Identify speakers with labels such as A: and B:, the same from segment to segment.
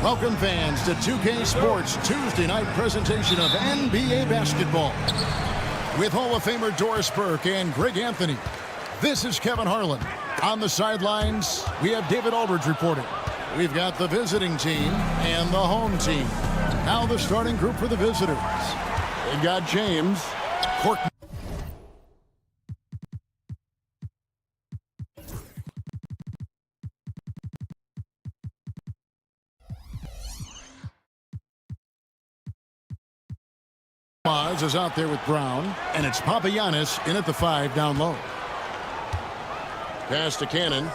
A: Welcome fans to 2K Sports Tuesday night presentation of NBA basketball. With Hall of Famer Doris Burke and Greg Anthony, this is Kevin Harlan. On the sidelines, we have David Aldridge reporting. We've got the visiting team and the home team. Now the starting group for the visitors. They've got James, Cork. Is out there with Brown, and it's Papagiannis in at the 5 down low. Pass to Cannon.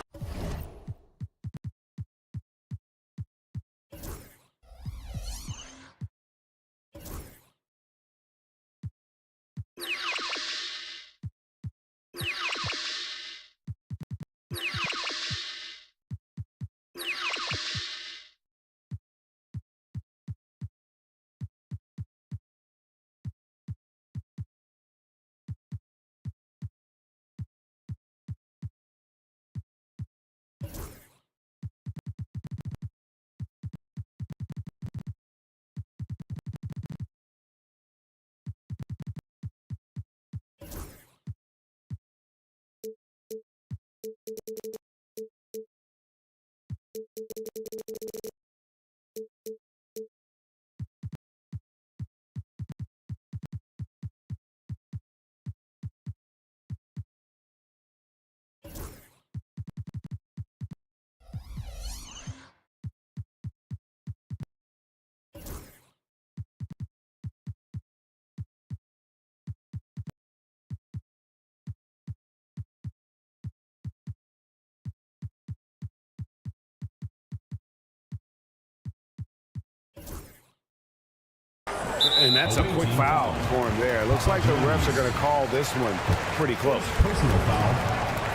B: And that's a quick foul for him there. Looks like the refs are going to call this one pretty close.
C: Personal foul.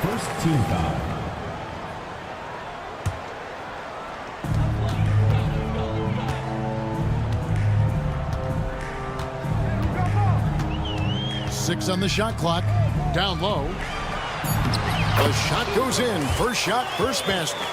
C: First team foul.
A: Six on the shot clock. Down low. The shot goes in. First shot, first basket.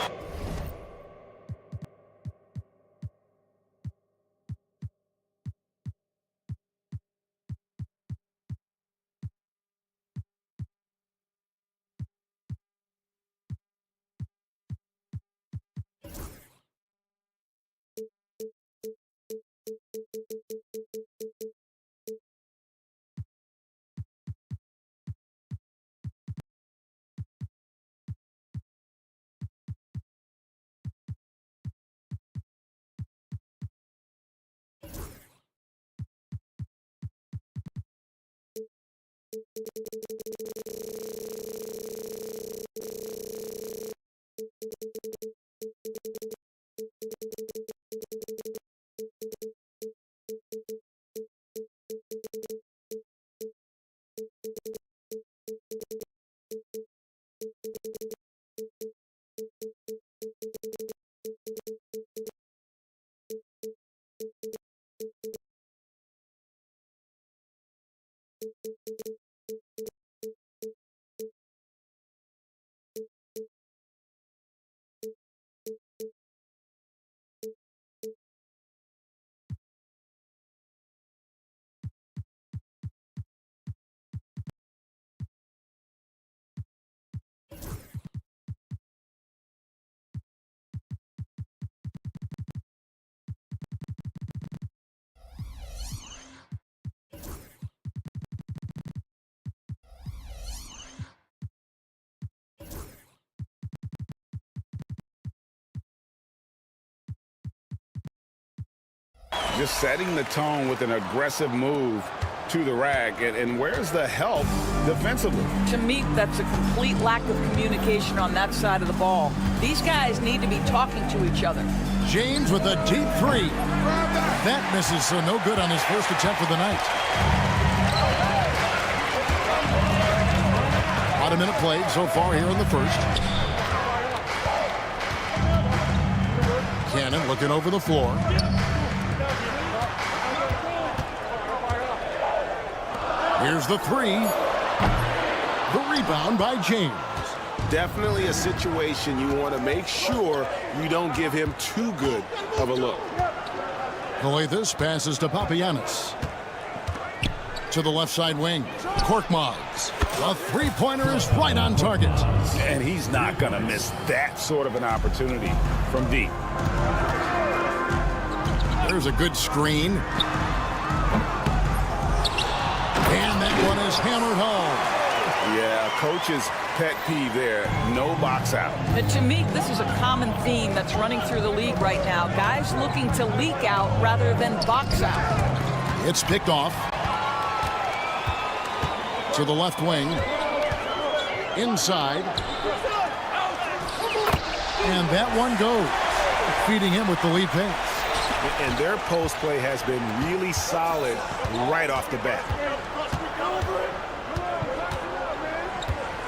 B: Just setting the tone with an aggressive move to the rack. And where's the help defensively?
D: To me, that's a complete lack of communication on that side of the ball. These guys need to be talking to each other.
A: James with a deep 3. That misses, so no good on his first attempt of the night. About a minute played so far here in the first. Cannon looking over the floor. Here's the 3. The rebound by James.
B: Definitely a situation you want to make sure you don't give him too good of a look.
A: Coletas passes to Papagiannis. To the left side wing. Korkmaz. A three-pointer is right on target.
B: And he's not going to miss that sort of an opportunity from deep.
A: There's a good screen. And that one is hammered home.
B: Yeah, coach's pet peeve there. No box out.
D: And to me, this is a common theme that's running through the league right now. Guys looking to leak out rather than box out.
A: It's picked off. To the left wing. Inside. And that one goes. Feeding him with the lead pass.
B: And their post play has been really solid right off the bat.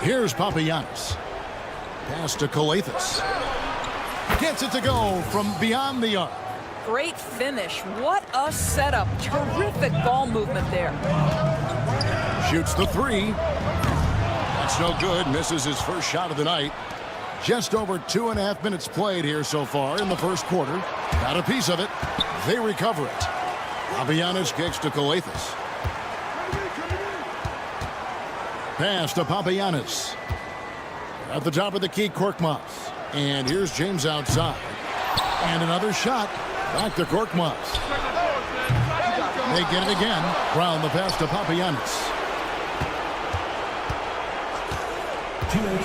A: Here's Papagiannis. Pass to Coletas. Gets it to go from beyond the arc.
D: Great finish. What a setup. Terrific ball movement there.
A: Shoots the three. That's no good. Misses his first shot of the night. Just over 2.5 minutes played here so far in the first quarter. Got a piece of it. They recover it. Papagiannis kicks to Coletas. Pass to Papagiannis. At the top of the key, Korkmaz. And here's James outside. And another shot. Back to Korkmaz. They get it again. Brown the pass to Papagiannis.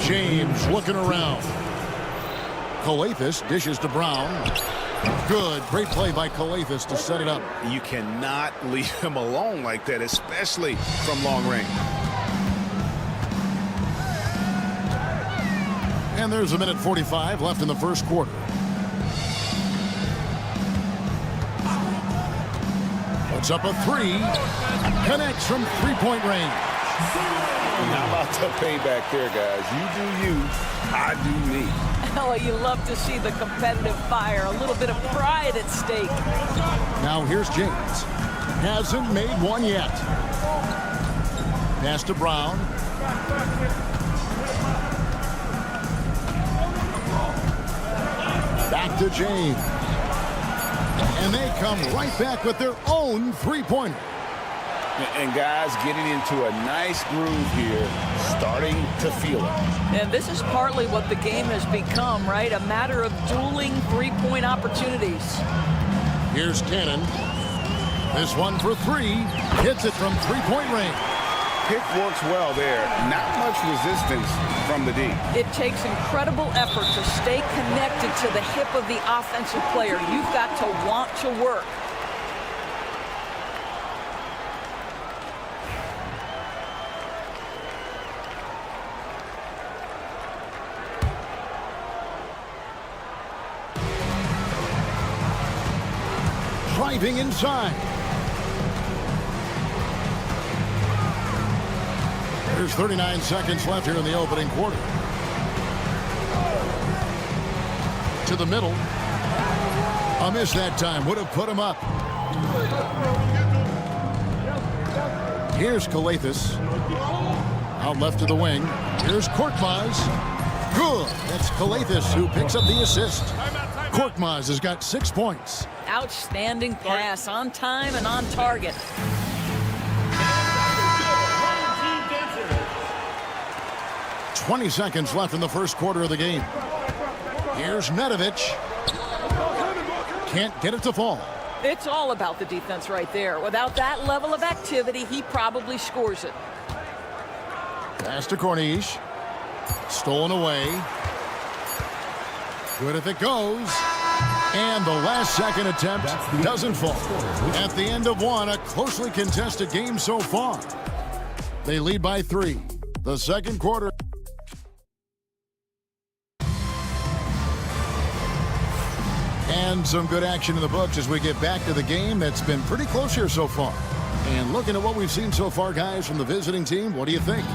A: James looking around. Coletas dishes to Brown. Good. Great play by Coletas to set it up.
B: You cannot leave him alone like that, especially from long range.
A: And there's a minute 45 left in the first quarter. Puts up a three. Connects from three-point range.
B: How about the payback there, guys? You do you, I do me.
D: Oh, you love to see the competitive fire. A little bit of pride at stake.
A: Now here's James. Hasn't made one yet. Pass to Brown. Back to James. And they come right back with their own three-pointer.
B: And guys getting into a nice groove here, starting to feel it.
D: And this is partly what the game has become, right? A matter of dueling three-point opportunities.
A: Here's Cannon. This one for three. Hits it from three-point range.
B: Pick works well there. Not much resistance from the D.
D: It takes incredible effort to stay connected to the hip of the offensive player. You've got to want to work.
A: Driving inside. There's 39 seconds left here in the opening quarter. To the middle. A miss that time. Would have put him up. Here's Coletas. Out left to the wing. Here's Korkmaz. Good. That's Coletas who picks up the assist. Korkmaz has got 6 points.
D: Outstanding pass, on time and on target.
A: "20 seconds left in the first quarter of the game. Here's Nedovic. Can't get it to fall.
D: It's all about the defense right there. Without that level of activity, he probably scores it.
A: Pass to Corniche. Stolen away. Good if it goes. And the last second attempt doesn't fall. At the end of one, a closely contested game so far. They lead by 3. The second quarter. And some good action in the books as we get back to the game that's been pretty close here so far. And looking at what we've seen so far, guys, from the visiting team, what do you think?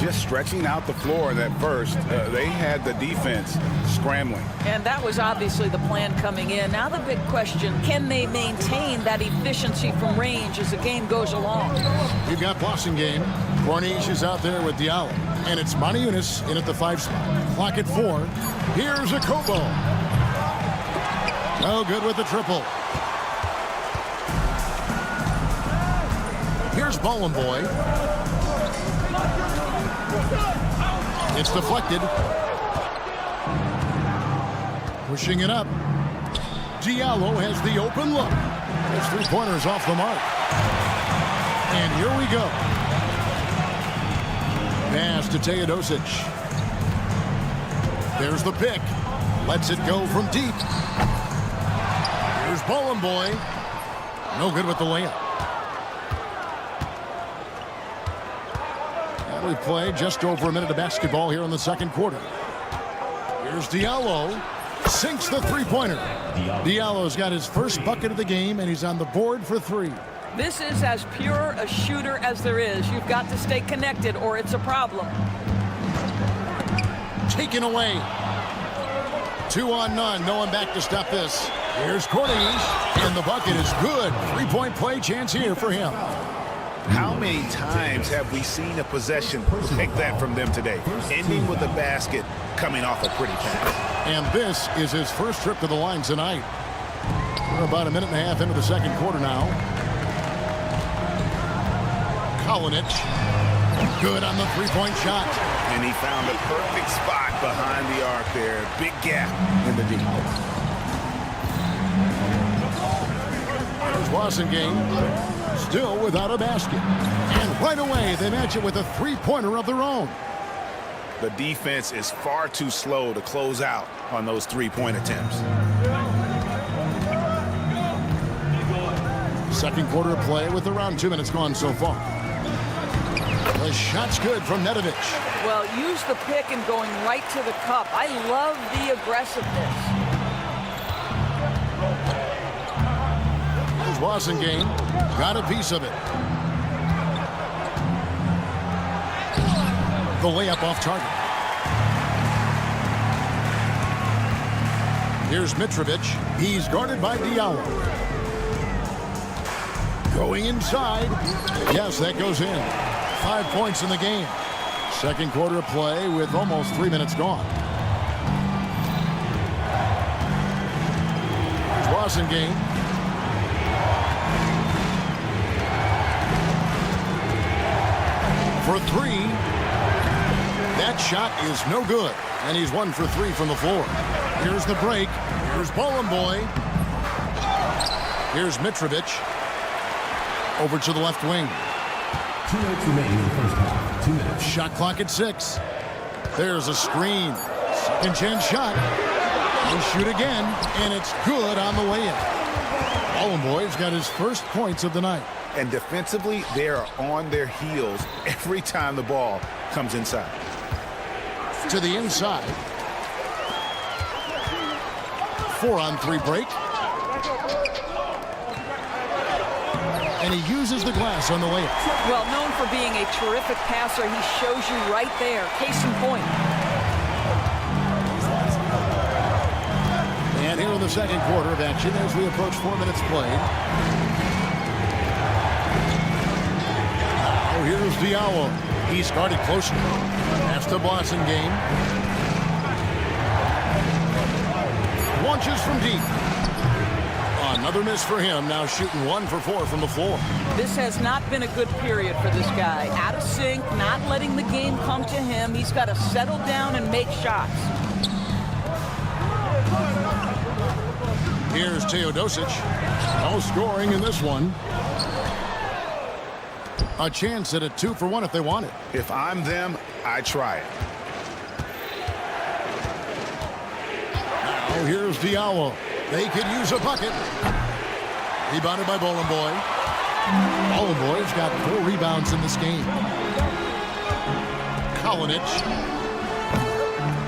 B: just stretching out the floor in that first. They had the defense scrambling.
D: And that was obviously the plan coming in. Now the big question, can they maintain that efficiency from range as the game goes along?
A: We've got Boston game. Corniche is out there with Diallo. And it's Moniunas in at the 5 spot. Clock at 4. Here's a Kobo. No good with the triple. Here's Boy. It's deflected. Pushing it up. Diallo has the open look. His 3-pointers off the mark. And here we go. Pass to Teodosic. There's the pick. Lets it go from deep. Here's Boy. No good with the layup. And we play just over a minute of basketball here in the second quarter. Here's Diallo. Sinks the 3-pointer. Diallo's got his first bucket of the game, and he's on the board for 3.
D: This is as pure a shooter as there is. You've got to stay connected or it's a problem.
A: Taken away. 2 on none. No one back to stop this. Here's Corniche, and the bucket is good. 3-point play chance here for him.
B: How many times have we seen a possession take that from them today? Ending with a basket, coming off a pretty pass.
A: And this is his first trip to the line tonight. We're about a minute and a half into the second quarter now. Kalinic, good on the 3-point shot.
B: And he found a perfect spot behind the arc there. Big gap in the defense.
A: There's Boston game, still without a basket. And right away, they match it with a 3-pointer of their own.
B: The defense is far too slow to close out on those 3-point attempts.
A: Second quarter of play with around 2 minutes gone so far. The shot's good from Nedovic.
D: Well, use the pick and going right to the cup. I love the aggressiveness.
A: Here's Boston game. Got a piece of it. The layup off target. Here's Mitrovic. He's guarded by Diallo. Going inside. Yes, that goes in. 5 points in the game. Second quarter of play with almost 3 minutes gone. Boston game. For 3. That shot is no good. And he's 1 for 3 from the floor. Here's the break. Here's Boy. Here's Mitrovic. Over to the left wing.
C: 2 minutes remaining in the first half. 2 minutes.
A: Shot clock at 6. There's a screen. Second chance shot. They shoot again, and it's good on the layup. Boy's got his first points of the night.
B: And defensively, they are on their heels every time the ball comes inside.
A: To the inside. 4-on-3 break. And he uses the glass on the layup.
D: Well, known for being a terrific passer, he shows you right there. Case in point.
A: And here in the second quarter of action as we approach 4 minutes played. Oh, here's Diallo. He's guarded closely. That's the Boston game. Launches from deep. Another miss for him, now shooting 1 for 4 from the floor.
D: This has not been a good period for this guy. Out of sync, not letting the game come to him. He's got to settle down and make shots.
A: Here's Teodosic. No scoring in this one. A chance at a 2 for 1 if they want it.
B: If I'm them, I try it.
A: Now here's Diallo. They could use a bucket. Rebounded by Boy. Boy's got 4 rebounds in this game. Kalinic.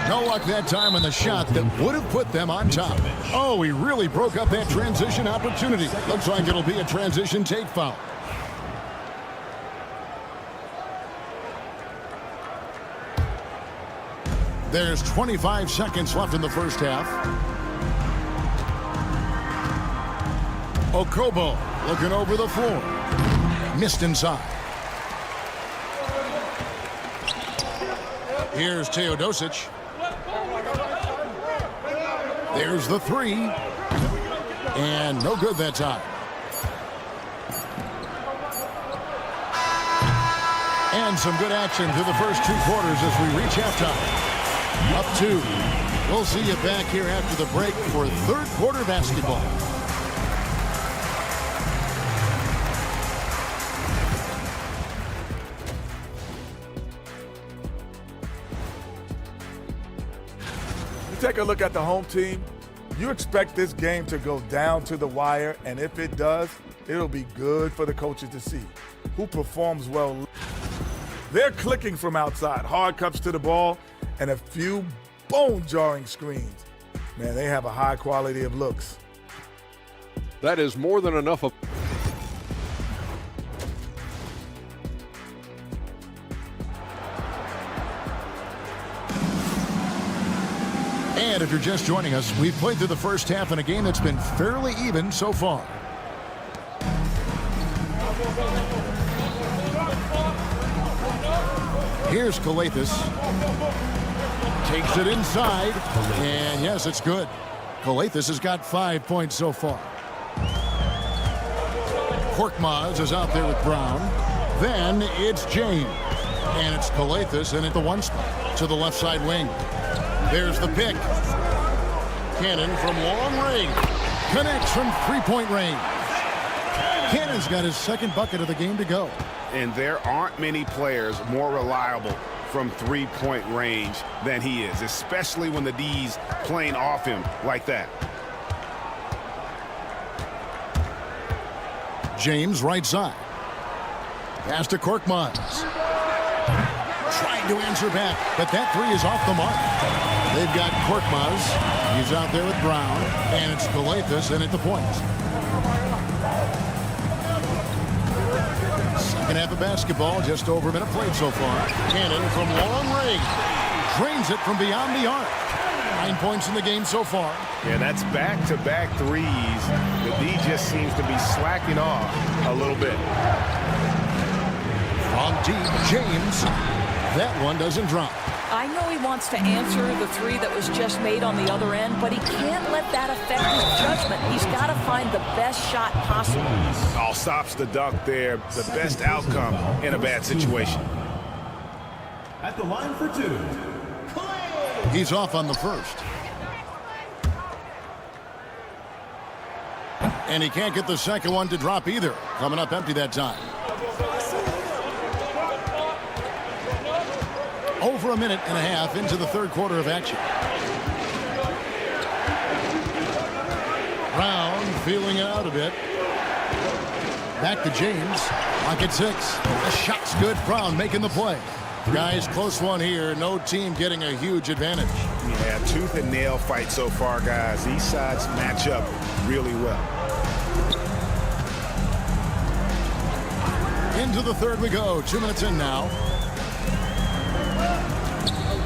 A: No luck that time on the shot that would have put them on top. Oh, he really broke up that transition opportunity. Looks like it'll be a transition take foul. There's 25 seconds left in the first half. Okobo looking over the floor. Missed inside. Here's Teodosic. There's the three. And no good that time. And some good action through the first 2 quarters as we reach halftime. Up 2. We'll see you back here after the break for third quarter basketball.
E: You take a look at the home team, you expect this game to go down to the wire, and if it does, it'll be good for the coaches to see who performs well. They're clicking from outside, hard cuts to the ball, and a few bone-jarring screens. Man, they have a high quality of looks.
F: That is more than enough of.
A: And if you're just joining us, we've played through the first half in a game that's been fairly even so far. Here's Kalathis. Takes it inside. And yes, it's good. Kalathis has got 5 points so far. Korkmaz is out there with Brown. Then it's James. And it's Kalathis in at the 1 spot to the left side wing. There's the pick. Cannon from long range. Connects from 3-point range. Cannon's got his 2nd bucket of the game to go.
B: And there aren't many players more reliable from 3-point range than he is, especially when the D's playing off him like that.
A: James right side. Pass to Korkmaz. Trying to answer back, but that 3 is off the mark. They've got Korkmaz. He's out there with Brown, and it's Kalathis in at the point. Second half of basketball, just over a minute played so far. Cannon from long range. Drains it from beyond the arc. 9 points in the game so far.
B: Yeah, that's back-to-back threes. The D just seems to be slacking off a little bit.
A: From deep, James. That one doesn't drop.
D: I know he wants to answer the 3 that was just made on the other end, but he can't let that affect his judgment. He's got to find the best shot possible.
B: All stops the dunk there. The best outcome in a bad situation.
C: At the line for 2.
A: He's off on the first. And he can't get the second one to drop either. Coming up empty that time. Over a minute and a half into the third quarter of action. Brown feeling it out a bit. Back to James. Pocket 6. The shot's good. Brown making the play. Guys, close one here. No team getting a huge advantage.
B: Yeah, tooth and nail fight so far, guys. These sides match up really well.
A: Into the third we go. 2 minutes in now.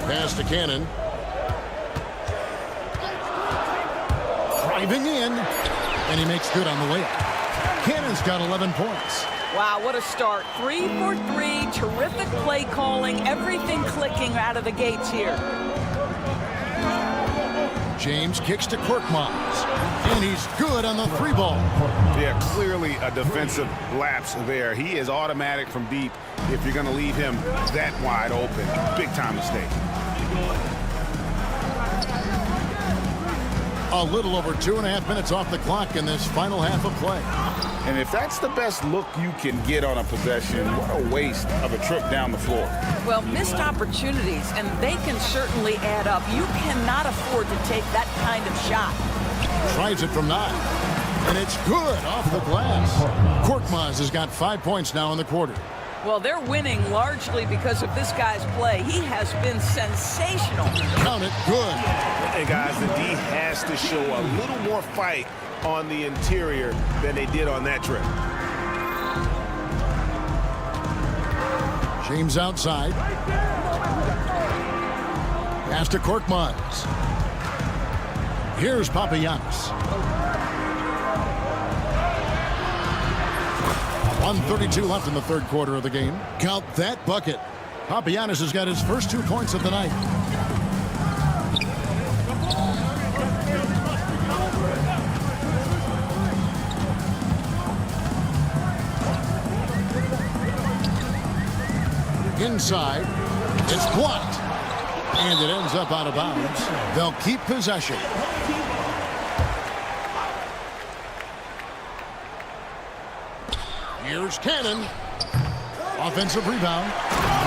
A: Pass to Cannon. Driving in. And he makes good on the layup. Cannon's got 11 points.
D: Wow, what a start. 3 for 3. Terrific play calling. Everything clicking out of the gates here.
A: James kicks to Korkmaz. And he's good on the 3 ball.
B: Yeah, clearly a defensive lapse there. He is automatic from deep if you're going to leave him that wide open. Big time mistake.
A: A little over 2.5 minutes off the clock in this final half of play.
B: And if that's the best look you can get on a possession, what a waste of a trip down the floor.
D: Well, missed opportunities, and they can certainly add up. You cannot afford to take that kind of shot.
A: Tries it from 9. And it's good off the glass. Korkmaz has got 5 points now in the quarter.
D: Well, they're winning largely because of this guy's play. He has been sensational.
A: Count it. Good.
B: And guys, the D has to show a little more fight on the interior than they did on that trip.
A: James outside. Pass to Korkmaz. Here's Papagiannis. 1:32 left in the third quarter of the game. Count that bucket. Papagiannis has got his first 2 points of the night. Inside, it's blocked, and it ends up out of bounds. They'll keep possession. Here's Cannon. Offensive rebound.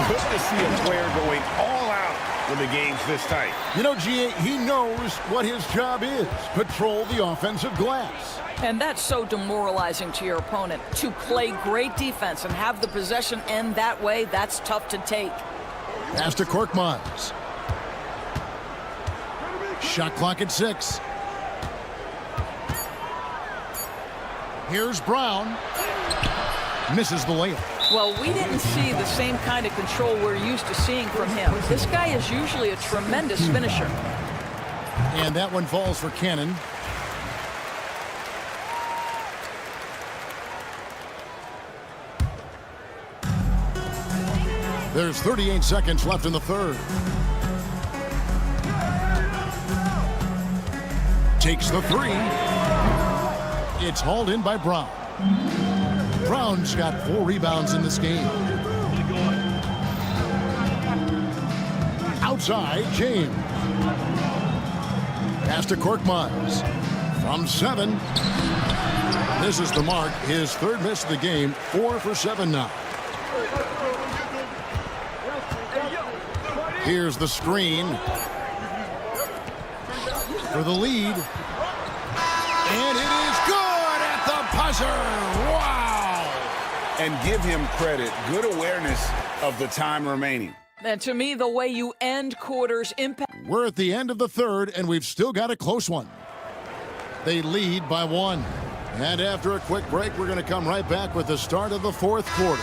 B: Good to see a player going all out when the game's this tight.
A: You know, G.A., he knows what his job is. Patrol the offensive glass.
D: And that's so demoralizing to your opponent. To play great defense and have the possession end that way, that's tough to take.
A: Pass to Korkmaz. Shot clock at 6. Here's Brown. Misses the layup.
D: Well, we didn't see the same kind of control we're used to seeing from him. This guy is usually a tremendous finisher.
A: And that one falls for Cannon. There's 38 seconds left in the third. Takes the three. It's hauled in by Brown. Brown's got 4 rebounds in this game. Outside, James. Pass to Korkmaz. From 7. This is the mark. His third miss of the game. 4 for 7 now. Here's the screen for the lead. And it is good at the buzzer. Wow.
B: And give him credit. Good awareness of the time remaining.
D: And to me, the way you end quarters impact.
A: We're at the end of the third, and we've still got a close one. They lead by 1. And after a quick break, we're going to come right back with the start of the fourth quarter.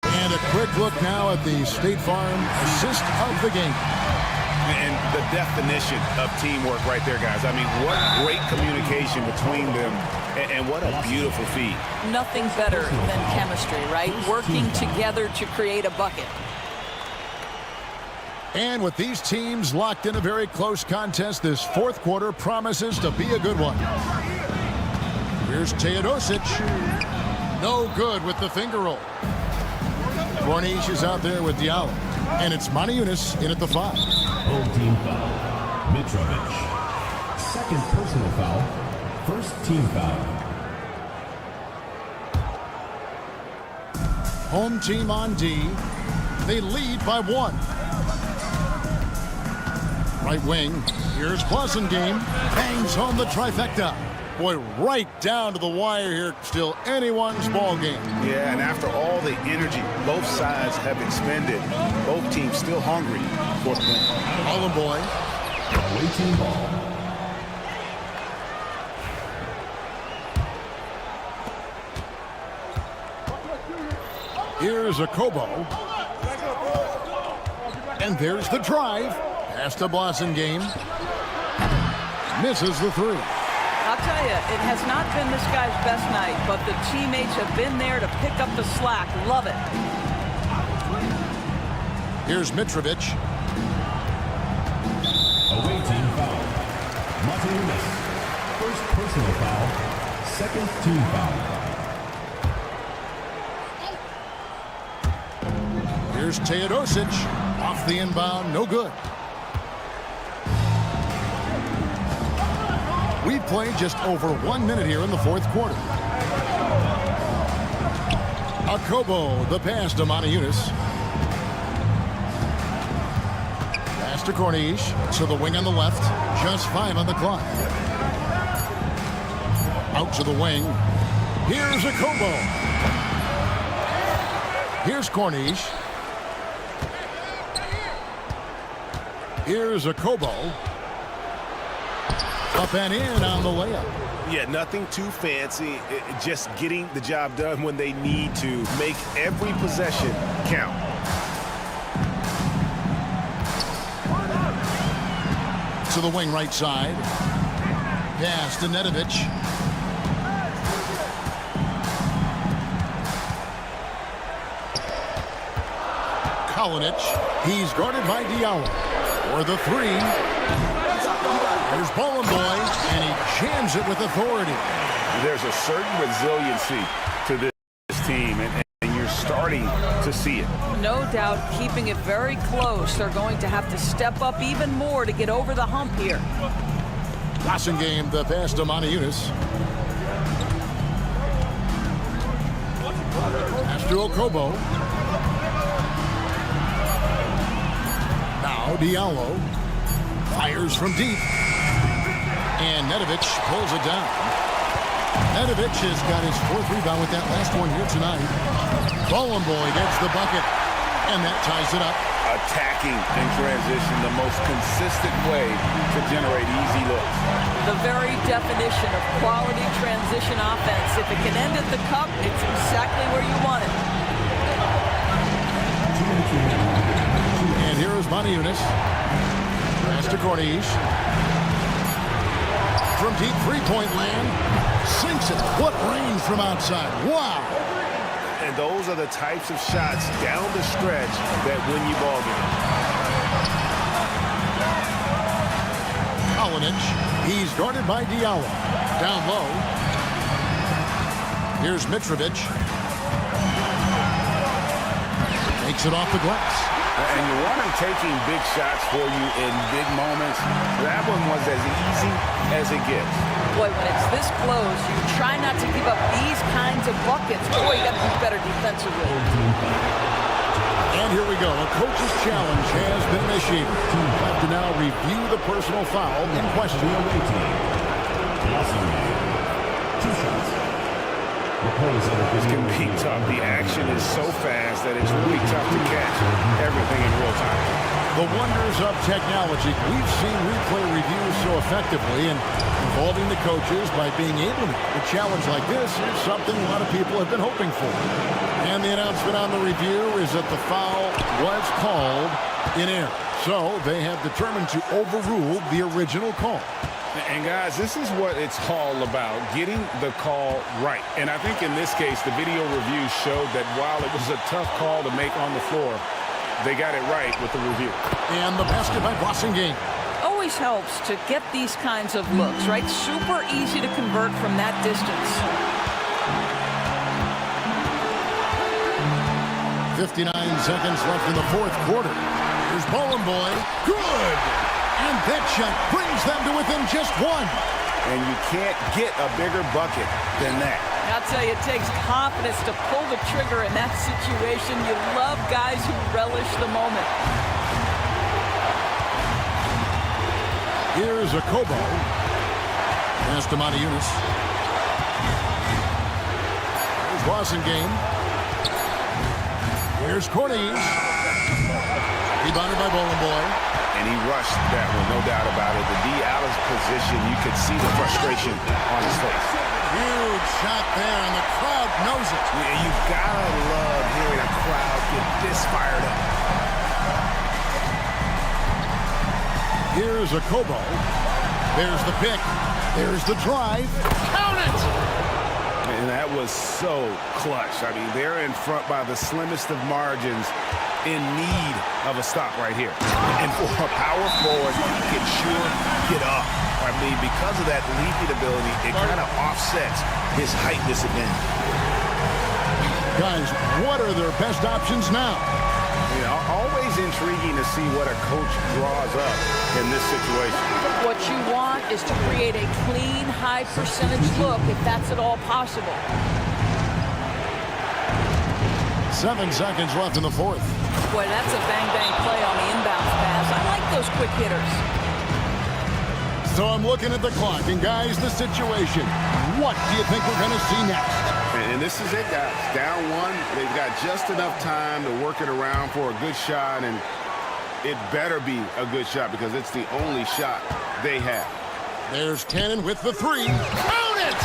A: And a quick look now at the State Farm assist of the game.
B: And the definition of teamwork right there, guys. I mean, what great communication between them, and what a beautiful feed.
D: Nothing better than chemistry, right? Working together to create a bucket.
A: And with these teams locked in a very close contest, this fourth quarter promises to be a good one. Here's Teodosic. No good with the finger roll. Corniche is out there with Diallo. And it's Moniunas in at the 5.
C: Home team foul. Mitrovic. Second personal foul. First team foul.
A: Home team on D. They lead by 1. Right wing. Here's Blasingame. Hangs home the trifecta. Boy, right down to the wire here. Still anyone's ball game.
B: Yeah, and after all the energy both sides have expended, both teams still hungry for the win.
A: Holland boy.
C: Away team ball.
A: Here's a Kobo. And there's the drive. Pass to Blasingame. Misses the 3.
D: I'll tell you, it has not been this guy's best night, but the teammates have been there to pick up the slack. Love it.
A: Here's Mitrovic.
C: Away team foul. Moniunas. First personal foul. Second team foul.
A: Here's Teodosic. Off the inbound, no good. We've played just over 1 minute here in the fourth quarter. Akobo, the pass to Moniunas. Pass to Corniche, to the wing on the left. Just 5 on the clock. Out to the wing. Here's a Kobo. Here's Corniche. Here's a Kobo. Up and in on the layup.
B: Yeah, nothing too fancy. Just getting the job done when they need to. Make every possession count.
A: To the wing right side. Pass to Nedovic. Kalinic. He's guarded by Diallo. For the three. Here's Bowen Boy, and he jams it with authority.
B: There's a certain resiliency to this team, and you're starting to see it.
D: No doubt, keeping it very close. They're going to have to step up even more to get over the hump here.
A: Passing game, the pass to Moniunas. Pass to Okobo. Now Diallo fires from deep. And Nedovic pulls it down. Nedovic has got his 4th rebound with that last one here tonight. Bowen Boy gets the bucket, and that ties it up.
B: Attacking in transition, the most consistent way to generate easy looks.
D: The very definition of quality transition offense. If it can end at the cup, it's exactly where you want it.
A: And here is Moniunas. Pass to Corniche. From deep three-point land. Sinks it. What range from outside. Wow.
B: And those are the types of shots down the stretch that win you ball games.
A: Kalinic. He's guarded by Diallo. Down low. Here's Mitrovic. Takes it off the glass.
B: And you want him taking big shots for you in big moments. That one was as easy as it gets.
D: Boy, when it's this close, you try not to give up these kinds of buckets. Boy, you got to be better defensively.
A: And here we go. A coach's challenge has been initiated. We'll have to now review the personal foul in question.
C: 2 shots.
B: This can be tough. The action is so fast that it's really tough to catch everything in real time.
A: The wonders of technology. We've seen replay reviews so effectively, and involving the coaches by being able to a challenge like this is something a lot of people have been hoping for. And the announcement on the review is that the foul was called in error. So they have determined to overrule the original call.
B: And guys, this is what it's all about, getting the call right. And I think in this case, the video review showed that while it was a tough call to make on the floor, they got it right with the review.
A: And the basket by Bossingame.
D: Always helps to get these kinds of looks, right? Super easy to convert from that distance.
A: 59 seconds left in the 4th quarter. Here's Bowen Boy. Good! And that shot brings them to within just one.
B: And you can't get a bigger bucket than that.
D: I'll tell you, it takes confidence to pull the trigger in that situation. You love guys who relish the moment.
A: Here's a Kobo. Pass to Moniunas. Here's Bossingame. Here's Corniche. Rebounded by Bowen Boy.
B: And he rushed that one, no doubt about it. The Diallo's position, you could see the frustration on his face.
A: Huge shot there, and the crowd knows it.
B: Yeah, you gotta love hearing a crowd get this fired up.
A: Here's a Kobo. There's the pick. There's the drive. Count it!
B: And that was so clutch. I mean, they're in front by the slimmest of margins, in need of a stop right here. And for a power forward, he can sure get up. I mean, because of that leaping ability, it kind of offsets his height disadvantage.
A: Guys, what are their best options now?
B: You know, always intriguing to see what a coach draws up in this situation.
D: What you want is to create a clean, high percentage look, if that's at all possible.
A: 7 seconds left in the 4th.
D: Boy, that's a bang-bang play on the inbounds pass. I like those quick hitters.
A: So I'm looking at the clock, and guys, the situation. What do you think we're going to see next?
B: And this is it, guys. Down one. They've got just enough time to work it around for a good shot, and it better be a good shot because it's the only shot they have.
A: There's Cannon with the three. Count it!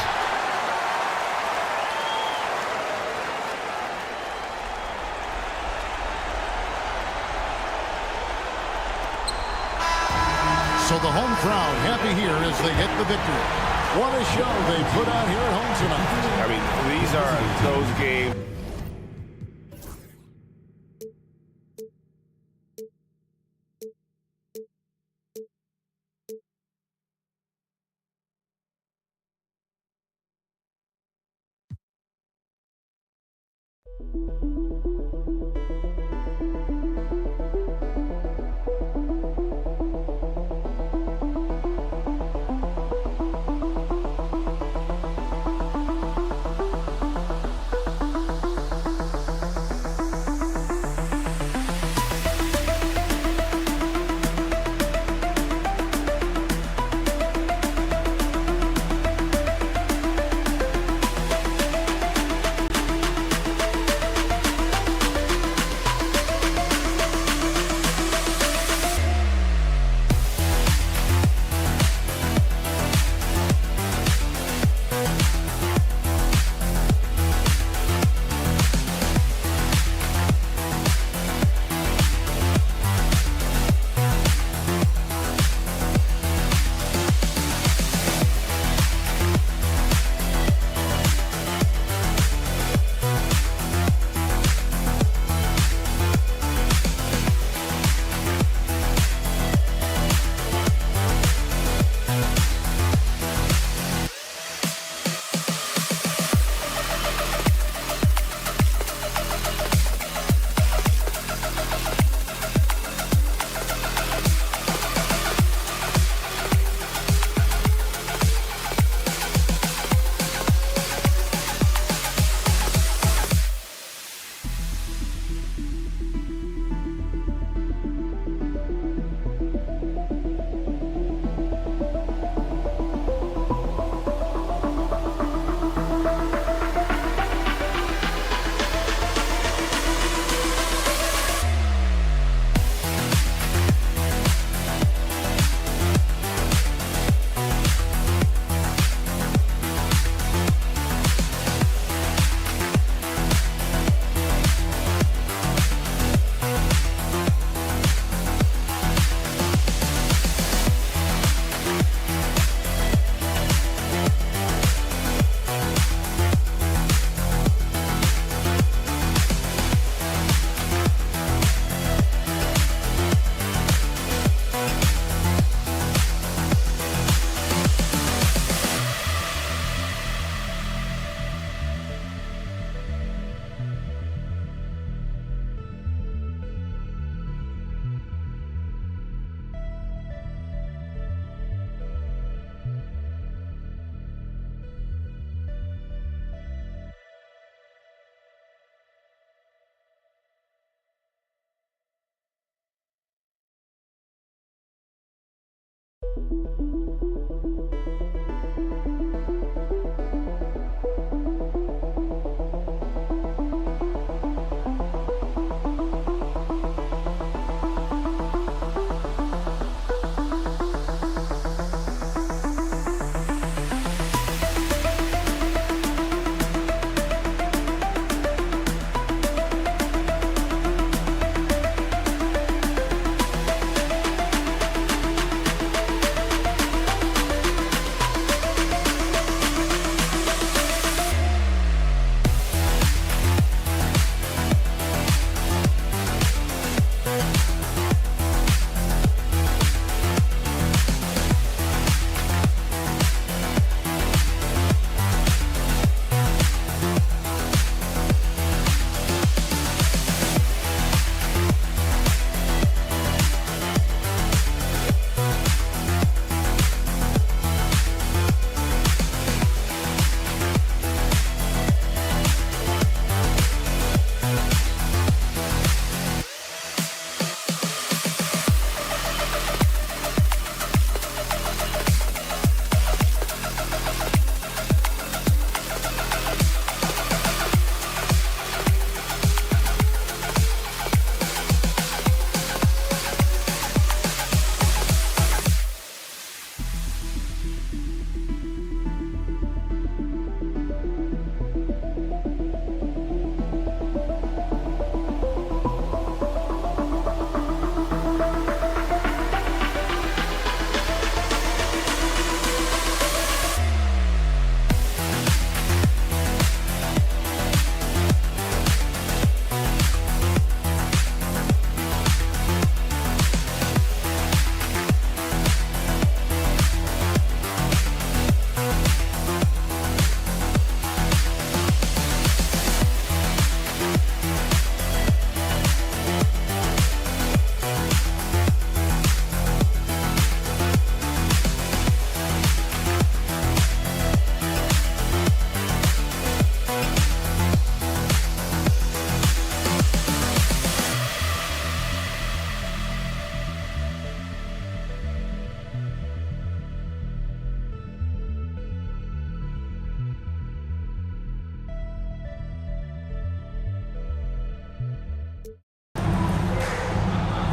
A: So the home crowd happy here as they get the victory. What a show they put on here at home tonight.
B: I mean, these are those games.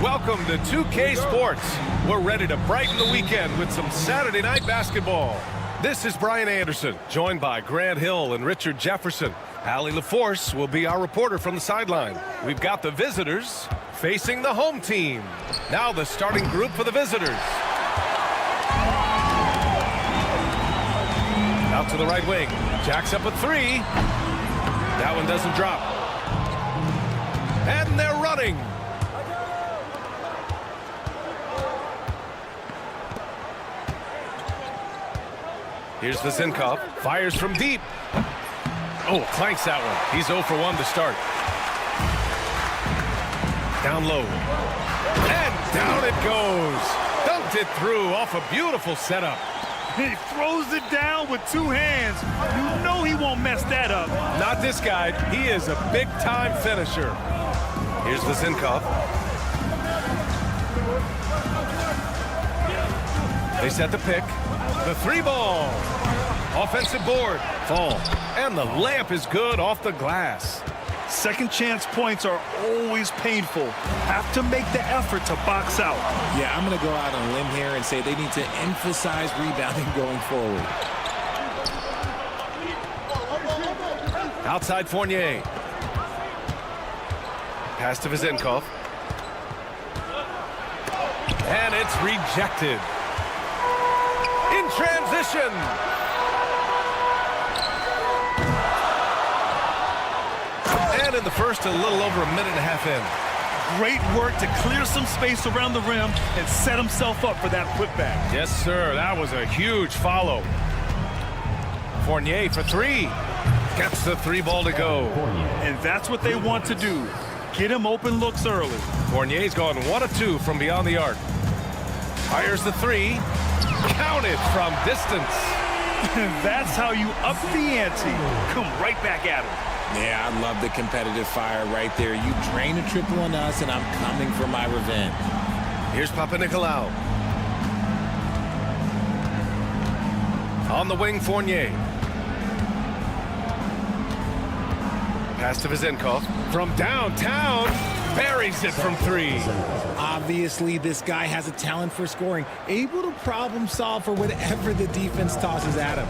G: Welcome to 2K Sports. We're ready to brighten the weekend with some Saturday night basketball. This is Brian Anderson, joined by Grant Hill and Richard Jefferson. Allie LaForce will be our reporter from the sideline. We've got the visitors facing the home team. Now the starting group for the visitors. Out to the right wing. Jacks up a three. That one doesn't drop. And they're running. Here's Vazinkov. Fires from deep. Oh, clanks that one. He's 0 for 1 to start. Down low. And down it goes. Dunked it through off a beautiful setup.
H: He throws it down with two hands. You know he won't mess that up.
G: Not this guy. He is a big-time finisher. Here's Vazinkov. They set the pick. The three ball. Offensive board. Fall. And the layup is good off the glass.
H: Second chance points are always painful. Have to make the effort to box out.
I: Yeah, I'm going to go out on a limb here and say they need to emphasize rebounding going forward.
G: Outside Fournier. Pass to Vazinkov. And it's rejected. In transition. And in the first, a little over a minute and a half in.
H: Great work to clear some space around the rim and set himself up for that putback.
G: Yes, sir. That was a huge follow. Fournier for three. Gets the three ball to go.
H: And that's what they want to do. Get him open looks early.
G: Fournier's gone 1 of 2 from beyond the arc. Fires the three. Counted from distance.
H: And that's how you up the ante. Come right back at him.
I: Yeah, I love the competitive fire right there. You drain a triple on us, and I'm coming for my revenge.
G: Here's Papanikolaou. On the wing, Fournier. Pass to Vazinkov. From downtown, buries it from three.
I: Obviously, this guy has a talent for scoring, able to problem solve for whatever the defense tosses at him.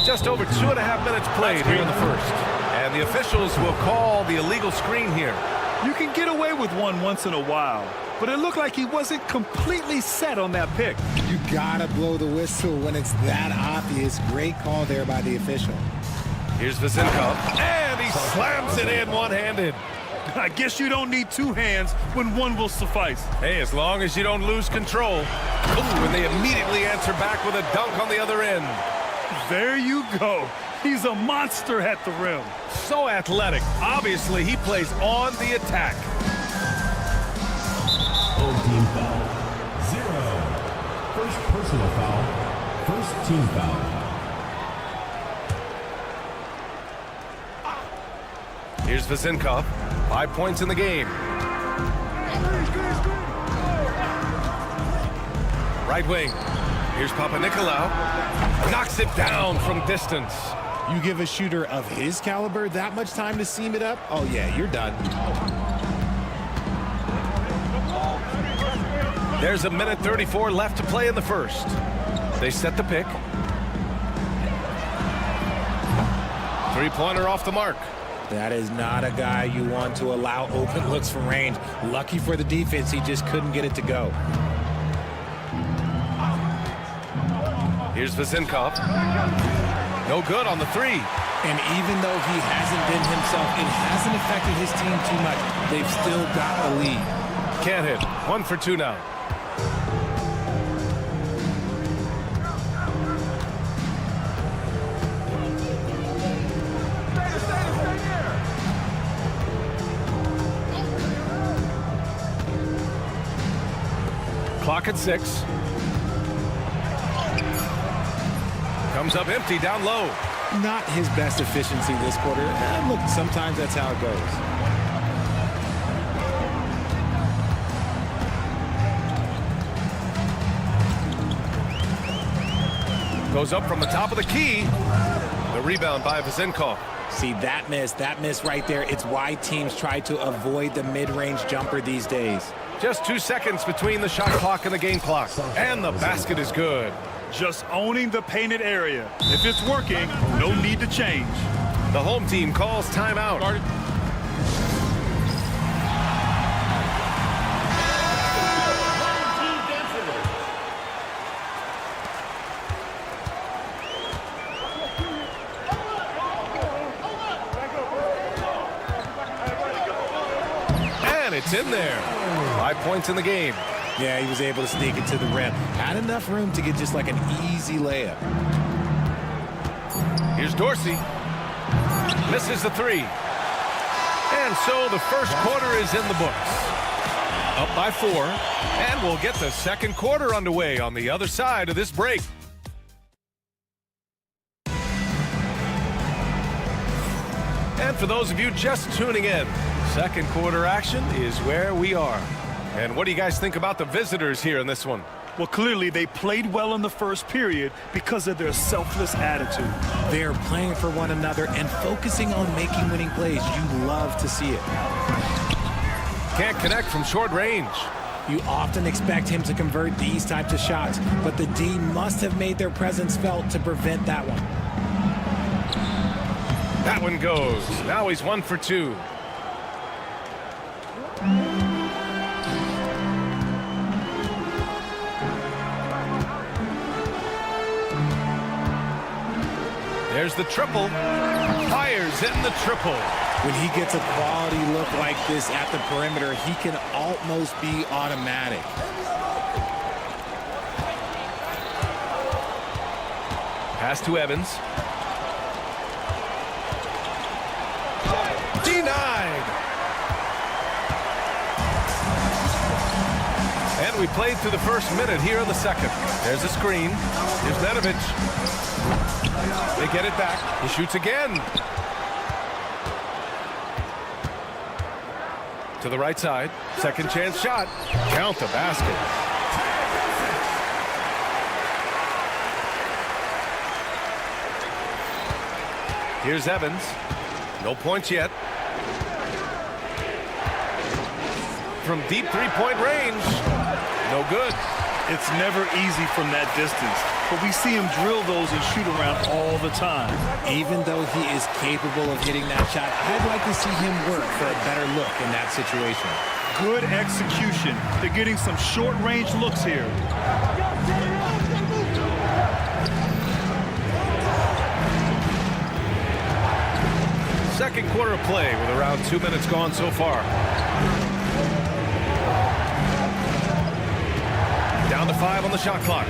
G: Just over 2.5 minutes played here in the first. And the officials will call the illegal screen here.
H: You can get away with one once in a while, but it looked like he wasn't completely set on that pick.
I: You gotta blow the whistle when it's that obvious. Great call there by the official.
G: Here's Vazinkov, and he slams it in one-handed.
H: I guess you don't need two hands when one will suffice.
G: Hey, as long as you don't lose control. Ooh, and they immediately answer back with a dunk on the other end.
H: There you go. He's a monster at the rim.
G: So athletic. Obviously, he plays on the attack.
C: Home team foul. 0. First personal foul. First team foul.
G: Here's Vazinkov. 5 points in the game. Right wing. Here's Papanikolaou. Knocks it down from distance.
I: You give a shooter of his caliber that much time to seam it up? Oh, yeah, you're done.
G: There's a minute 34 left to play in the first. They set the pick. Three-pointer off the mark.
I: That is not a guy you want to allow open looks from range. Lucky for the defense, he just couldn't get it to go.
G: Here's Vazinkov. No good on the three.
I: And even though he hasn't been himself, it hasn't affected his team too much. They've still got a lead.
G: Can't hit. 1 for 2 now. Clock at 6. Comes up empty down low.
I: Not his best efficiency this quarter. Look, sometimes that's how it
G: goes. Goes up from the top of the key. The rebound by Vezenkov.
I: See, that miss right there. It's why teams try to avoid the mid-range jumper these days.
G: Just 2 seconds between the shot clock and the game clock. And the basket is good.
H: Just owning the painted area. If it's working, no need to change.
G: The home team calls timeout. It's in there. 5 points in the game.
I: Yeah, he was able to sneak it to the rim. Had enough room to get just like an easy layup.
G: Here's Dorsey. Misses the 3. And so the first quarter is in the books. Up by 4. And we'll get the second quarter underway on the other side of this break. And for those of you just tuning in, second quarter action is where we are. And what do you guys think about the visitors here in this one?
H: Well, clearly they played well in the first period because of their selfless attitude.
I: They're playing for one another and focusing on making winning plays. You love to see it.
G: Can't connect from short range.
I: You often expect him to convert these types of shots, but the D must have made their presence felt to prevent that one.
G: That one goes. Now he's 1 for 2. There's the triple. Fires in the triple.
I: When he gets a quality look like this at the perimeter, he can almost be automatic.
G: Pass to Evans. Denied. And we played through the first minute here in the second. There's a screen. Here's Nedovic. They get it back. He shoots again. To the right side. Second chance shot. Count the basket. Here's Evans. No points yet. From deep three-point range. No good.
H: It's never easy from that distance, but we see him drill those and shoot around all the time.
I: Even though he is capable of hitting that shot, I'd like to see him work for a better look in that situation.
H: Good execution. They're getting some short-range looks here.
G: Second quarter of play with around 2 minutes gone so far. Down to 5 on the shot clock.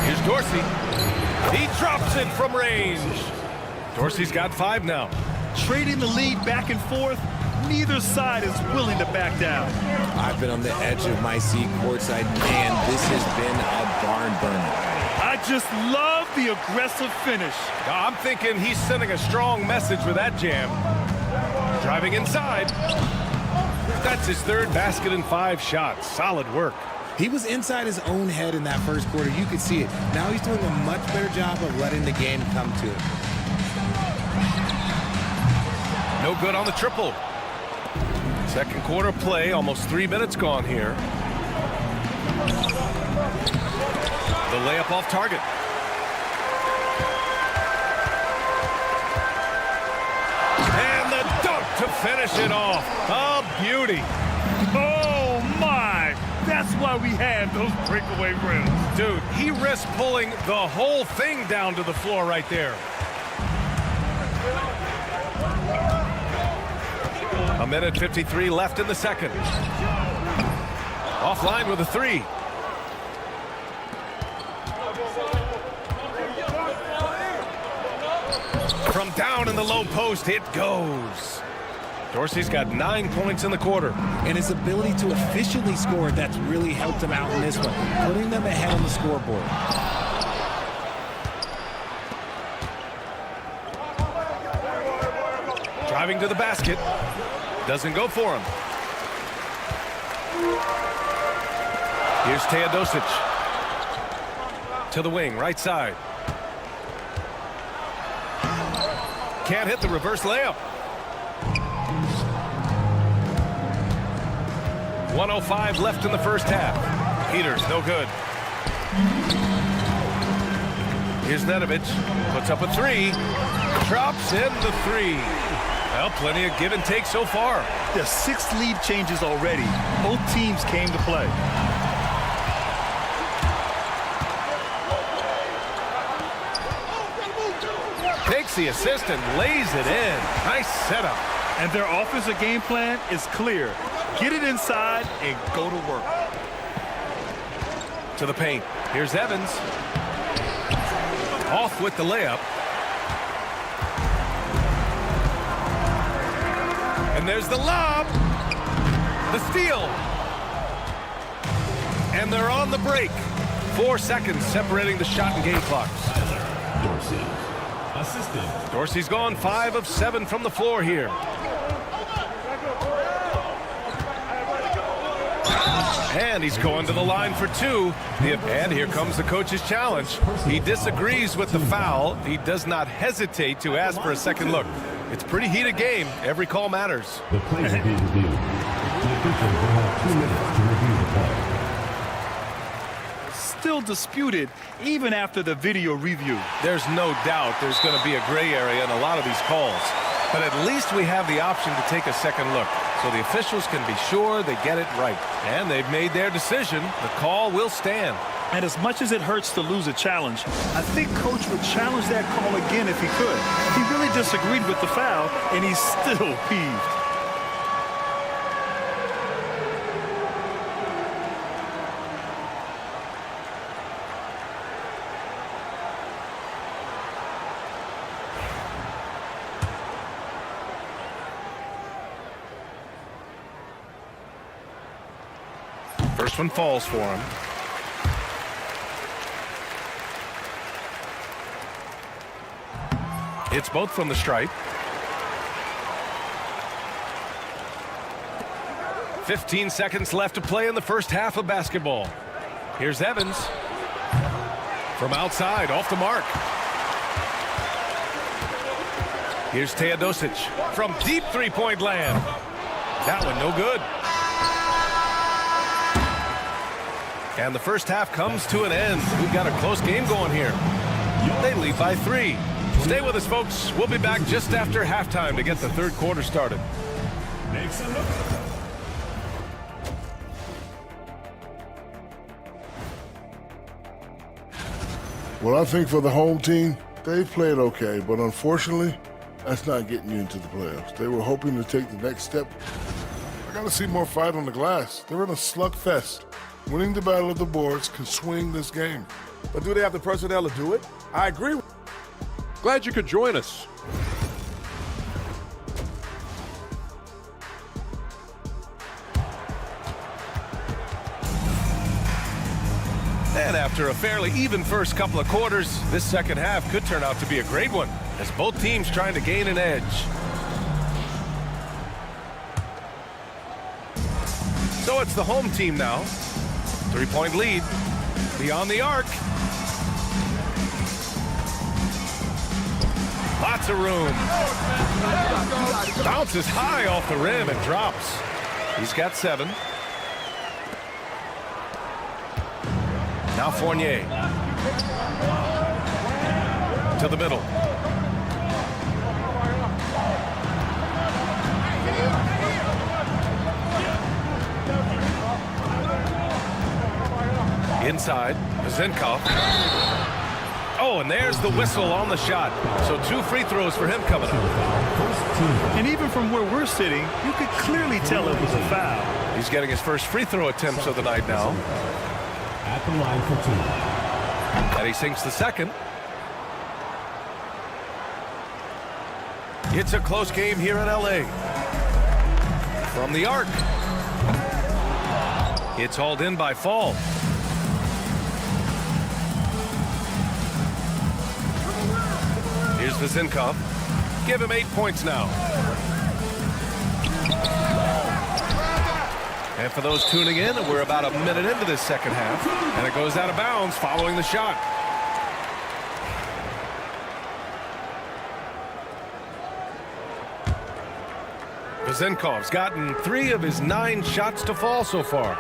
G: Here's Dorsey. He drops it from range. Dorsey's got 5 now.
H: Trading the lead back and forth, neither side is willing to back down.
I: I've been on the edge of my seat courtside. Man, this has been a barn burner.
H: I just love the aggressive finish.
G: I'm thinking he's sending a strong message with that jam. Driving inside. That's his third basket in 5 shots. Solid work.
I: He was inside his own head in that first quarter. You could see it. Now he's doing a much better job of letting the game come to him.
G: No good on the triple. Second quarter play, almost 3 minutes gone here. The layup off target. And the dunk to finish it off. A beauty.
H: Oh, my. That's why we have those breakaway rims.
G: Dude, he risked pulling the whole thing down to the floor right there. A minute 53 left in the second. Offline with a 3. From down in the low post, it goes. Dorsey's got 9 points in the quarter.
I: And his ability to efficiently score, that's really helped him out in this one, putting them ahead on the scoreboard.
G: Driving to the basket. Doesn't go for him. Here's Teodosic. To the wing, right side. can't hit the reverse layup. 1:05 left in the first half. Peters, no good. Here's Nedovic. Puts up a three. Drops in the three. Well, plenty of give and take so far.
H: There's 6 lead changes already. Both teams came to play.
G: Takes the assist and lays it in. Nice setup.
H: And their offensive game plan is clear. Get it inside and go to work.
G: To the paint. Here's Evans. Off with the layup. And there's the lob. The steal. And they're on the break. 4 seconds separating the shot and game clocks.
C: Dorsey. Assistant.
G: Dorsey's gone 5 of 7 from the floor here. And he's going to the line for 2. And here comes the coach's challenge. He disagrees with the foul. He does not hesitate to ask for a second look. It's a pretty heated game. Every call matters.
C: The plays are being reviewed. The officials will have 2 minutes to review the play.
H: Still disputed even after the video review.
G: There's no doubt there's going to be a gray area in a lot of these calls. But at least we have the option to take a second look, so the officials can be sure they get it right. And they've made their decision. The call will stand.
H: And as much as it hurts to lose a challenge, I think Coach would challenge that call again if he could. He really disagreed with the foul, and he's still peeved.
G: First one falls for him. It's both from the stripe. 15 seconds left to play in the first half of basketball. Here's Evans. From outside, off the mark. Here's Teodosic. From deep three-point land. That one no good. And the first half comes to an end. We've got a close game going here. They lead by 3. Stay with us, folks. We'll be back just after halftime to get the third quarter started.
J: Well, I think for the home team, they've played okay, but unfortunately, that's not getting you into the playoffs. They were hoping to take the next step. I got to see more fight on the glass. They're in a slugfest. Winning the battle of the boards can swing this game.
E: But do they have the personnel to do it? I agree.
F: Glad you could join us.
G: And after a fairly even first couple of quarters, this second half could turn out to be a great one, as both teams trying to gain an edge. So it's the home team now. 3-point lead. Beyond the arc. Lots of room. Bounces high off the rim and drops. He's got 7. Now Fournier. To the middle. Inside, Zinkov. Oh, and there's the whistle on the shot. So 2 free throws for him coming up.
H: And even from where we're sitting, you could clearly tell it was a foul.
G: He's getting his first free throw attempts of the night now.
C: At the line for 2.
G: And he sinks the second. It's a close game here in LA. From the arc. It's hauled in by Fall. Here's the Zinkov. Give him 8 points now. And for those tuning in, we're about a minute into this second half. And it goes out of bounds following the shot. Vezenkov's gotten 3 of his 9 shots to fall so far.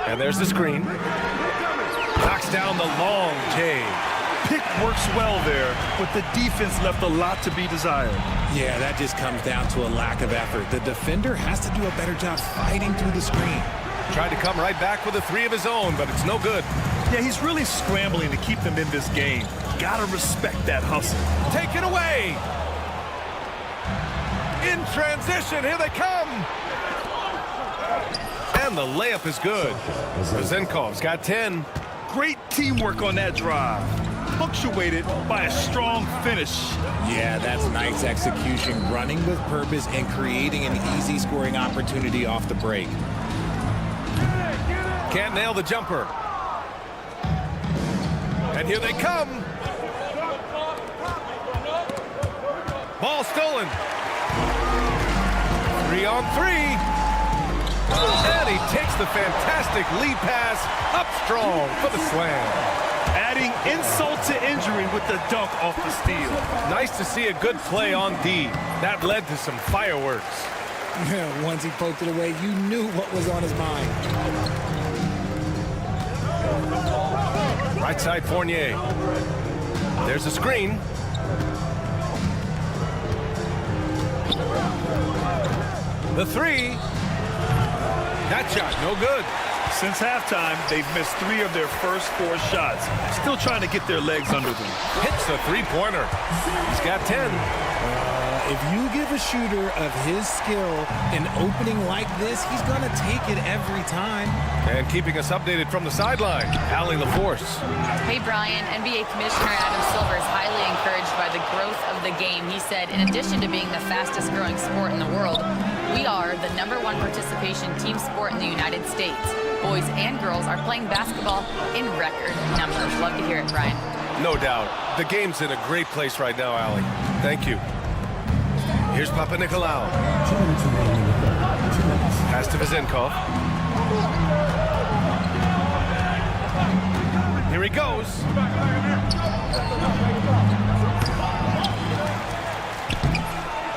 G: And there's the screen. Knocks down the long J.
H: Pick works well there, but the defense left a lot to be desired.
I: Yeah, that just comes down to a lack of effort. The defender has to do a better job fighting through the screen.
G: Tried to come right back with a 3 of his own, but it's no good.
H: Yeah, he's really scrambling to keep them in this game. Gotta respect that hustle.
G: Take it away. In transition, here they come. And the layup is good. Vezenkov's got 10.
H: Great teamwork on that drive. Punctuated by a strong finish.
I: Yeah, that's nice execution, running with purpose and creating an easy scoring opportunity off the break.
G: Can't nail the jumper. And here they come. Ball stolen. 3 on 3. And he takes the fantastic lead pass up strong for the slam.
H: Adding insult to injury with the dunk off the steal.
G: Nice to see a good play on D. That led to some fireworks.
I: Once he poked it away, you knew what was on his mind.
G: Right side Fournier. There's a screen. The 3. That shot, no good.
H: Since halftime, they've missed 3 of their first 4 shots. Still trying to get their legs under them.
G: Hits the 3-pointer. He's got 10.
I: If you give a shooter of his skill an opening like this, he's going to take it every time.
G: And keeping us updated from the sideline, Allie LaForce.
K: Hey, Brian. NBA Commissioner Adam Silver is highly encouraged by the growth of the game. He said, in addition to being the fastest growing sport in the world, we are the #1 participation team sport in the United States. Boys and girls are playing basketball in record numbers. Love to hear it, Brian.
G: No doubt. The game's in a great place right now, Allie. Thank you. Here's Papa Nicolau. Pass to Vezenkov. Here he goes.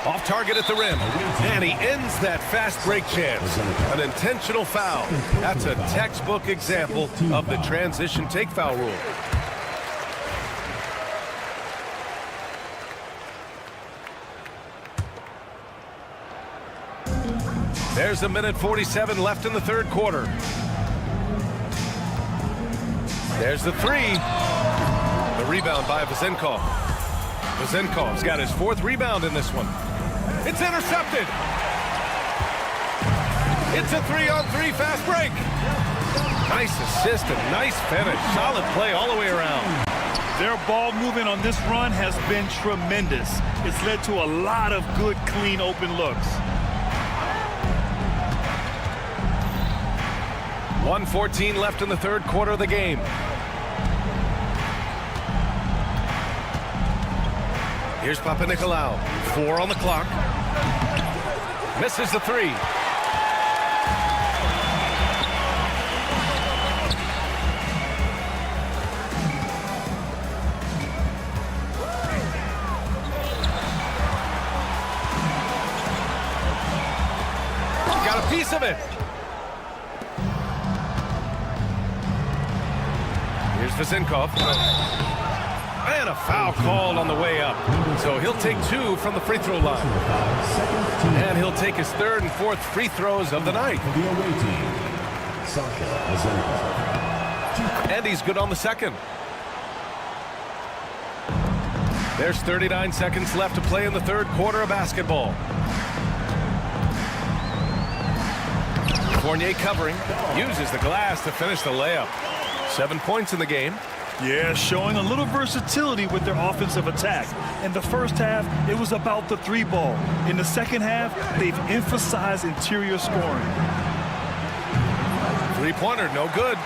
G: Off target at the rim. And he ends that fast break chance. An intentional foul. That's a textbook example of the transition take foul rule. There's 1:47 left in the third quarter. There's the 3. The rebound by Vezenkov. Vezenkov's got his 4th rebound in this one. It's intercepted. It's a 3-on-3 fast break. Nice assist and nice finish. Solid play all the way around.
H: Their ball movement on this run has been tremendous. It's led to a lot of good, clean, open looks.
G: 1:14 left in the third quarter of the game. Here's Papa Nicolau. 4 on the clock. Misses the 3. Got a piece of it. Here's Vezenkov. And a foul called on the way up. So he'll take 2 from the free throw line. And he'll take his 3rd and 4th free throws of the night. And he's good on the 2nd. There's 39 seconds left to play in the third quarter of basketball. Fournier covering. Uses the glass to finish the layup. 7 points in the game.
H: Yeah, showing a little versatility with their offensive attack. In the first half, it was about the 3 ball. In the second half, they've emphasized interior scoring.
G: 3-pointer, no good.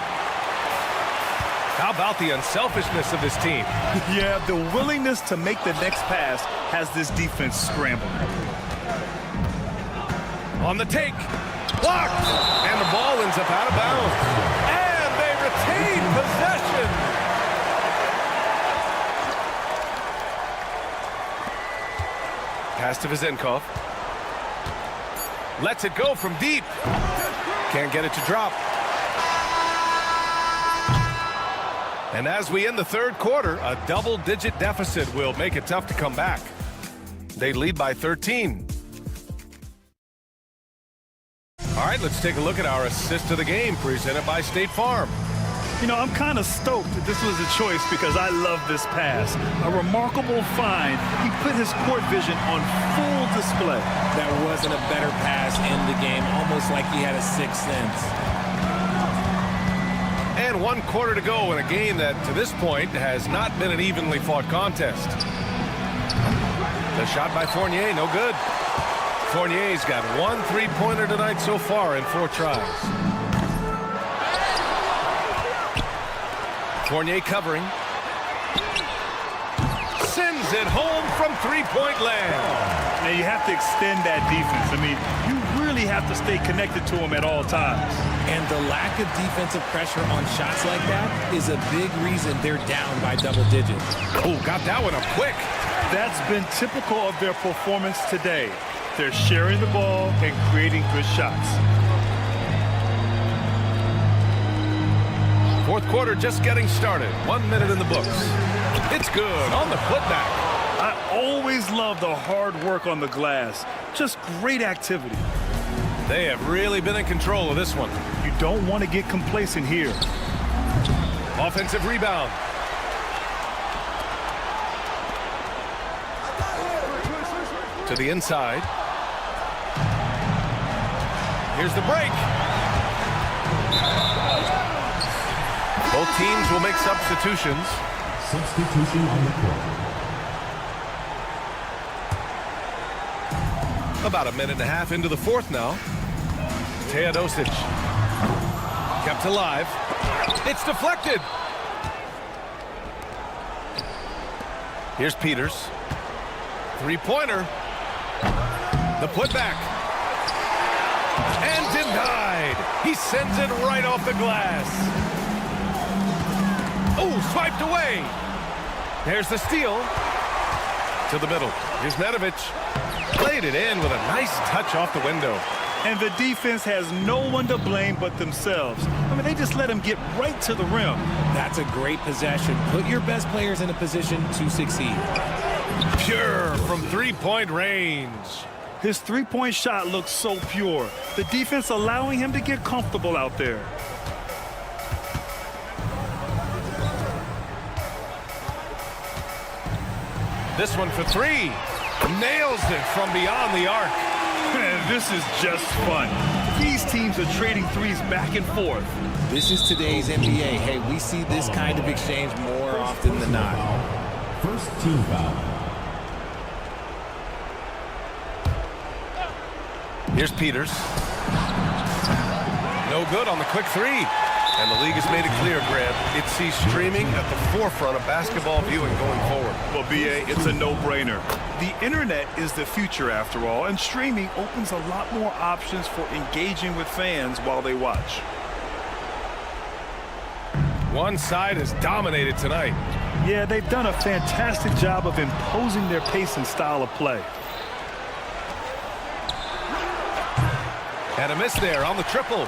G: How about the unselfishness of this team?
H: Yeah, the willingness to make the next pass has this defense scrambling.
G: On the take. Blocked. And the ball ends up out of bounds. And they retain possession. Pass to Vizenkov. Lets it go from deep. Can't get it to drop. And as we end the third quarter, a double-digit deficit will make it tough to come back. They lead by 13. All right, let's take a look at our assist of the game presented by State Farm.
H: You know, I'm kind of stoked that this was a choice because I love this pass. A remarkable find. He put his court vision on full display.
I: That wasn't a better pass in the game, almost like he had a sixth sense.
G: And 1 quarter to go in a game that, to this point, has not been an evenly fought contest. The shot by Fournier, no good. Fournier's got 1 3-pointer tonight so far in 4 tries. Fournier covering. Sends it home from 3-point land.
H: Now, you have to extend that defense. I mean, you really have to stay connected to him at all times.
I: And the lack of defensive pressure on shots like that is a big reason they're down by double digits.
G: Oh, got that one up quick.
H: That's been typical of their performance today. They're sharing the ball and creating good shots.
G: Fourth quarter just getting started. 1 minute in the books. It's good on the putback.
H: I always love the hard work on the glass. Just great activity.
G: They have really been in control of this one.
H: You don't want to get complacent here.
G: Offensive rebound. To the inside. Here's the break. Both teams will make substitutions.
C: Substitution on the court.
G: About 1.5 minutes into the fourth now. Teodosic. Kept alive. It's deflected. Here's Peters. 3-pointer. The putback. And denied. He sends it right off the glass. Oh, swiped away. There's the steal. To the middle. Here's Nedovic. Played it in with a nice touch off the window.
H: And the defense has no one to blame but themselves. I mean, they just let him get right to the rim.
I: That's a great possession. Put your best players in a position to succeed.
G: Pure from 3-point range.
H: His 3-point shot looks so pure. The defense allowing him to get comfortable out there.
G: This one for 3. Nails it from beyond the arc.
H: Man, this is just fun. These teams are trading threes back and forth.
I: This is today's NBA. Hey, we see this kind of exchange more often than not.
C: First team foul.
G: Here's Peters. No good on the quick 3. And the league has made it clear, Grant, it sees streaming at the forefront of basketball viewing going forward.
H: Well, B.A., it's a no-brainer. The internet is the future, after all, and streaming opens a lot more options for engaging with fans while they watch.
G: One side has dominated tonight.
H: Yeah, they've done a fantastic job of imposing their pace and style of play.
G: And a miss there on the triple.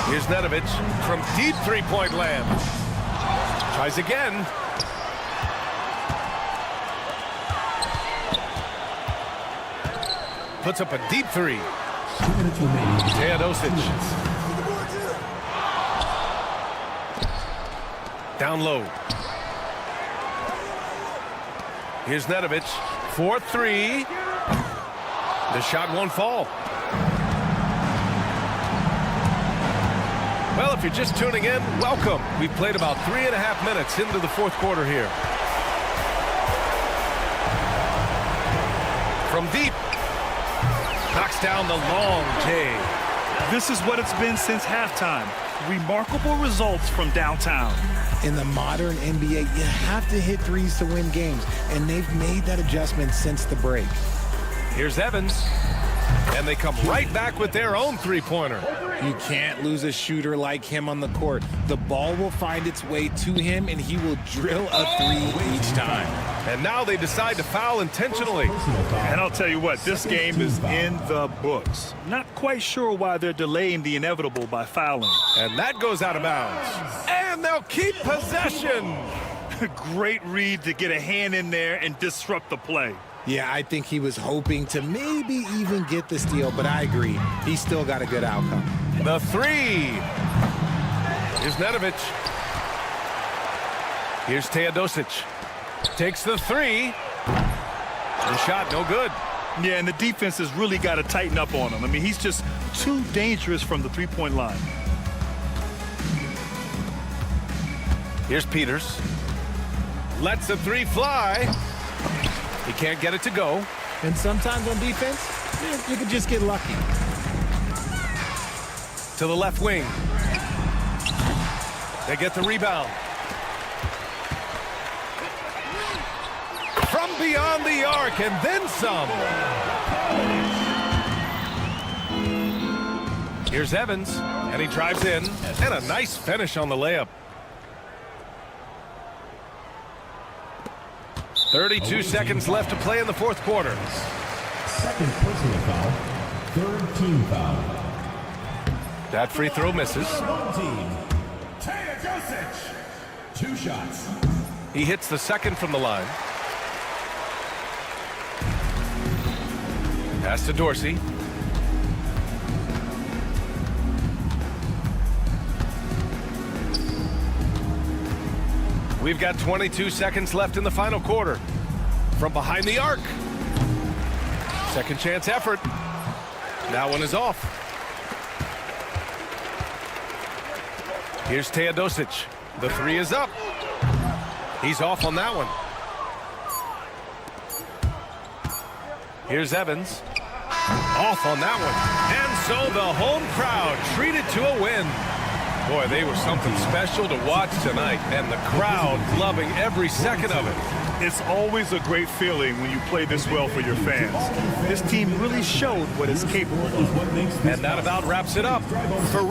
G: Here's Nedovic from deep 3-point land. Tries again. Puts up a deep 3.
C: 2 minutes remaining.
G: Teodosic. Down low. Here's Nedovic. 4-3. The shot won't fall. Well, if you're just tuning in, welcome. We've played about 3.5 minutes into the fourth quarter here. From deep. Knocks down the long J.
H: This is what it's been since halftime. Remarkable results from downtown.
I: In the modern NBA, you have to hit threes to win games, and they've made that adjustment since the break.
G: Here's Evans. And they come right back with their own three-pointer.
I: You can't lose a shooter like him on the court. The ball will find its way to him, and he will drill a three each time.
G: And now they decide to foul intentionally.
H: And I'll tell you what, this game is in the books. Not quite sure why they're delaying the inevitable by fouling.
G: And that goes out of bounds. And they'll keep possession.
H: Great read to get a hand in there and disrupt the play.
I: Yeah, I think he was hoping to maybe even get the steal, but I agree. He still got a good outcome.
G: The three. Here's Nedovic. Here's Teodosic. Takes the three. The shot, no good.
H: Yeah, and the defense has really got to tighten up on him. I mean, he's just too dangerous from the three-point line.
G: Here's Peters. Lets the three fly. He can't get it to go.
I: And sometimes on defense, you can just get lucky.
G: To the left wing. They get the rebound. From beyond the arc, and then some. Here's Evans, and he drives in, and a nice finish on the layup. 32 seconds left to play in the fourth quarter.
C: Second personal foul. Third team foul.
G: That free throw misses.
C: Home team. Teodosic. 2 shots.
G: He hits the second from the line. Pass to Dorsey. We've got 22 seconds left in the final quarter. From behind the arc. Second chance effort. That one is off. Here's Teodosic. The three is up. He's off on that one. Here's Evans. Off on that one. And so the home crowd treated to a win. Boy, they were something special to watch tonight, and the crowd loving every second of it.
H: It's always a great feeling when you play this well for your fans. This team really showed what it's capable of.
G: And that about wraps it up for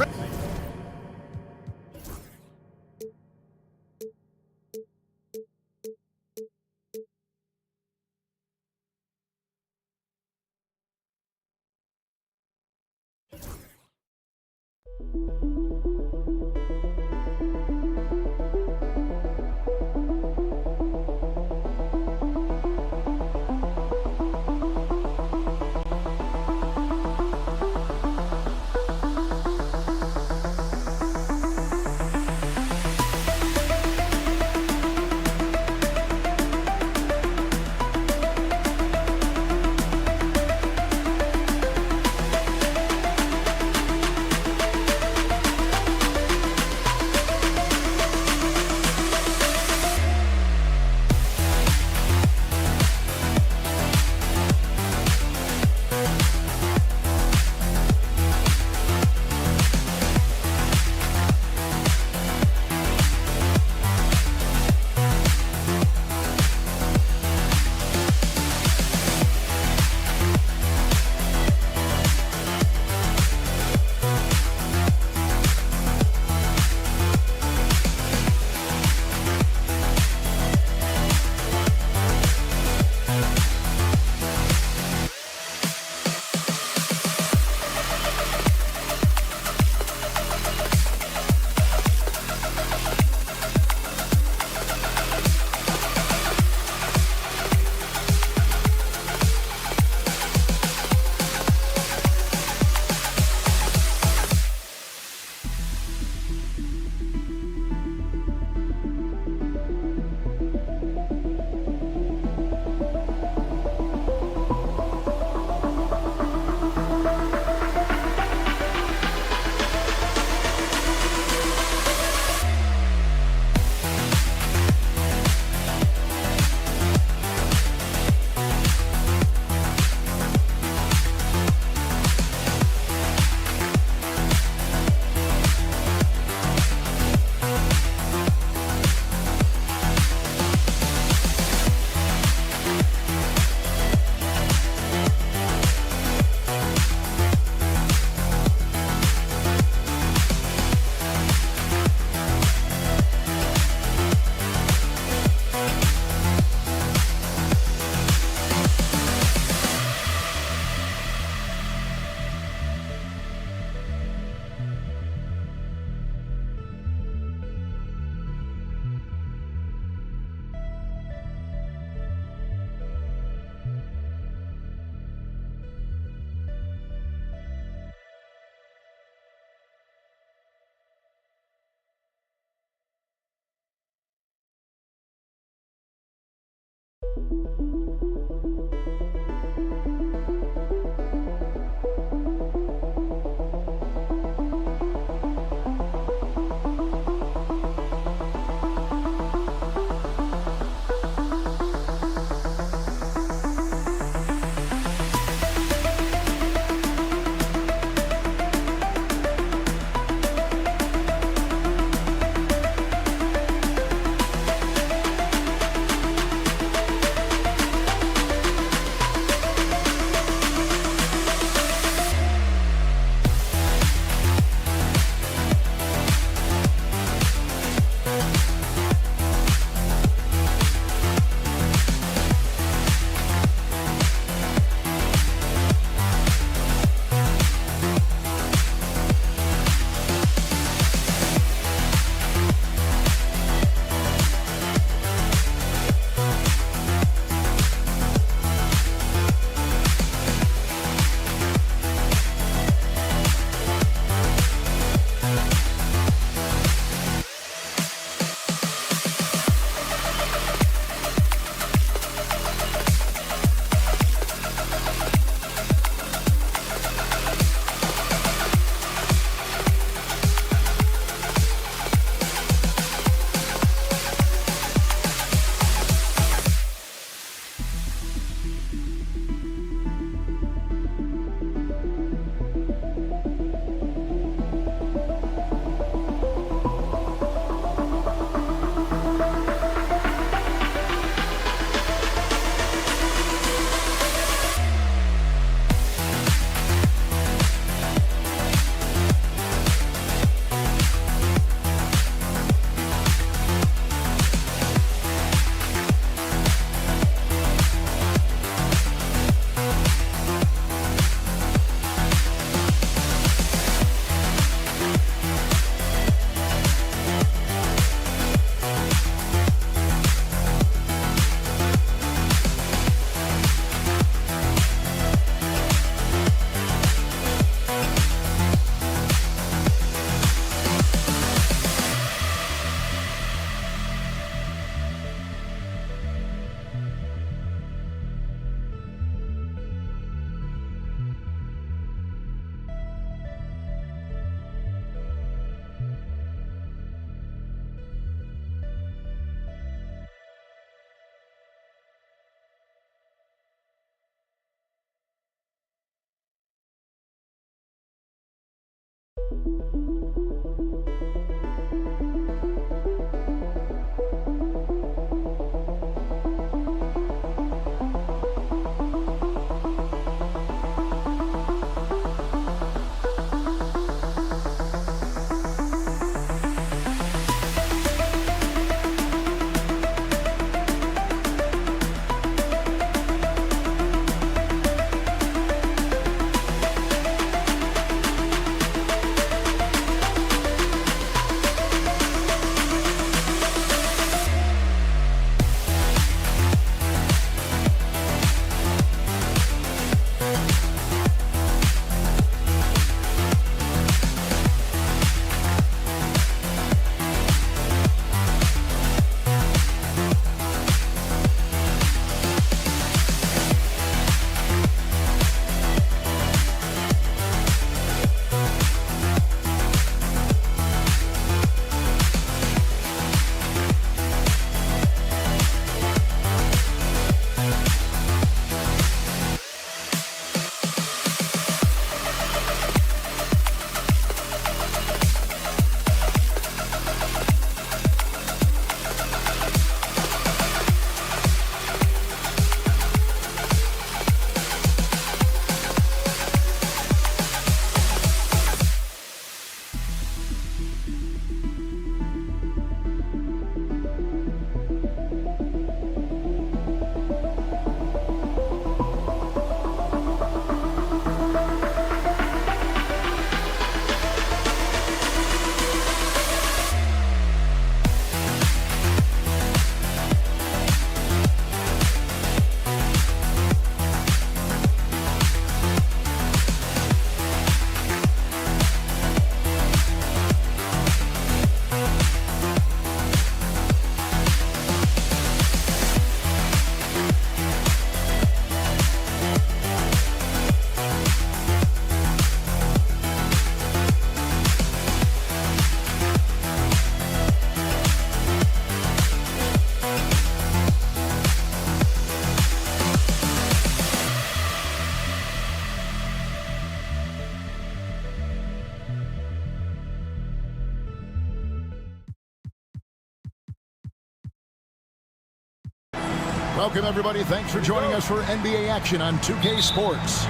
A: Welcome, everybody. Thanks for joining us for NBA action on 2K Sports.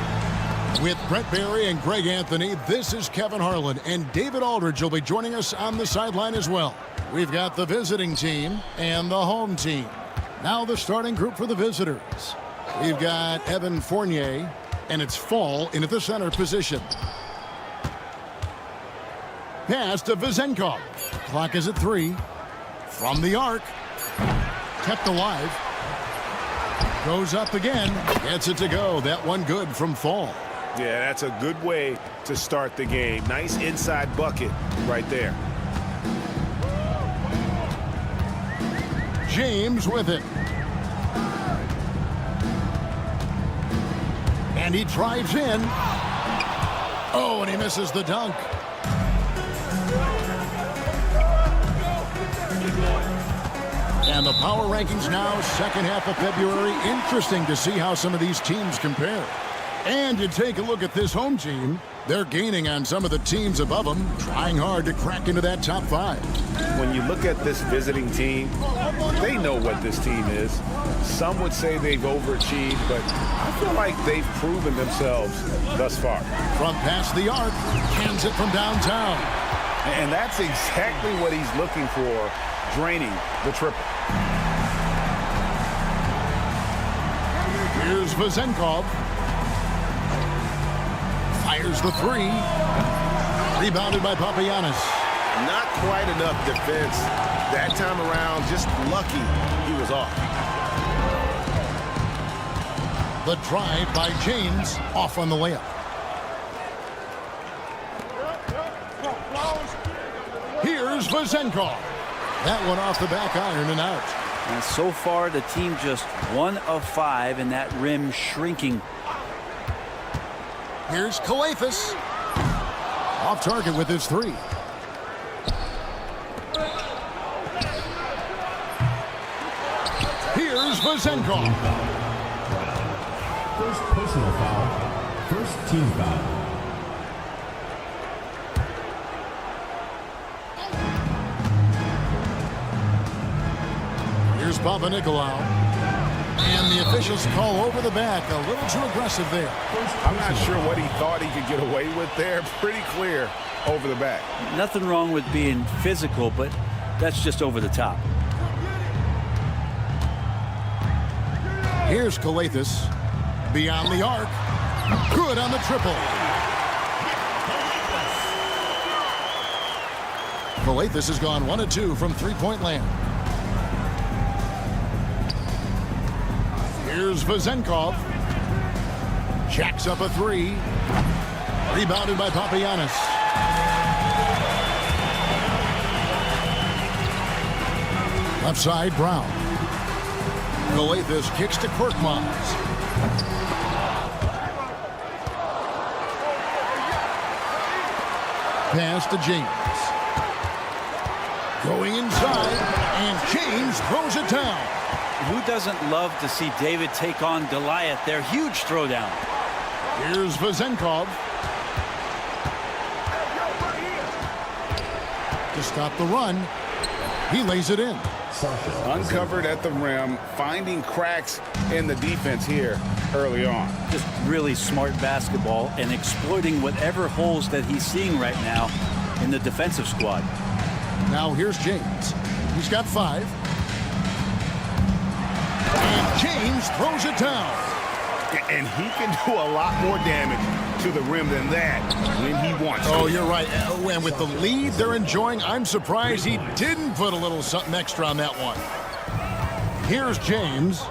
A: With Brent Barry and Greg Anthony, this is Kevin Harlan, and David Aldridge will be joining us on the sideline as well. We've got the visiting team and the home team. Now the starting group for the visitors. We've got Evan Fournier, and it's Fall in at the center position. Pass to Vezenkov. Clock is at 3. From the arc. Kept alive. Goes up again. Gets it to go. That one good from Fall.
B: Yeah, that's a good way to start the game. Nice inside bucket right there.
A: James with it. And he drives in. Oh, and he misses the dunk. And the power rankings now, second half of February. Interesting to see how some of these teams compare. And you take a look at this home team. They're gaining on some of the teams above them, trying hard to crack into that top 5.
B: When you look at this visiting team, they know what this team is. Some would say they've overachieved, but I feel like they've proven themselves thus far.
A: From past the arc, hands it from downtown.
B: And that's exactly what he's looking for, draining the triple.
A: Here's Vezenkov. Fires the 3. Rebounded by Papagiannis.
B: Not quite enough defense that time around. Just lucky he was off.
A: The drive by James. Off on the layup. Here's Vezenkov. That one off the back iron and out.
L: And so far, the team just 1 of 5 in that rim shrinking.
A: Here's Kalathis. Off target with his 3. Here's Vezenkov.
C: First personal foul. First team foul.
A: Here's Papanikolaou. And the officials call over the back. A little too aggressive there.
B: I'm not sure what he thought he could get away with there. Pretty clear over the back.
L: Nothing wrong with being physical, but that's just over the top.
A: Here's Kalathis. Beyond the arc. Good on the triple. Kalathis has gone 1 of 2 from three-point land. Here's Vezenkov. Jacks up a 3. Rebounded by Papagiannis. Left side, Brown. Kalathis kicks to Korkmaz. Pass to James. Going inside, and James throws it down.
L: Who doesn't love to see David take on Goliath? Their huge throwdown.
A: Here's Vezenkov. To stop the run, he lays it in.
B: Uncovered at the rim, finding cracks in the defense here early on.
L: Just really smart basketball and exploiting whatever holes that he's seeing right now in the defensive squad.
A: Now here's James. He's got 5. And James throws it down.
B: And he can do a lot more damage to the rim than that when he wants to.
A: Oh, you're right. And with the lead they're enjoying, I'm surprised he didn't put a little something extra on that one. Here's James.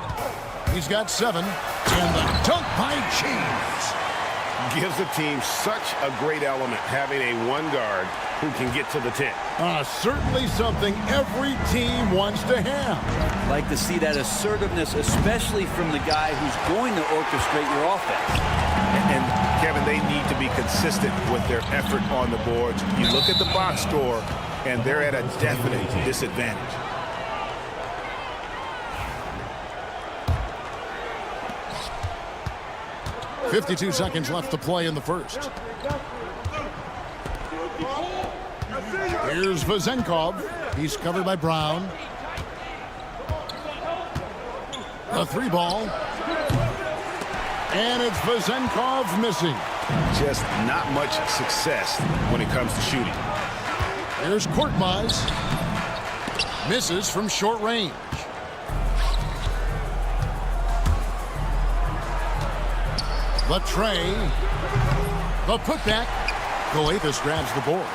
A: He's got 7. And the dunk by James.
B: Gives the team such a great element having a 1 guard who can get to the 10.
A: Certainly something every team wants to have.
L: Like to see that assertiveness, especially from the guy who's going to orchestrate your offense.
B: And Kevin, they need to be consistent with their effort on the boards. You look at the box score, and they're at a definite disadvantage.
A: .52 seconds left to play in the first. Here's Vezenkov. He's covered by Brown. A three ball. And it's Vazenkov missing.
B: Just not much success when it comes to shooting.
A: Here's Korkmaz. Misses from short range. Latre. The putback. Goethis grabs the board.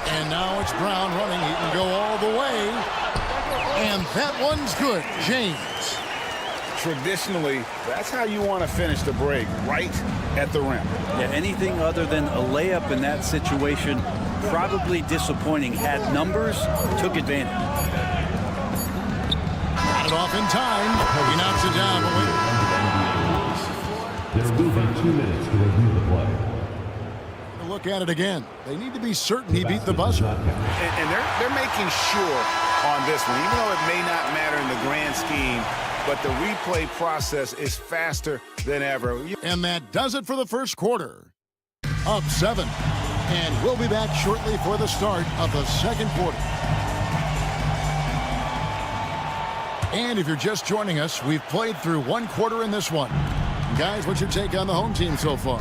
A: And now it's Brown running. He can go all the way. And that one's good. James.
B: Traditionally, that's how you want to finish the break, right at the rim.
L: Yeah, anything other than a layup in that situation, probably disappointing. Had numbers, took advantage.
A: Got it off in time. He knocks it down.
C: There will be 2 minutes to review the play.
A: Look at it again. They need to be certain he beat the buzzer.
B: And they're making sure on this one, even though it may not matter in the grand scheme, but the replay process is faster than ever.
A: And that does it for the first quarter. Up 7. And we'll be back shortly for the start of the second quarter. And if you're just joining us, we've played through 1 quarter in this one. Guys, what's your take on the home team so far?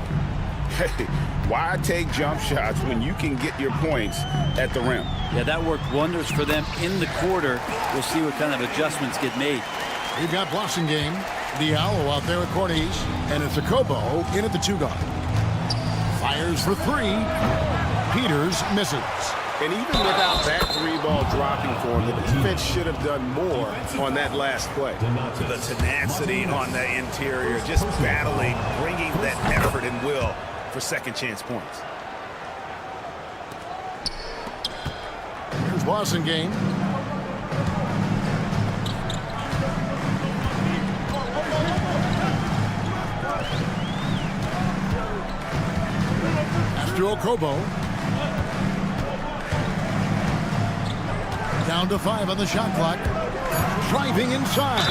B: Hey, why take jump shots when you can get your points at the rim?
L: Yeah, that worked wonders for them in the quarter. We'll see what kind of adjustments get made.
A: We've got Blossingame, Diallo out there at Corniche, and it's Akobo in at the 2-guard. Fires for 3. Peters misses.
B: And even without that 3-ball dropping for him, the defense should have done more on that last play.
G: The tenacity on the interior, just battling, bringing that effort and will for second chance points.
A: Here's Blossingame. To Okobo. Down to 5 on the shot clock. Driving inside.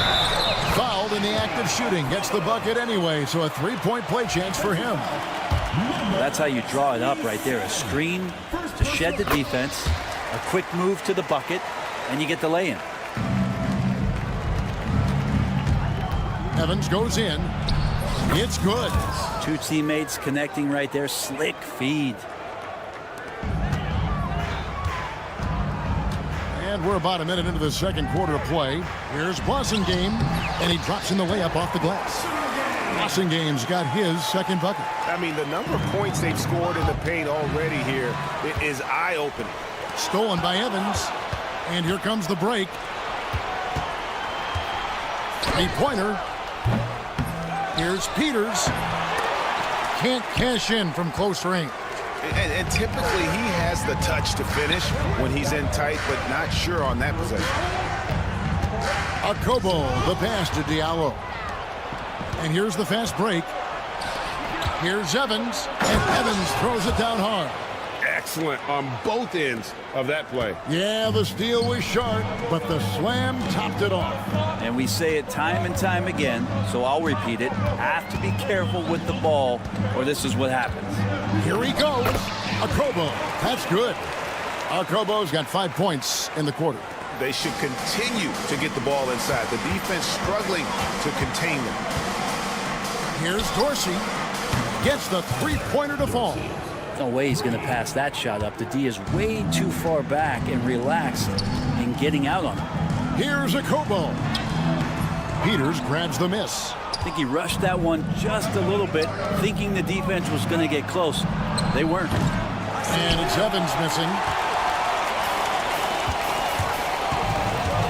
A: Fouled in the act of shooting. Gets the bucket anyway, so a 3-point play chance for him.
L: That's how you draw it up right there. A screen to shed the defense, a quick move to the bucket, and you get the lay-in.
A: Evans goes in. It's good.
L: 2 teammates connecting right there. Slick feed.
A: And we're about a minute into the second quarter of play. Here's Blossingame, and he drops in the layup off the glass. Blossingame's got his second bucket.
B: I mean, the number of points they've scored in the paint already here is eye-opening.
A: Stolen by Evans. And here comes the break. 3-pointer. Here's Peters. Can't cash in from close range.
B: And typically he has the touch to finish when he's in tight, but not sure on that possession.
A: Akobo, the pass to Diallo. And here's the fast break. Here's Evans, and Evans throws it down hard.
B: Excellent on both ends of that play.
A: Yeah, the steal was sharp, but the slam topped it off.
L: And we say it time and time again, so I'll repeat it. Have to be careful with the ball, or this is what happens.
A: Here he goes. Akobo. That's good. Akobo's got 5 points in the quarter.
B: They should continue to get the ball inside. The defense struggling to contain them.
A: Here's Dorsey. Gets the 3-pointer to fall.
L: No way he's going to pass that shot up. The D is way too far back and relaxed in getting out on him.
A: Here's Akobo. Peters grabs the miss.
L: I think he rushed that one just a little bit, thinking the defense was going to get close. They weren't.
A: And it's Evans missing.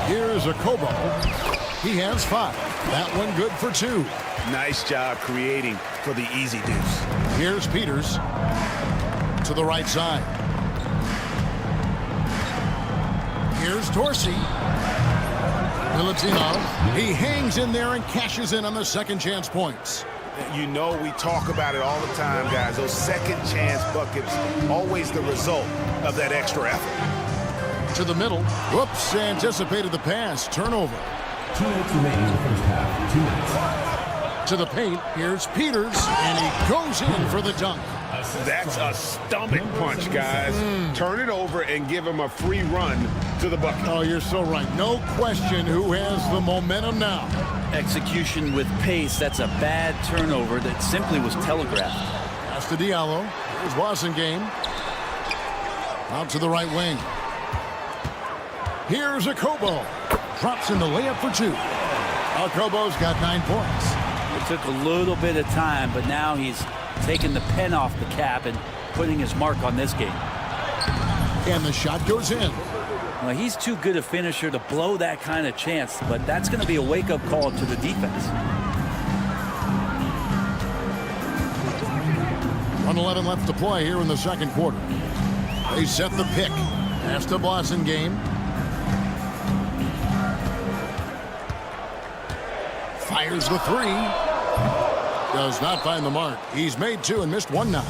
A: Here's Akobo. He has 5. That one good for 2.
B: Nice job creating for the easy deuce.
A: Here's Peters to the right side. Here's Dorsey. Milutinov. He hangs in there and cashes in on the second chance points.
B: You know we talk about it all the time, guys. Those second chance buckets, always the result of that extra effort.
A: To the middle. Whoops, anticipated the pass. Turnover.
C: 2 minutes remaining in the first half. 2 minutes.
A: To the paint. Here's Peters, and he goes in for the dunk.
B: That's a stomach punch, guys. Turn it over and give him a free run to the bucket.
A: Oh, you're so right. No question who has the momentum now.
L: Execution with pace. That's a bad turnover that simply was telegraphed.
A: Pass to Diallo. Here's Wasengame. Out to the right wing. Here's Akobo. Drops in the layup for 2. Akobo's got 9 points.
L: It took a little bit of time, but now he's taking the pen off the cap and putting his mark on this game.
A: And the shot goes in.
L: Well, he's too good a finisher to blow that kind of chance, but that's going to be a wake-up call to the defense.
A: 1:11 left to play here in the second quarter. They set the pick. Pass to Wasengame. Fires the 3. Does not find the mark. He's made 2 and missed 1 now.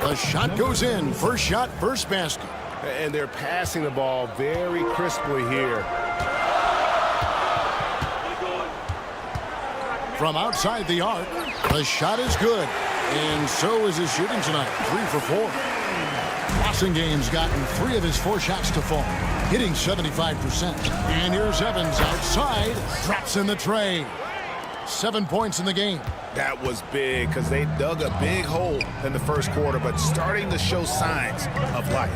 A: The shot goes in. First shot, first basket.
B: And they're passing the ball very crisply here.
A: From outside the arc, the shot is good. And so is his shooting tonight. 3 for 4. Wasengame's gotten 3 of his 4 shots to fall, hitting 75%. And here's Evans outside, drops in the tray. 7 points in the game.
B: That was big because they dug a big hole in the first quarter, but starting to show signs of life.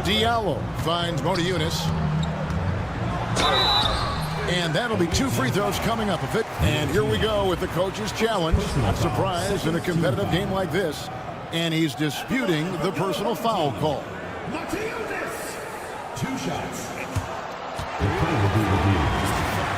A: Diallo finds Monaco. And that'll be 2 free throws coming up of it. And here we go with the coach's challenge. Not surprised in a competitive game like this. And he's disputing the personal foul call.
C: 2 shots. The play will be reviewed.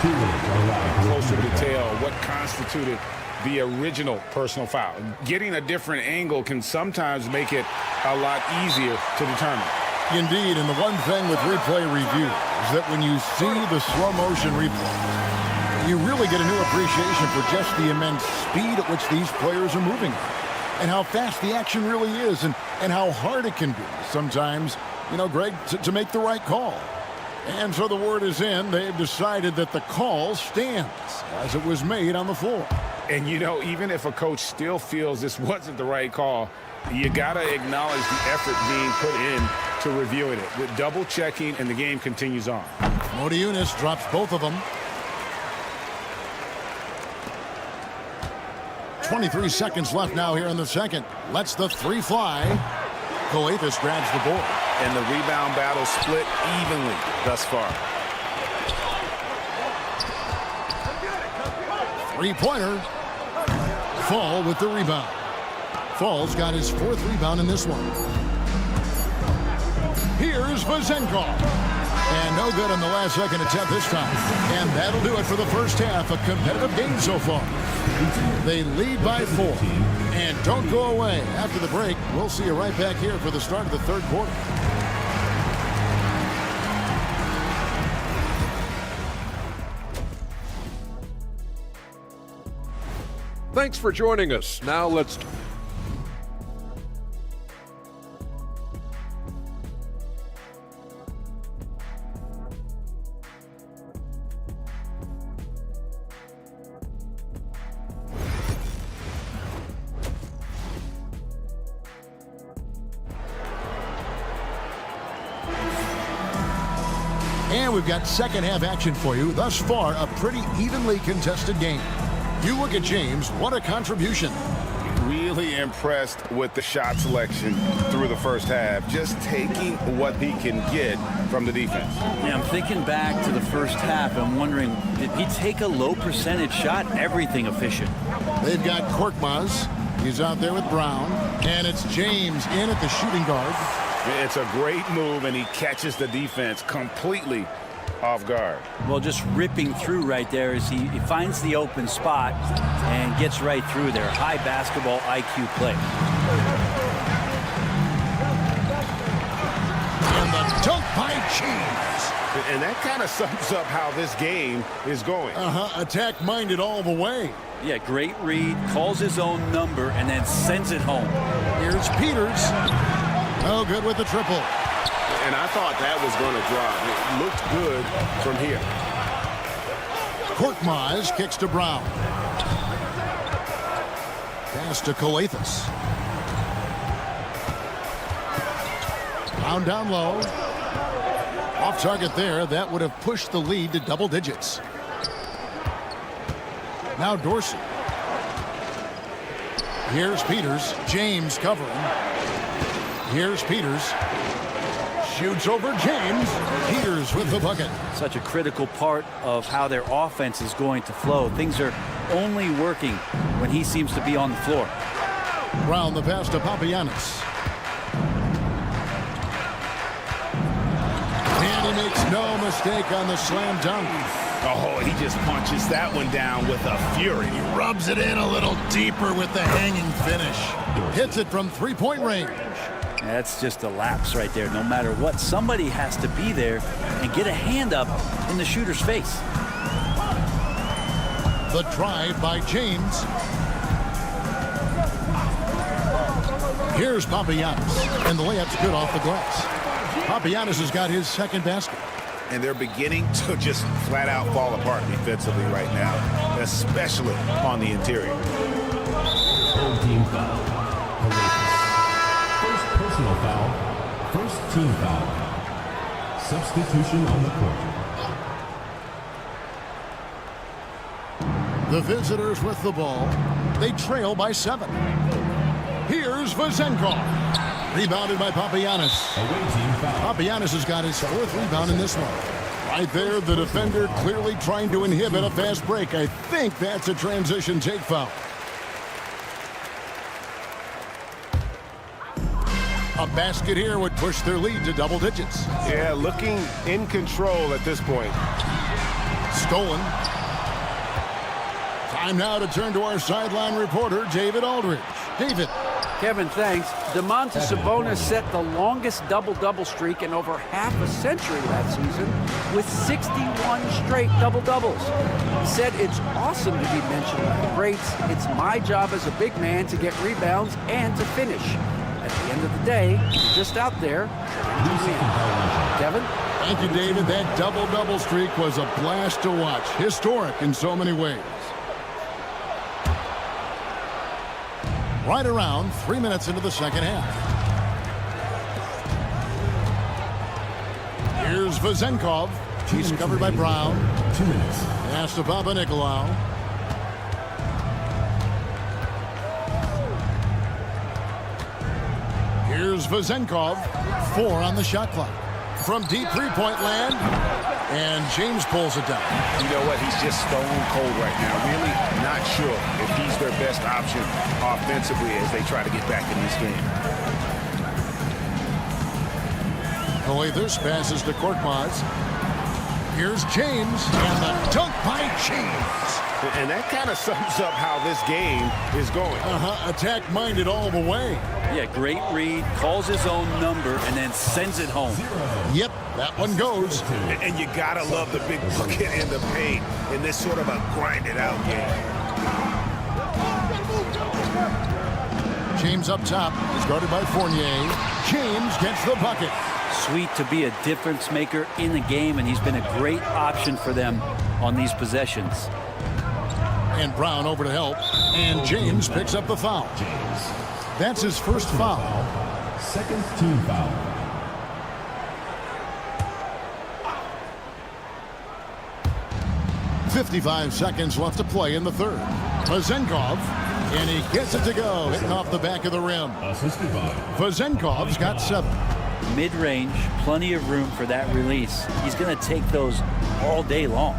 C: 2 minutes are allowed.
B: Closer detail what constituted the original personal foul. Getting a different angle can sometimes make it a lot easier to determine.
A: Indeed, and the one thing with replay review is that when you see the slow motion replay, you really get a new appreciation for just the immense speed at which these players are moving and how fast the action really is and how hard it can be sometimes, you know, Greg, to make the right call. And so the word is in. They've decided that the call stands as it was made on the floor.
B: And, you know, even if a coach still feels this wasn't the right call, you got to acknowledge the effort being put in to reviewing it. With double checking, and the game continues on.
A: Monaco drops both of them. 23 seconds left now here in the second. Lets the 3 fly. Coathis grabs the board.
B: And the rebound battle split evenly thus far.
A: 3-pointer. Fall with the rebound. Fall's got his 4th rebound in this one. Here's Vazenkov. And no good on the last second attempt this time. And that'll do it for the first half. A competitive game so far. They lead by 4. And don't go away. After the break, we'll see you right back here for the start of the third quarter.
F: Thanks for joining us. Now let's...
A: And we've got second half action for you. Thus far, a pretty evenly contested game. You look at James, what a contribution.
B: Really impressed with the shot selection through the first half. Just taking what he can get from the defense.
L: Yeah, I'm thinking back to the first half. I'm wondering, did he take a low percentage shot? Everything efficient.
A: They've got Korkmaz. He's out there with Brown. And it's James in at the shooting guard.
B: It's a great move, and he catches the defense completely off guard.
L: Well, just ripping through right there as he finds the open spot and gets right through there. High basketball IQ play.
A: And the dunk by James.
B: And that kind of sums up how this game is going.
A: Attack-minded all the way.
L: Yeah, great read, calls his own number, and then sends it home.
A: Here's Peters. Oh, good with the triple.
B: And I thought that was going to drop. It looked good from here.
A: Korkmaz kicks to Brown. Pass to Calathis. Down low. Off target there. That would have pushed the lead to double digits. Now Dorsey. Here's Peters. James covering. Here's Peters. Shoots over James. Peters with the bucket.
L: Such a critical part of how their offense is going to flow. Things are only working when he seems to be on the floor.
A: Brown the pass to Papagiannis. And he makes no mistake on the slam dunk.
B: Oh, he just punches that one down with a fury.
A: He rubs it in a little deeper with the hanging finish. Hits it from three-point range.
L: That's just a lapse right there. No matter what, somebody has to be there and get a hand up in the shooter's face.
A: The drive by James. Here's Papagiannis, and the layup's good off the glass. Papagiannis has got his second basket.
B: And they're beginning to just flat out fall apart defensively right now, especially on the interior.
C: Home team foul. First personal foul. First team foul. Substitution on the court.
A: The visitors with the ball. They trail by 7. Here's Vezenkov. Rebounded by Papagiannis. Papagiannis has got his 4th rebound in this one. Right there, the defender clearly trying to inhibit a fast break. I think that's a transition take foul. A basket here would push their lead to double digits.
G: Yeah, looking in control at this point.
A: Stolen. Time now to turn to our sideline reporter, David Aldridge. David.
M: Kevin, thanks. Domantas Sabonis set the longest double-double streak in over half a century that season with 61 straight double-doubles. He said, "It's awesome to be mentioned by the greats. It's my job as a big man to get rebounds and to finish. At the end of the day, you're just out there trying to win." Kevin?
A: Thank you, David. That double-double streak was a blast to watch. Historic in so many ways. Right around 3 minutes into the second half. Here's Vezenkov. He's covered by Brown.
C: 2 minutes.
A: Pass to Papanikolaou. Here's Vezenkov. 4 on the shot clock. From deep three-point land. And James pulls it down.
B: You know what? He's just stone cold right now. Really not sure if he's their best option offensively as they try to get back in this game.
A: Calathis passes to Korkmaz. Here's James. And the dunk by James.
B: And that kind of sums up how this game is going.
A: Attack-minded all the way.
L: Yeah, great read, calls his own number, and then sends it home.
A: Yep, that one goes.
B: And you gotta love the big bucket and the paint in this sort of a grinded-out game.
A: James up top. He's guarded by Fournier. James gets the bucket.
L: Sweet to be a difference maker in the game, and he's been a great option for them on these possessions.
A: And Brown over to help. And James picks up the foul. That's his first foul.
C: Second team foul.
A: .55 seconds left to play in the third. Vezenkov, and he gets it to go, hitting off the back of the rim.
C: Assisted by
A: Vezenkov's got 7.
L: Mid-range, plenty of room for that release. He's going to take those all day long.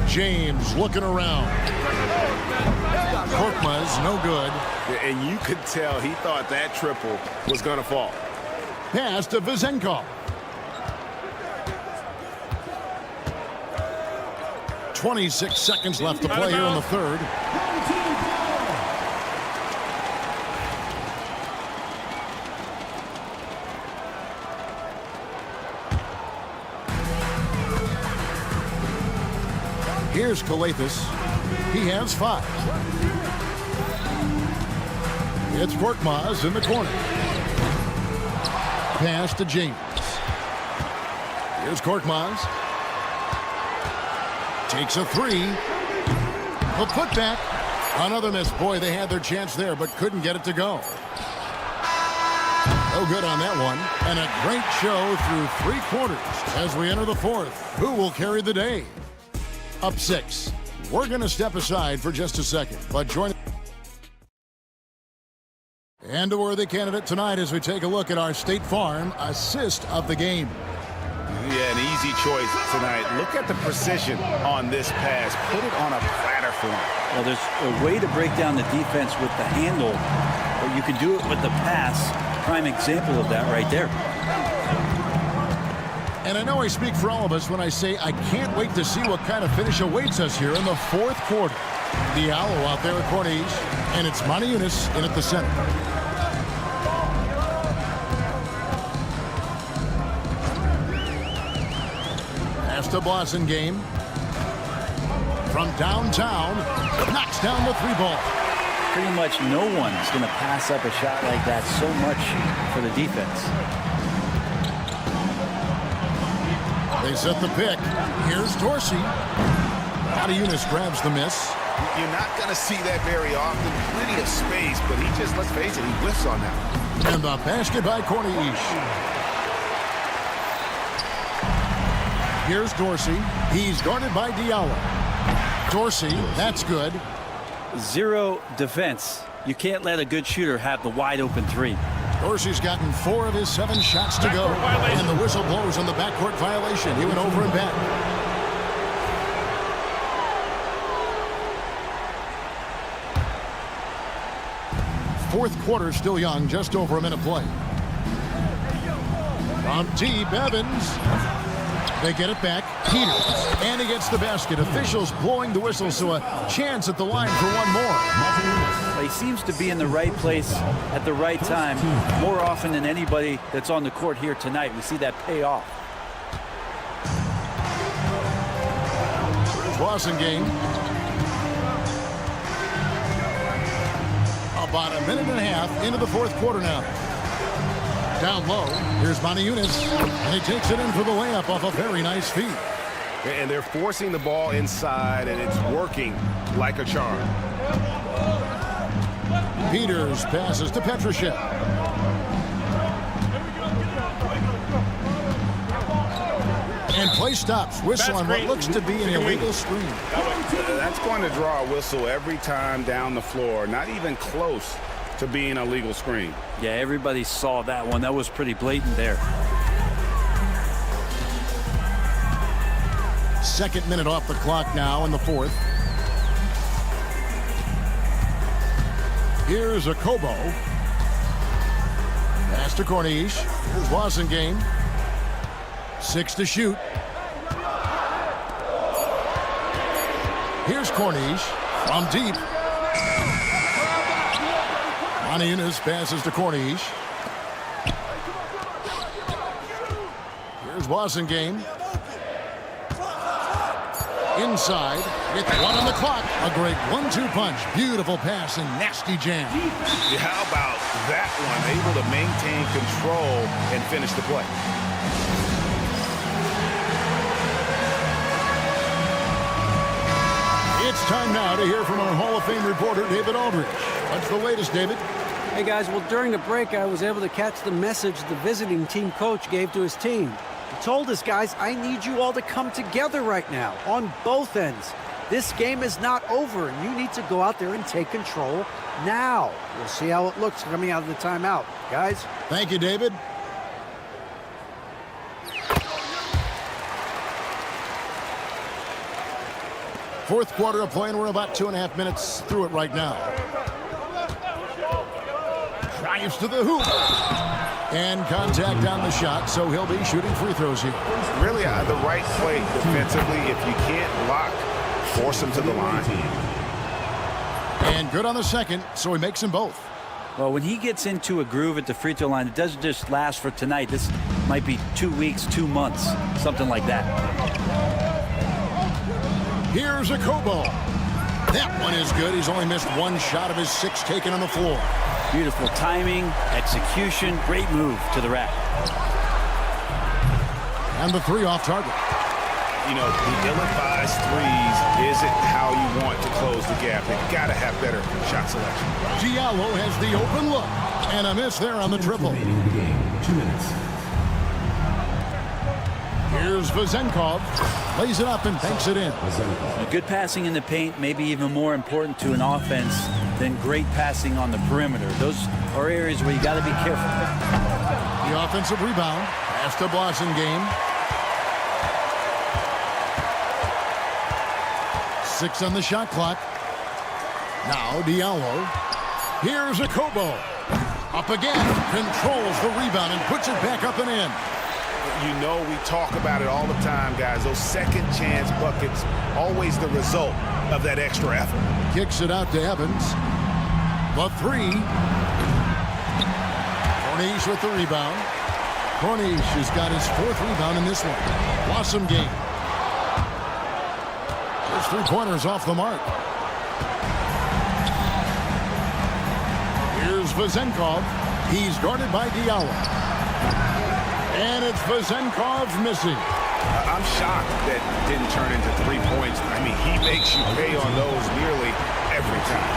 A: James looking around. Korkmaz, no good.
B: And you could tell he thought that triple was going to fall.
A: Pass to Vezenkov. 26 seconds left to play here in the third. Here's Calathis. He has 5. It's Korkmaz in the corner. Pass to James. Here's Korkmaz. Takes a 3. The putback. Another miss. Boy, they had their chance there, but couldn't get it to go. No good on that one. And a great show through 3 quarters as we enter the 4th. Who will carry the day? Up 6. We're going to step aside for just a second, but join. And a worthy candidate tonight as we take a look at our State Farm assist of the game.
B: Yeah, an easy choice tonight. Look at the precision on this pass. Put it on a platter form.
L: Well, there's a way to break down the defense with the handle, but you can do it with the pass. Prime example of that right there.
A: And I know I speak for all of us when I say I can't wait to see what kind of finish awaits us here in the 4th quarter. Diallo out there at Corniche, and it's Montiunas in at the center. Pass to Blasingame. From downtown, knocks down the 3-ball.
L: Pretty much no one's going to pass up a shot like that so much for the defense.
A: They set the pick. Here's Dorsey. Montiunas grabs the miss.
B: You're not going to see that very often. Plenty of space, but he just, let's face it, he whiffs on that.
A: And the basket by Corniche. Here's Dorsey. He's guarded by Diallo. Dorsey, that's good.
L: 0 defense. You can't let a good shooter have the wide open 3.
A: Dorsey's gotten 4 of his 7 shots to go. And the whistle blows on the backcourt violation. He went over and back. Fourth quarter still young, just over a minute play. From deep, Evans. They get it back. Peters. And he gets the basket. Officials blowing the whistle, so a chance at the line for one more.
L: He seems to be in the right place at the right time more often than anybody that's on the court here tonight. We see that pay off.
A: Blasingame. About a minute and a half into the 4th quarter now. Down low, here's Montiunas, and he takes it in for the layup off a very nice feed.
B: And they're forcing the ball inside, and it's working like a charm.
A: Peters passes to Petrushev. And play stops. Whistle on what looks to be an illegal screen.
B: That's going to draw a whistle every time down the floor. Not even close to being a legal screen.
L: Yeah, everybody saw that one. That was pretty blatant there.
A: 2nd minute off the clock now in the 4th. Here's a Kobo. Pass to Corniche. Here's Blasingame. 6 to shoot. Here's Corniche from deep. Montiunas passes to Corniche. Here's Blasingame. Inside, with 1 on the clock. A great 1-2 punch. Beautiful pass and nasty jam.
B: Yeah, how about that one? Able to maintain control and finish the play.
A: It's time now to hear from our Hall of Fame reporter, David Aldridge. What's the latest, David?
M: Hey, guys, well, during the break, I was able to catch the message the visiting team coach gave to his team. He told us, guys, I need you all to come together right now on both ends. This game is not over, and you need to go out there and take control now. We'll see how it looks coming out of the timeout. Guys?
A: Thank you, David. Fourth quarter of play, and we're about 2.5 minutes through it right now. Drives to the hoop. And contact on the shot, so he'll be shooting free throws here.
B: Really the right play defensively. If you can't block, force him to the line.
A: And good on the second, so he makes them both.
L: Well, when he gets into a groove at the free throw line, it doesn't just last for tonight. This might be 2 weeks, 2 months, something like that.
A: Here's a Kobo. That one is good. He's only missed 1 shot of his 6 taken on the floor.
L: Beautiful timing, execution, great move to the rack.
A: And the 3 off target.
B: you know, the ill-advised threes isn't how you want to close the gap. They've got to have better shot selection.
A: Diallo has the open look, and a miss there on the triple.
C: Remaining in the game, 2 minutes.
A: Here's Vezenkov, lays it up and banks it in.
L: Good passing in the paint may be even more important to an offense than great passing on the perimeter. Those are areas where you got to be careful.
A: The offensive rebound, pass to Blasingame. 6 on the shot clock. Now Diallo. Here's a Kobo. Up again, controls the rebound and puts it back up and in.
B: You know, we talk about it all the time, guys. Those second chance buckets, always the result of that extra effort.
A: Kicks it out to Evans. The three. Corniche with the rebound. Corniche has got his 4th rebound in this one. Blossom game. There's 3 pointers off the mark. Here's Vezenkov. He's guarded by Diallo. And it's Vezenkov missing.
B: I'm shocked that didn't turn into 3 points. I mean, he makes you pay on those nearly every time.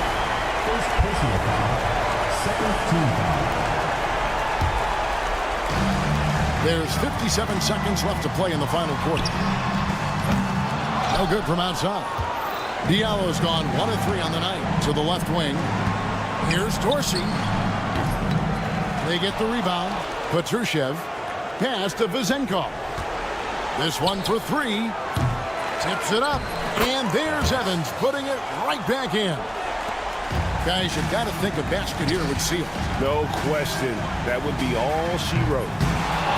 C: First personal foul, second team foul.
A: There's 57 seconds left to play in the final quarter. No good from outside. Diallo's gone 1 of 3 on the night to the left wing. Here's Dorsey. They get the rebound. Petrushev. Pass to Vezenkov. This one for 3. Tips it up. And there's Evans putting it right back in. Guys, you've got to think a basket here would seal.
B: No question. That would be all she wrote.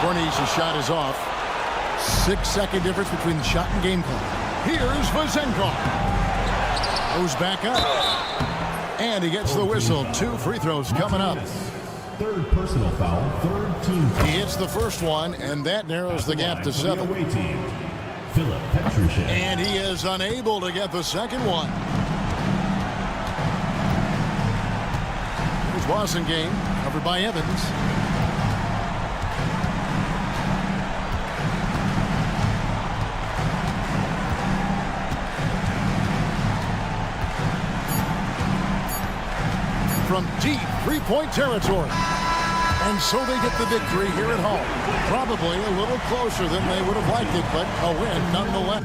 A: Cornish's shot is off. 6-second difference between the shot and game clock. Here's Vezenkov. Goes back up. And he gets the whistle. 2 free throws coming up.
C: Third personal foul, third team foul.
A: He hits the first one, and that narrows the gap to 7.
C: Away team, Philip Petrushev.
A: And he is unable to get the second one. Here's Blasingame, covered by Evans. From deep 3-point territory. And so they get the victory here at home. Probably a little closer than they would have liked it, but a win nonetheless.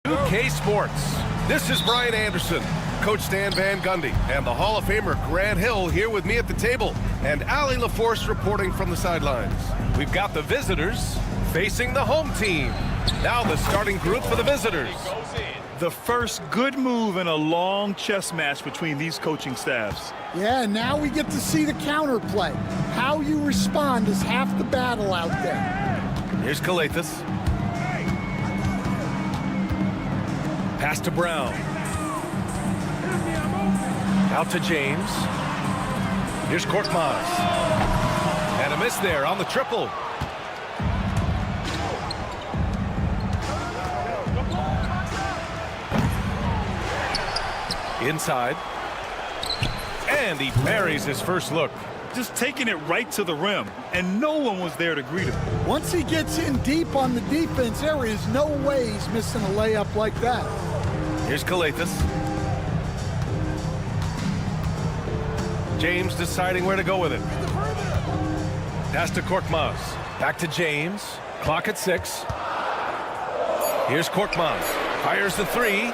G: 2K Sports. This is Brian Anderson, Coach Stan Van Gundy, and the Hall of Famer Grant Hill here with me at the table, and Allie LaForce reporting from the sidelines. We've got the visitors facing the home team. Now the starting group for the visitors.
H: The first good move in a long chess match between these coaching staffs.
N: Yeah, now we get to see the counterplay. How you respond is half the battle out there.
G: Here's Calathis. Pass to Brown. Out to James. Here's Korkmaz. And a miss there on the triple. Inside. And he buries his first look.
H: Just taking it right to the rim, and no one was there to greet him.
N: Once he gets in deep on the defense, there is no way he's missing a layup like that.
G: Here's Calathis. James deciding where to go with it. Pass to Korkmaz. Back to James. Clock at 6. Here's Korkmaz. Fires the 3.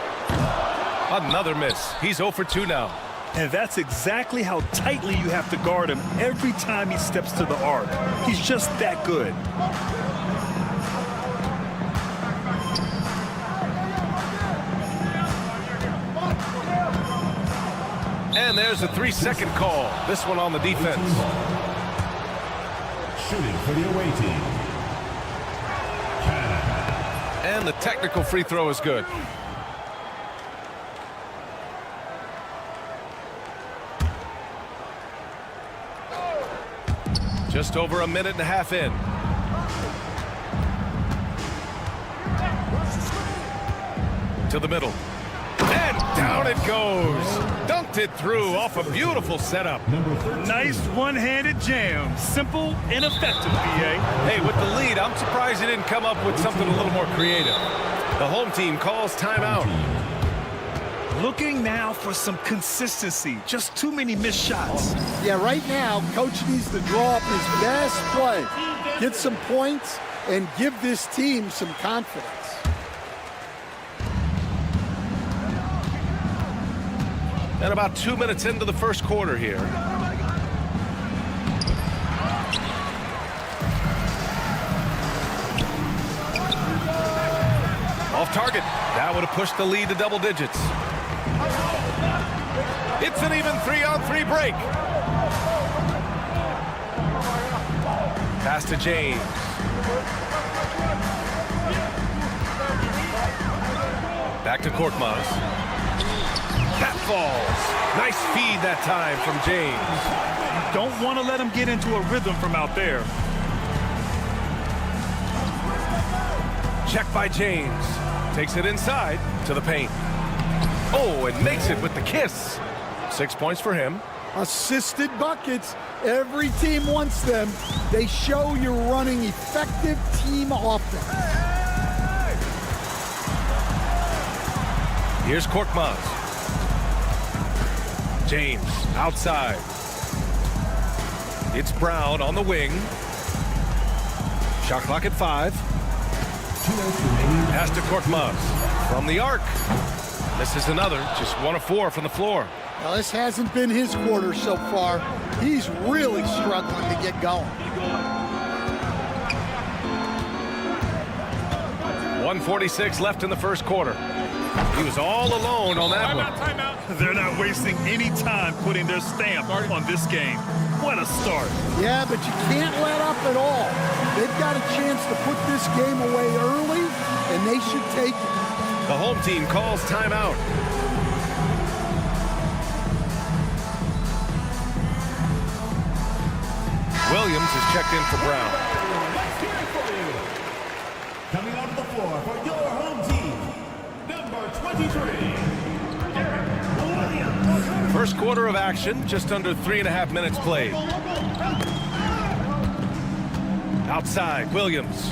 G: Another miss. He's 0 for 2 now.
H: And that's exactly how tightly you have to guard him every time he steps to the arc. He's just that good.
G: And there's a 3-second call. This one on the defense.
C: Shooting for the away team.
G: And the technical free throw is good. Just over a minute and a half in. To the middle. And down it goes. Dunked it through off a beautiful setup.
H: Nice one-handed jam. Simple and effective, B.A.
G: Hey, with the lead, I'm surprised he didn't come up with something a little more creative. The home team calls timeout.
H: Looking now for some consistency. Just too many missed shots.
N: Yeah, right now, Coach needs to draw up his best play, get some points, and give this team some confidence.
G: And about 2 minutes into the first quarter here. Off target. That would have pushed the lead to double digits. It's an even 3-on-3 break. Pass to James. Back to Korkmaz. That falls. Nice feed that time from James.
H: You don't want to let him get into a rhythm from out there.
G: Check by James. Takes it inside to the paint. Oh, and makes it with the kiss. 6 points for him.
N: Assisted buckets. Every team wants them. They show you're running effective team offense.
G: Here's Korkmaz. James outside. It's Brown on the wing. Shot clock at 5. Pass to Korkmaz from the arc. This is another, just 1 of 4 from the floor.
N: Now, this hasn't been his quarter so far. He's really struggling to get going.
G: 1:46 left in the first quarter. He was all alone on that one.
H: Timeout. They're not wasting any time putting their stamp on this game. What a start.
N: Yeah, but you can't let up at all. They've got a chance to put this game away early, and they should take it.
G: The home team calls timeout. Williams is checked in for Brown.
C: Coming onto the floor for your home team, number 23.
G: First quarter of action, just under 3.5 minutes played. Outside, Williams.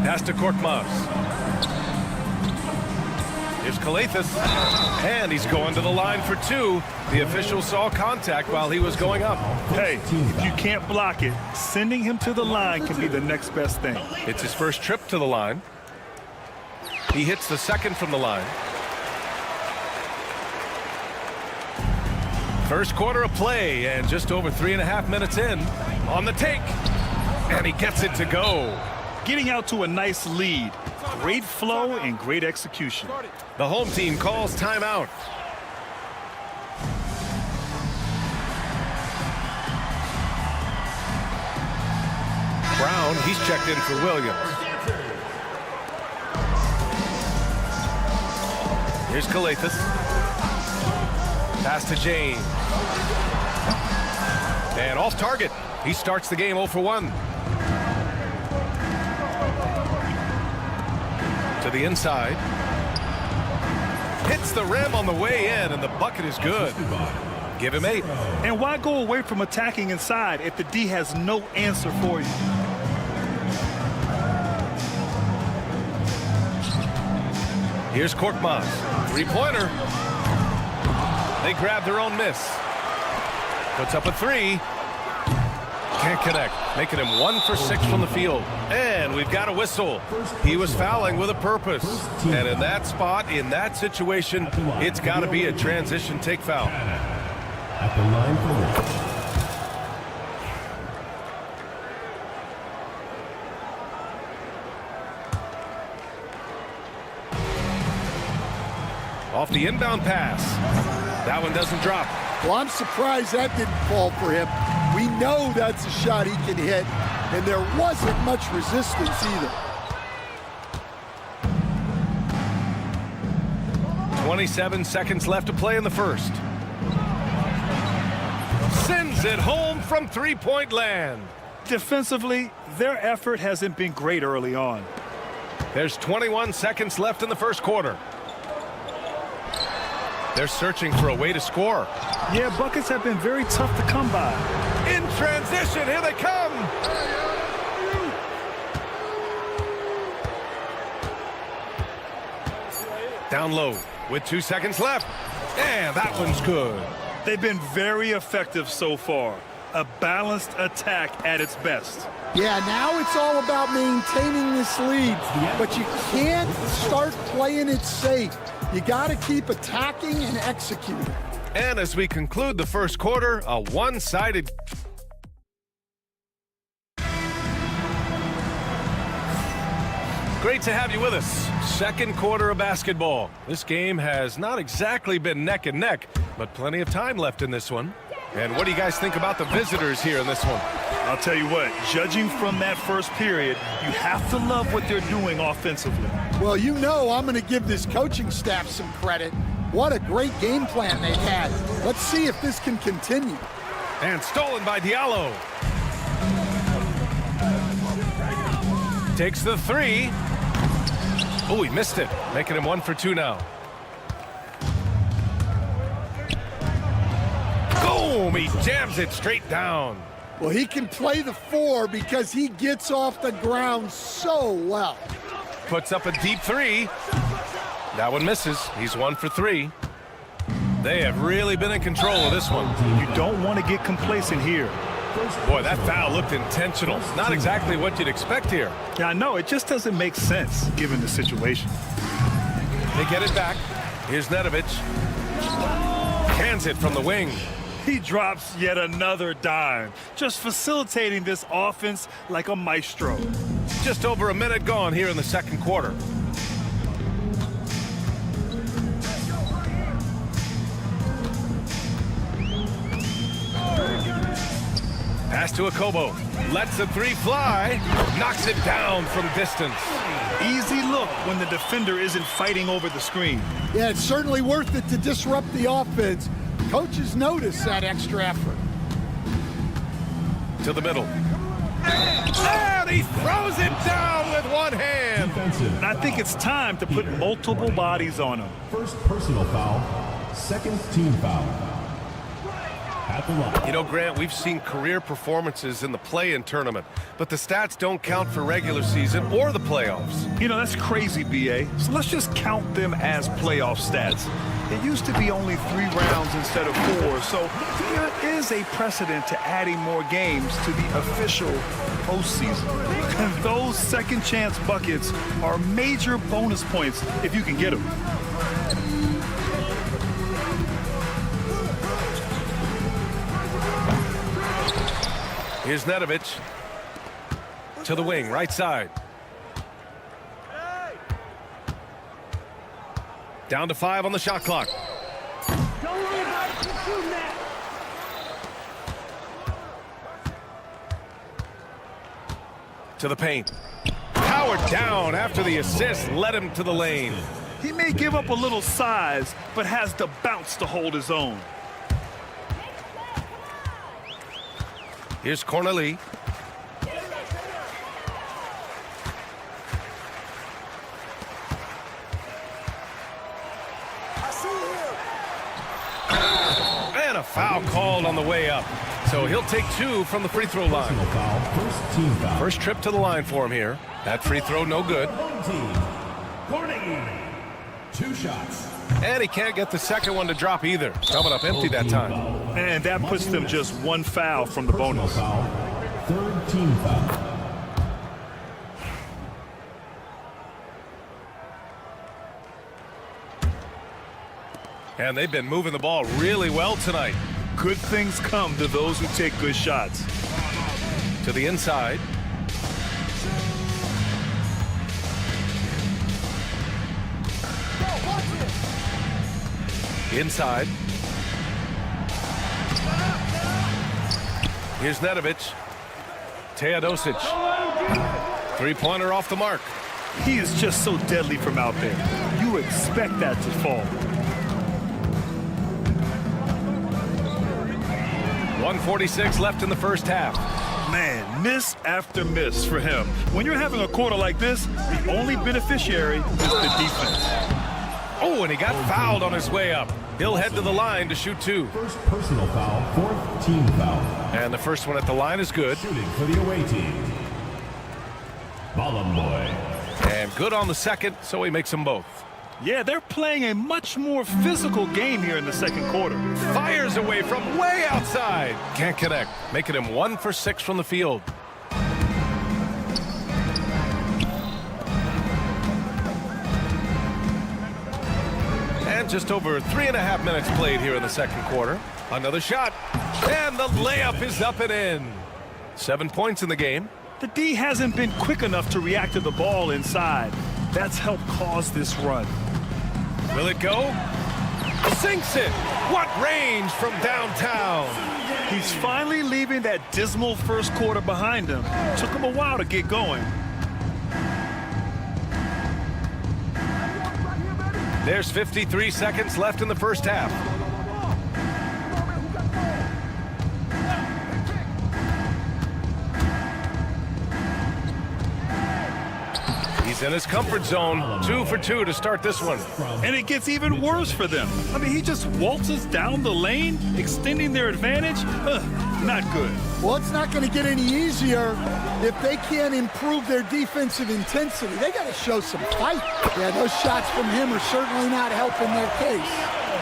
G: Pass to Korkmaz. Here's Calathis. And he's going to the line for 2. The official saw contact while he was going up.
H: Hey, if you can't block it, sending him to the line can be the next best thing.
G: It's his first trip to the line. He hits the second from the line. First quarter of play, and just over 3.5 minutes in. On the take, and he gets it to go.
H: Getting out to a nice lead. Great flow and great execution.
G: The home team calls timeout. Brown, he's checked in for Williams. Here's Kalathis. Pass to James. And off target. He starts the game 0 for 1. To the inside. Hits the rim on the way in, and the bucket is good. Give him 8.
H: And why go away from attacking inside if the D has no answer for you?
G: Here's Korkmaz. Three-pointer. They grab their own miss. Puts up a 3. Can't connect. Making him 1 for 6 from the field. And we've got a whistle. He was fouling with a purpose. And in that spot, in that situation, it's got to be a transition take foul.
C: At the line for Rich.
G: Off the inbound pass. That one doesn't drop.
N: Well, I'm surprised that didn't fall for him. We know that's a shot he can hit, and there wasn't much resistance either.
G: 27 seconds left to play in the first. Sends it home from three-point land.
H: Defensively, their effort hasn't been great early on.
G: There's 21 seconds left in the first quarter. They're searching for a way to score.
H: Yeah, buckets have been very tough to come by.
G: In transition, here they come. Down low with 2 seconds left. And that one's good.
H: They've been very effective so far. A balanced attack at its best.
N: Yeah, now it's all about maintaining this lead, but you can't start playing it safe. You got to keep attacking and executing.
G: And as we conclude the first quarter, a one-sided. Great to have you with us. Second quarter of basketball. This game has not exactly been neck and neck, but plenty of time left in this one. And what do you guys think about the visitors here in this one?
H: I'll tell you what, judging from that first period, you have to love what they're doing offensively.
N: Well, you know I'm going to give this coaching staff some credit. What a great game plan they had. Let's see if this can continue.
G: And stolen by Diallo. Takes the 3. Oh, he missed it. Making him 1 for 2 now. Boom! He jams it straight down.
N: Well, he can play the 4 because he gets off the ground so well.
G: Puts up a deep 3. That one misses. He's 1 for 3. They have really been in control of this one.
H: You don't want to get complacent here.
G: Boy, that foul looked intentional. Not exactly what you'd expect here.
H: Yeah, I know. It just doesn't make sense given the situation.
G: They get it back. Here's Nedovic. Hands it from the wing.
H: He drops yet another dime, just facilitating this offense like a maestro.
G: Just over a minute gone here in the second quarter. Pass to Akobo. Lets the 3 fly. Knocks it down from distance.
H: Easy look when the defender isn't fighting over the screen.
N: Yeah, it's certainly worth it to disrupt the offense. Coaches notice that extra effort.
G: To the middle. And he throws it down with one hand.
H: And I think it's time to put multiple bodies on him.
C: First personal foul, second team foul. at the line.
G: You know, Grant, we've seen career performances in the play-in tournament, but the stats don't count for regular season or the playoffs.
H: You know, that's crazy, B.A. So let's just count them as playoff stats. It used to be only 3 rounds instead of 4, so there is a precedent to adding more games to the official postseason. And those second chance buckets are major bonus points if you can get them.
G: Here's Nedovic to the wing, right side. Down to 5 on the shot clock. To the paint. Powered down after the assist led him to the lane.
H: He may give up a little size, but has the bounce to hold his own.
G: Here's Cornelie. And a foul called on the way up. So he'll take 2 from the free throw line.
C: First team foul.
G: First trip to the line for him here. That free throw no good.
C: Team. 2 shots.
G: And he can't get the second one to drop either. Coming up empty that time.
H: And that puts them just 1 foul from the bonus.
C: Foul. Third team foul.
G: And they've been moving the ball really well tonight.
H: Good things come to those who take good shots.
G: To the inside. Inside. Here's Nedovic. Teodosic. 3-pointer off the mark.
H: He is just so deadly from out there. You expect that to fall.
G: 1:46 left in the first half.
H: Man, miss after miss for him. When you're having a quarter like this, the only beneficiary is the defense.
G: Oh, and he got fouled on his way up. He'll head to the line to shoot 2.
C: First personal foul, 4th team foul.
G: And the first one at the line is good.
C: Shooting for the away team. Boy.
G: And good on the second, so he makes them both.
H: Yeah, they're playing a much more physical game here in the second quarter.
G: Fires away from way outside. Can't connect, making him 1 for 6 from the field. And just over 3.5 minutes played here in the second quarter. Another shot. And the layup is up and in. 7 points in the game.
H: The D hasn't been quick enough to react to the ball inside. That's helped cause this run.
G: Will it go? Sinks it. What range from downtown.
H: He's finally leaving that dismal first quarter behind him. Took him a while to get going.
G: There's 53 seconds left in the first half. He's in his comfort zone. 2 for 2 to start this one.
H: And it gets even worse for them. I mean, he just waltzes down the lane, extending their advantage. Not good.
N: Well, it's not going to get any easier if they can't improve their defensive intensity. They got to show some fight. Yeah, those shots from him are certainly not helping their case.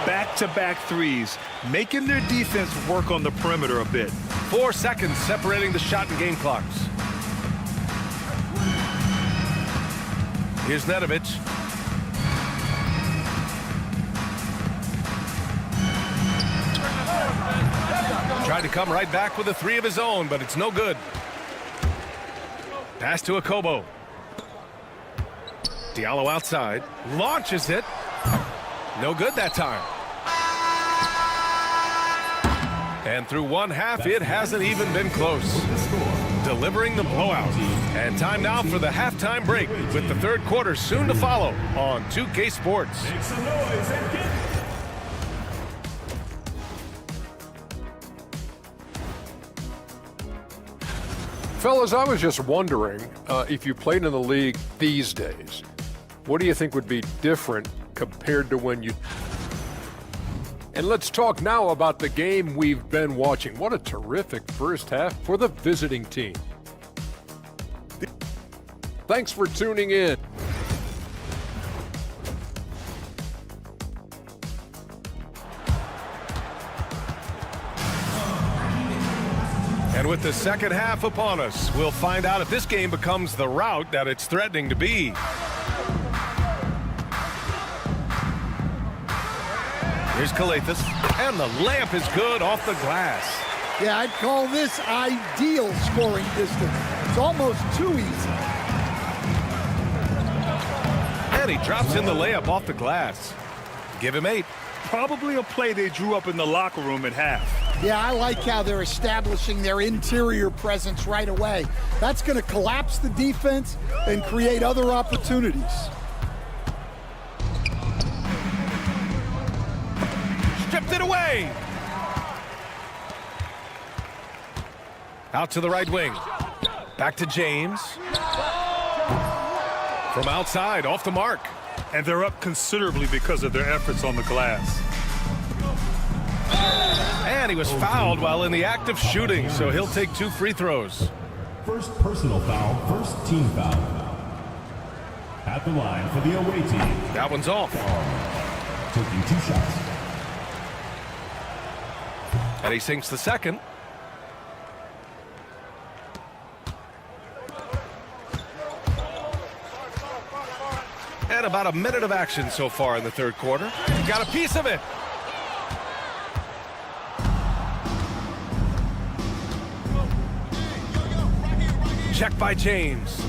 H: Back-to-back threes, making their defense work on the perimeter a bit.
G: 4 seconds separating the shot and game clocks. Here's Nedovic. Tried to come right back with a 3 of his own, but it's no good. Pass to Akobo. Diallo outside. Launches it. No good that time. And through one half, it hasn't even been close. Delivering the blowout. And time now for the halftime break, with the third quarter soon to follow on 2K Sports.
C: Make some noise and get
F: Fellas, I was just wondering if you played in the league these days, what do you think would be different compared to when you... And let's talk now about the game we've been watching. What a terrific first half for the visiting team. Thanks for tuning in.
G: And with the second half upon us, we'll find out if this game becomes the rout that it's threatening to be. Here's Calathis, and the layup is good off the glass.
N: Yeah, I'd call this ideal scoring distance. It's almost too easy.
G: And he drops in the layup off the glass. Give him 8.
H: Probably a play they drew up in the locker room at half.
N: Yeah, I like how they're establishing their interior presence right away. That's going to collapse the defense and create other opportunities.
G: Stripped it away. Out to the right wing. Back to James. From outside, off the mark.
H: And they're up considerably because of their efforts on the glass.
G: And he was fouled while in the act of shooting, so he'll take 2 free throws.
C: First personal foul, first team foul. At the line for the away team.
G: That one's off.
C: Taking 2 shots.
G: And he sinks the second. And about a minute of action so far in the third quarter. Got a piece of it. Check by James.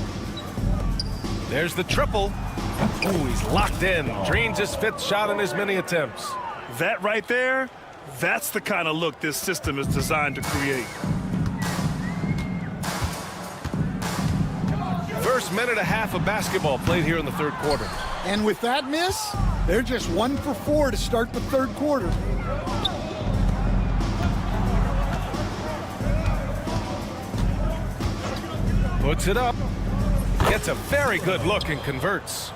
G: There's the triple. Oh, he's locked in. Drains his 5th shot in as many attempts.
H: That right there, that's the kind of look this system is designed to create.
G: First minute and a half of basketball played here in the third quarter.
N: And with that miss, they're just 1 for 4 to start the third quarter.
G: Puts it up. Gets a very good look and converts.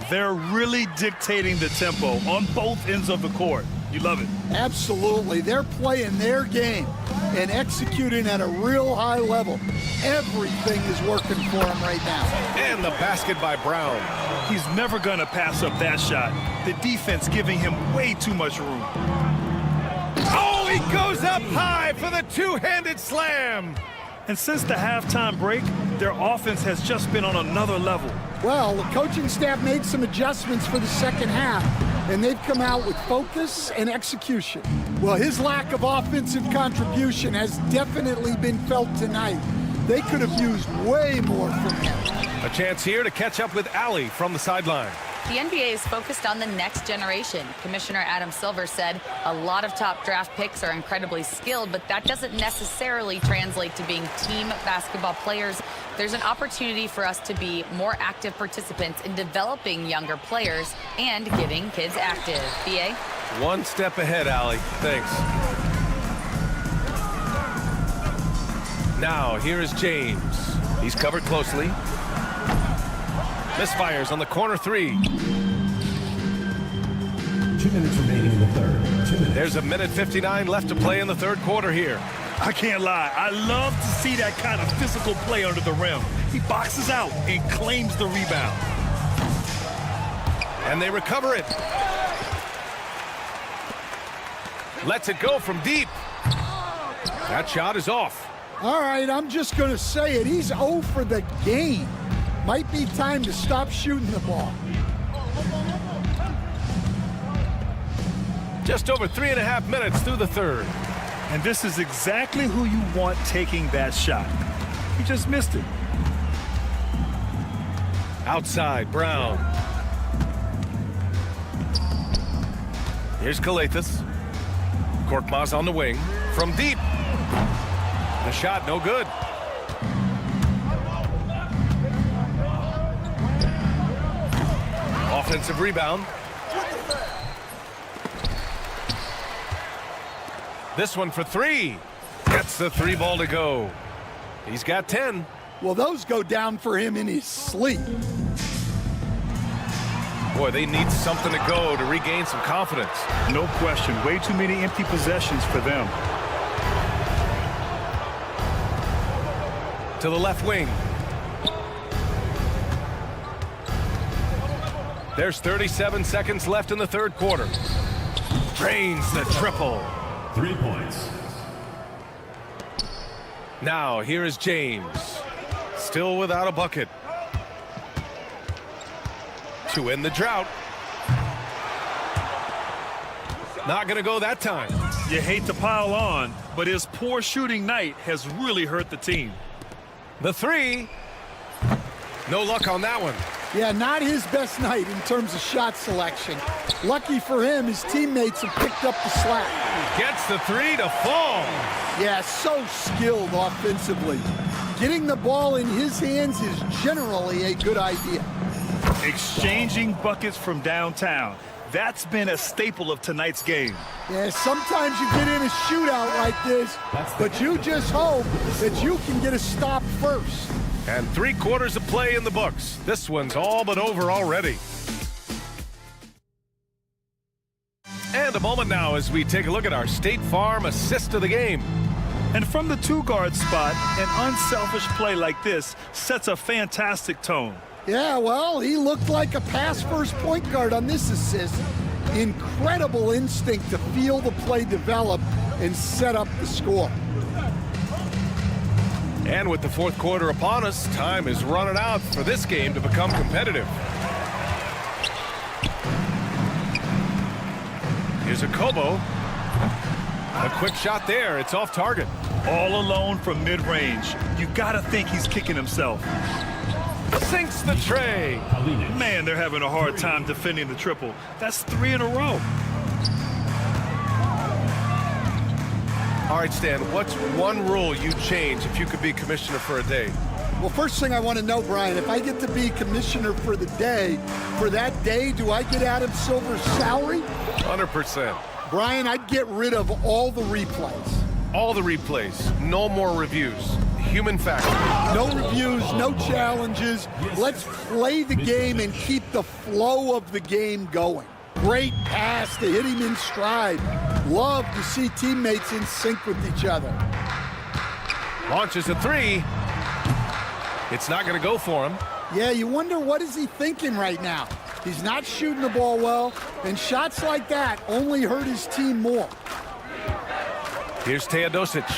H: They're really dictating the tempo on both ends of the court. You love it.
N: Absolutely. They're playing their game and executing at a real high level. Everything is working for them right now.
G: And the basket by Brown.
H: He's never going to pass up that shot. The defense giving him way too much room.
G: Oh, he goes up high for the 2-handed slam.
H: And since the halftime break, their offense has just been on another level.
N: Well, the coaching staff made some adjustments for the second half, and they've come out with focus and execution. Well, his lack of offensive contribution has definitely been felt tonight. They could have used way more from him.
G: A chance here to catch up with Allie from the sideline.
K: The NBA is focused on the next generation. Commissioner Adam Silver said a lot of top draft picks are incredibly skilled, but that doesn't necessarily translate to being team basketball players. There's an opportunity for us to be more active participants in developing younger players and getting kids active. BA?
G: One step ahead, Allie. Thanks. Now, here is James. He's covered closely. Misfires on the corner 3.
C: 2 minutes remaining in the third. 2 minutes.
G: There's a minute 59 left to play in the third quarter here.
H: I can't lie. I love to see that kind of physical play under the rim. He boxes out and claims the rebound.
G: And they recover it. Lets it go from deep. That shot is off.
N: All right, I'm just going to say it. He's 0 for the game. Might be time to stop shooting the ball.
G: Just over 3.5 minutes through the third.
H: And this is exactly who you want taking that shot. He just missed it.
G: Outside, Brown. Here's Calathis. Korkmaz on the wing. From deep. The shot no good. Offensive rebound. This one for 3. Gets the 3 ball to go. He's got 10.
N: Well, those go down for him in his sleep.
G: Boy, they need something to go to regain some confidence.
H: No question. Way too many empty possessions for them.
G: To the left wing. There's 37 seconds left in the third quarter. Drains the triple.
C: 3 points.
G: Now, here is James. Still without a bucket. To end the drought. Not going to go that time.
H: You hate to pile on, but his poor shooting night has really hurt the team.
G: The three. No luck on that one.
N: Yeah, not his best night in terms of shot selection. Lucky for him, his teammates have picked up the slack.
G: Gets the three to fall.
N: Yeah, so skilled offensively. Getting the ball in his hands is generally a good idea.
H: Exchanging buckets from downtown. That's been a staple of tonight's game.
N: Yeah, sometimes you get in a shootout like this, but you just hope that you can get a stop first.
G: And 3 quarters of play in the books. This one's all but over already. And a moment now as we take a look at our State Farm assist of the game.
H: And from the 2-guard spot, an unselfish play like this sets a fantastic tone.
N: Yeah, well, he looked like a pass-first point guard on this assist. Incredible instinct to feel the play develop and set up the score.
G: And with the fourth quarter upon us, time is running out for this game to become competitive. Here's a Kobo. A quick shot there. It's off target.
H: All alone from mid-range. You gotta think he's kicking himself.
G: Sinks the tray.
H: Man, they're having a hard time defending the triple. That's 3 in a row.
G: All right, Stan, what's one rule you'd change if you could be commissioner for a day?
N: Well, first thing I want to know, Brian, if I get to be commissioner for the day, for that day, do I get Adam Silver's salary?
G: 100%.
N: Brian, I'd get rid of all the replays.
G: All the replays. No more reviews. Human factor.
N: No reviews, no challenges. Let's play the game and keep the flow of the game going. Great pass to hit him in stride. Love to see teammates in sync with each other.
G: Launches a three. It's not going to go for him.
N: Yeah, you wonder what is he thinking right now. He's not shooting the ball well, and shots like that only hurt his team more.
G: Here's Teodosic.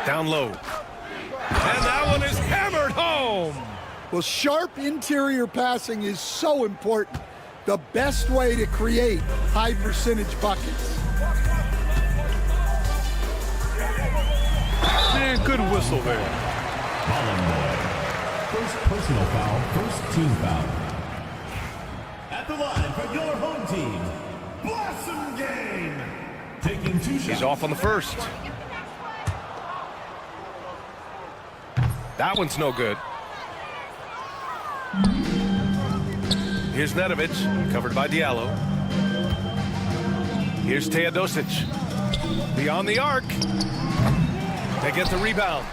G: Down low. And that one is hammered home.
N: Well, sharp interior passing is so important. The best way to create high percentage buckets.
H: Man, good whistle there.
C: First personal foul, first team foul. At the line for your home team, Blossom Game. Taking 2 shots.
G: He's off on the first. That one's no good. Here's Nedovic, covered by Diallo. Here's Teodosic. Beyond the arc. They get the rebound.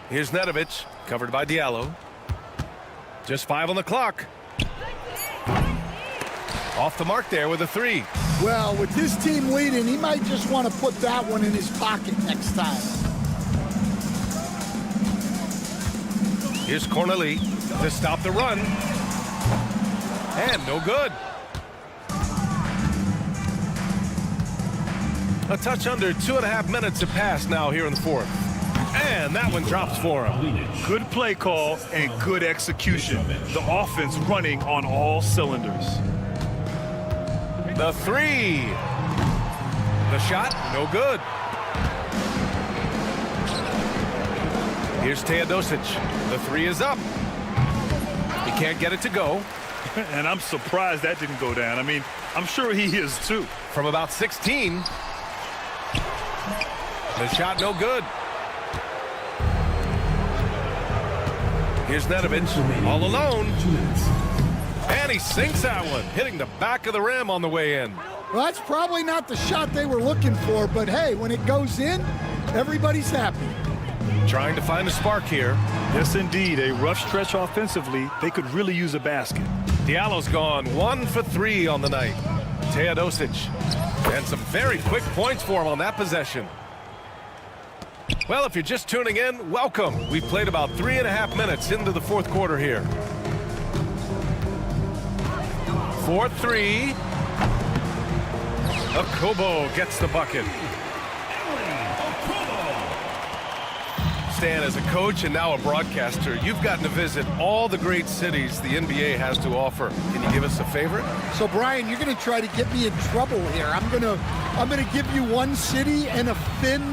G: Here's Nedovic, covered by Diallo. Just 5 on the clock. Off the mark there with a three.
N: Well, with his team leading, he might just want to put that one in his pocket next time.
G: Here's Corneli to stop the run. And no good. A touch under 2.5 minutes have passed now here in the fourth. And that one drops for him.
H: Good play call and good execution. The offense running on all cylinders.
G: The three. The shot, no good. Here's Teodosic. The three is up. He can't get it to go.
H: And I'm surprised that didn't go down. I mean, I'm sure he is too.
G: From about 16. The shot no good. Here's Nedovic all alone. And he sinks that one, hitting the back of the rim on the way in.
N: Well, that's probably not the shot they were looking for, but hey, when it goes in, everybody's happy.
G: Trying to find a spark here.
H: Yes, indeed. A rough stretch offensively. They could really use a basket.
G: Diallo's gone 1 for 3 on the night. Teodosic. And some very quick points for him on that possession. Well, if you're just tuning in, welcome. We've played about 3.5 minutes into the fourth quarter here. 4-3. Okobo gets the bucket. Stan, as a coach and now a broadcaster, you've gotten to visit all the great cities the NBA has to offer. Can you give us a favorite?
N: So, Brian, you're going to try to get me in trouble here. I'm going to give you one city and offend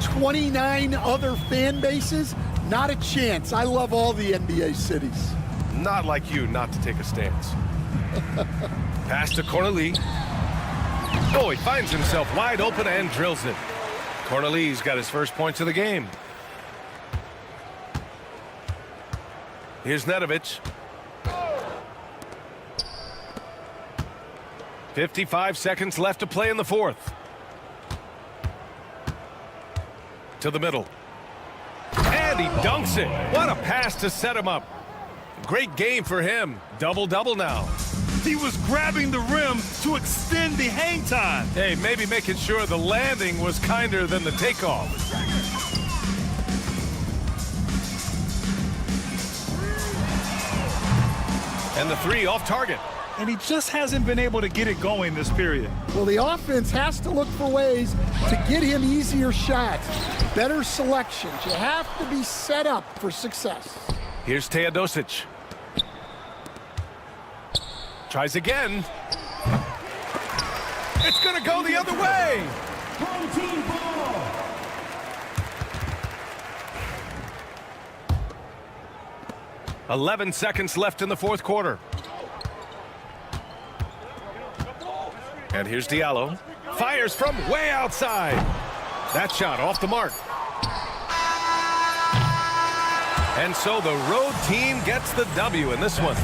N: 29 other fan bases. Not a chance. I love all the NBA cities.
G: Not like you not to take a stance. Pass to Cornelie. Oh, he finds himself wide open and drills it. Cornelie's got his first points of the game. Here's Nedovic. 55 seconds left to play in the fourth. To the middle. And he dunks it. What a pass to set him up. Great game for him. Double-double now.
H: He was grabbing the rim to extend the hang time.
G: Hey, maybe making sure the landing was kinder than the takeoff. And the three off target.
H: And he just hasn't been able to get it going this period.
N: Well, the offense has to look for ways to get him easier shots, better selections. You have to be set up for success.
G: Here's Teodosic. Tries again. It's going to go the other way.
C: Home team ball.
G: .11 seconds left in the fourth quarter. And here's Diallo. Fires from way outside. That shot off the mark. And so the road team gets the W in this one.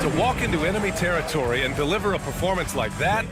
G: To walk into enemy territory and deliver a performance like that,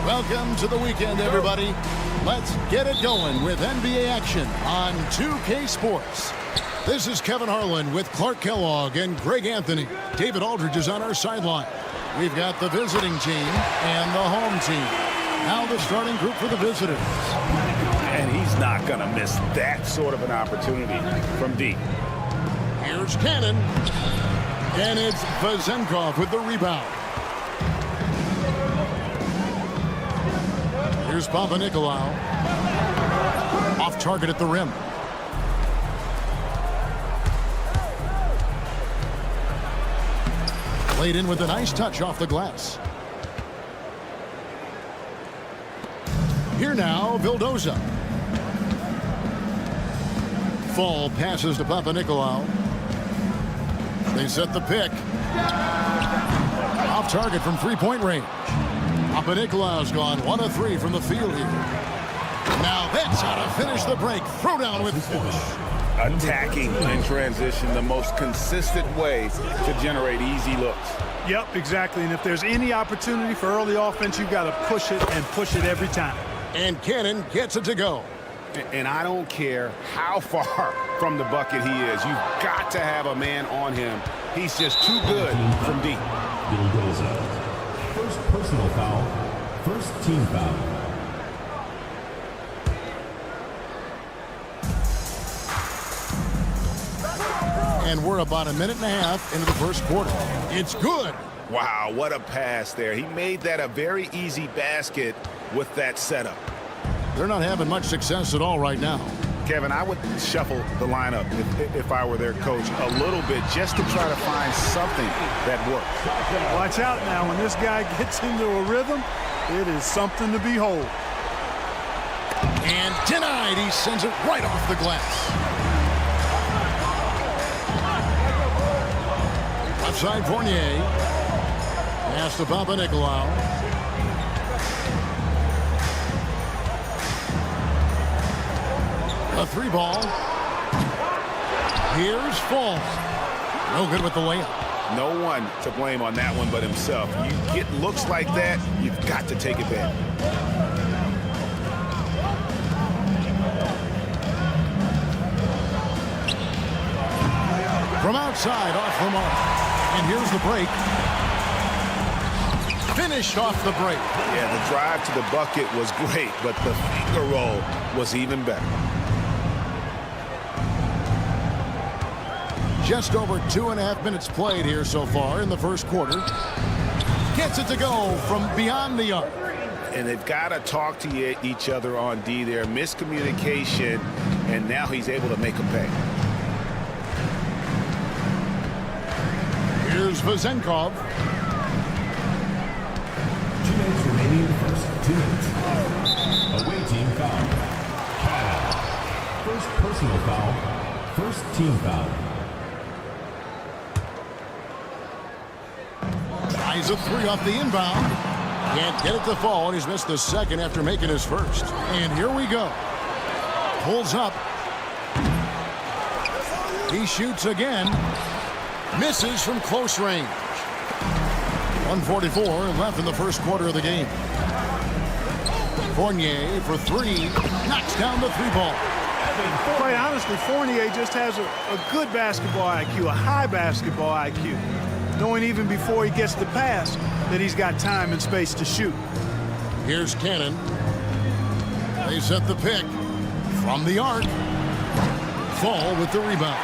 A: Welcome to the weekend, everybody. Let's get it going with NBA action on 2K Sports. This is Kevin Harlan with Clark Kellogg and Greg Anthony. David Aldridge is on our sideline. We've got the visiting team and the home team. Now the starting group for the visitors.
B: And he's not going to miss that sort of an opportunity from deep.
A: Here's Cannon. And it's Vezenkov with the rebound. Here's Papanikolaou. Off target at the rim. Laid in with a nice touch off the glass. Here now, Vildoza. Fall passes to Papanikolaou. They set the pick. Off target from three-point range. Papanikolaou's gone 1 of 3 from the field here. Now that's how to finish the break. Throw down with force.
B: Attacking in transition, the most consistent way to generate easy looks.
O: Yep, exactly. And if there's any opportunity for early offense, you've got to push it and push it every time.
A: And Cannon gets it to go.
B: And I don't care how far from the bucket he is. You've got to have a man on him. He's just too good from deep.
C: First personal foul. First team foul.
A: And we're about a minute and a half into the first quarter. It's good.
B: Wow, what a pass there. He made that a very easy basket with that setup.
A: They're not having much success at all right now.
B: Kevin, I would shuffle the lineup if I were their coach a little bit just to try to find something that works.
O: Watch out now. When this guy gets into a rhythm, it is something to behold.
A: And denied. He sends it right off the glass. Outside Fournier. Pass to Papanikolaou. The three ball. Here's Fall. No good with the layup.
B: No one to blame on that one but himself. You get looks like that, you've got to take advantage.
A: From outside, off the mark. And here's the break. Finished off the break.
B: Yeah, the drive to the bucket was great, but the finger roll was even better.
A: Just over 2.5 minutes played here so far in the first quarter. Gets it to go from beyond the arc.
B: And they've got to talk to each other on D there. Miscommunication, and now he's able to make a pay.
A: Here's Vazenkov.
C: 2 minutes remaining in the first. 2 minutes. Away team foul. First personal foul. First team foul.
A: Tries a three off the inbound. Can't get it to fall, and he's missed the second after making his first. And here we go. Pulls up. He shoots again. Misses from close range. 1:44 left in the first quarter of the game. Fournier for three. Knocks down the three ball.
O: Quite honestly, Fournier just has a good basketball IQ, a high basketball IQ. Knowing even before he gets the pass that he's got time and space to shoot.
A: Here's Cannon. They set the pick from the arc. Fall with the rebound.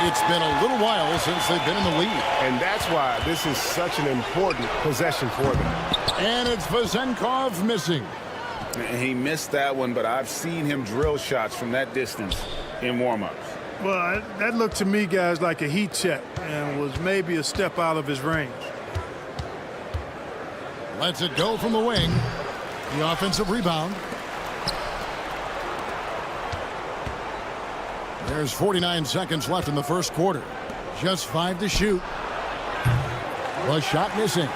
A: It's been a little while since they've been in the lead.
B: And that's why this is such an important possession for them.
A: And it's Vazenkov missing.
B: He missed that one, but I've seen him drill shots from that distance in warm-ups.
O: Well, that looked to me, guys, like a heat check and was maybe a step out of his range.
A: Lets it go from the wing. The offensive rebound. There's 49 seconds left in the first quarter. Just 5 to shoot. The shot missing.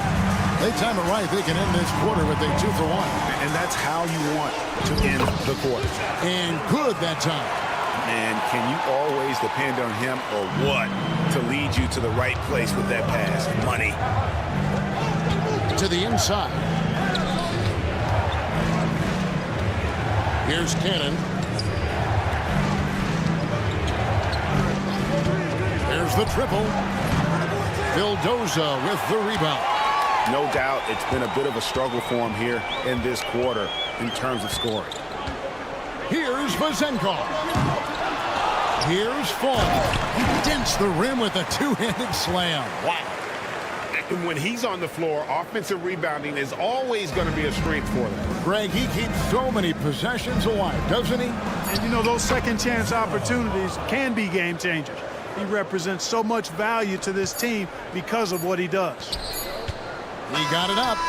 A: They time it right. They can end this quarter with a 2 for 1.
B: And that's how you want to end the quarter.
A: And good that time.
B: And can you always depend on him or what to lead you to the right place with that pass? Money.
A: To the inside. Here's Cannon. There's the triple. Vildoza with the rebound.
B: No doubt it's been a bit of a struggle for him here in this quarter in terms of scoring.
A: Here's Vazenkov. Here's Fall. He dents the rim with a two-handed slam. Wow.
B: And when he's on the floor, offensive rebounding is always going to be a strength for them.
A: Greg, he keeps so many possessions alive, doesn't he?
O: And you know, those second chance opportunities can be game changers. He represents so much value to this team because of what he does.
A: He got it up,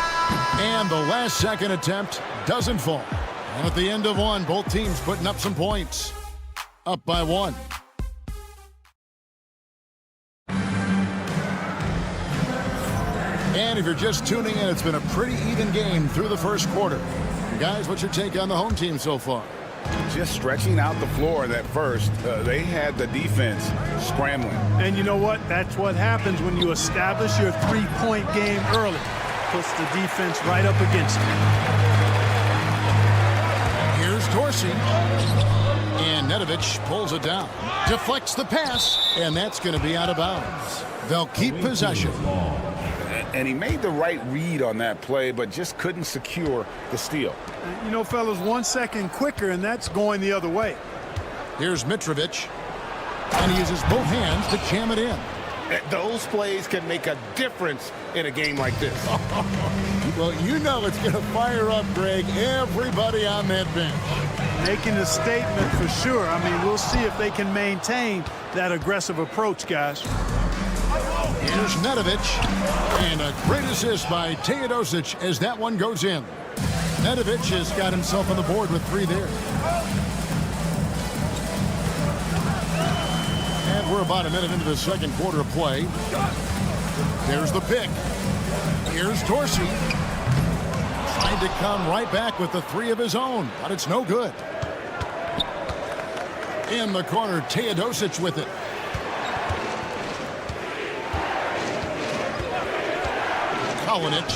A: and the last second attempt doesn't fall. And at the end of one, both teams putting up some points. Up by 1. And if you're just tuning in, it's been a pretty even game through the first quarter. Guys, what's your take on the home team so far?
B: Just stretching out the floor in that first. They had the defense scrambling.
O: And you know what? That's what happens when you establish your three-point game early. Puts the defense right up against it.
A: Here's Dorsey. And Nedovic pulls it down. Deflects the pass, and that's going to be out of bounds. They'll keep possession.
B: And he made the right read on that play, but just couldn't secure the steal.
O: You know, fellas, 1 second quicker, and that's going the other way.
A: Here's Mitrovic. And he uses both hands to jam it in.
B: Those plays can make a difference in a game like this.
A: Well, you know it's going to fire up, Greg, everybody on that bench.
O: Making a statement for sure. I mean, we'll see if they can maintain that aggressive approach, guys.
A: Here's Nedovic. And a great assist by Teodosic as that one goes in. Nedovic has got himself on the board with 3 there. And we're about a minute into the second quarter of play. There's the pick. Here's Dorsey. Trying to come right back with the 3 of his own, but it's no good. In the corner, Teodosic with it. Kalinic.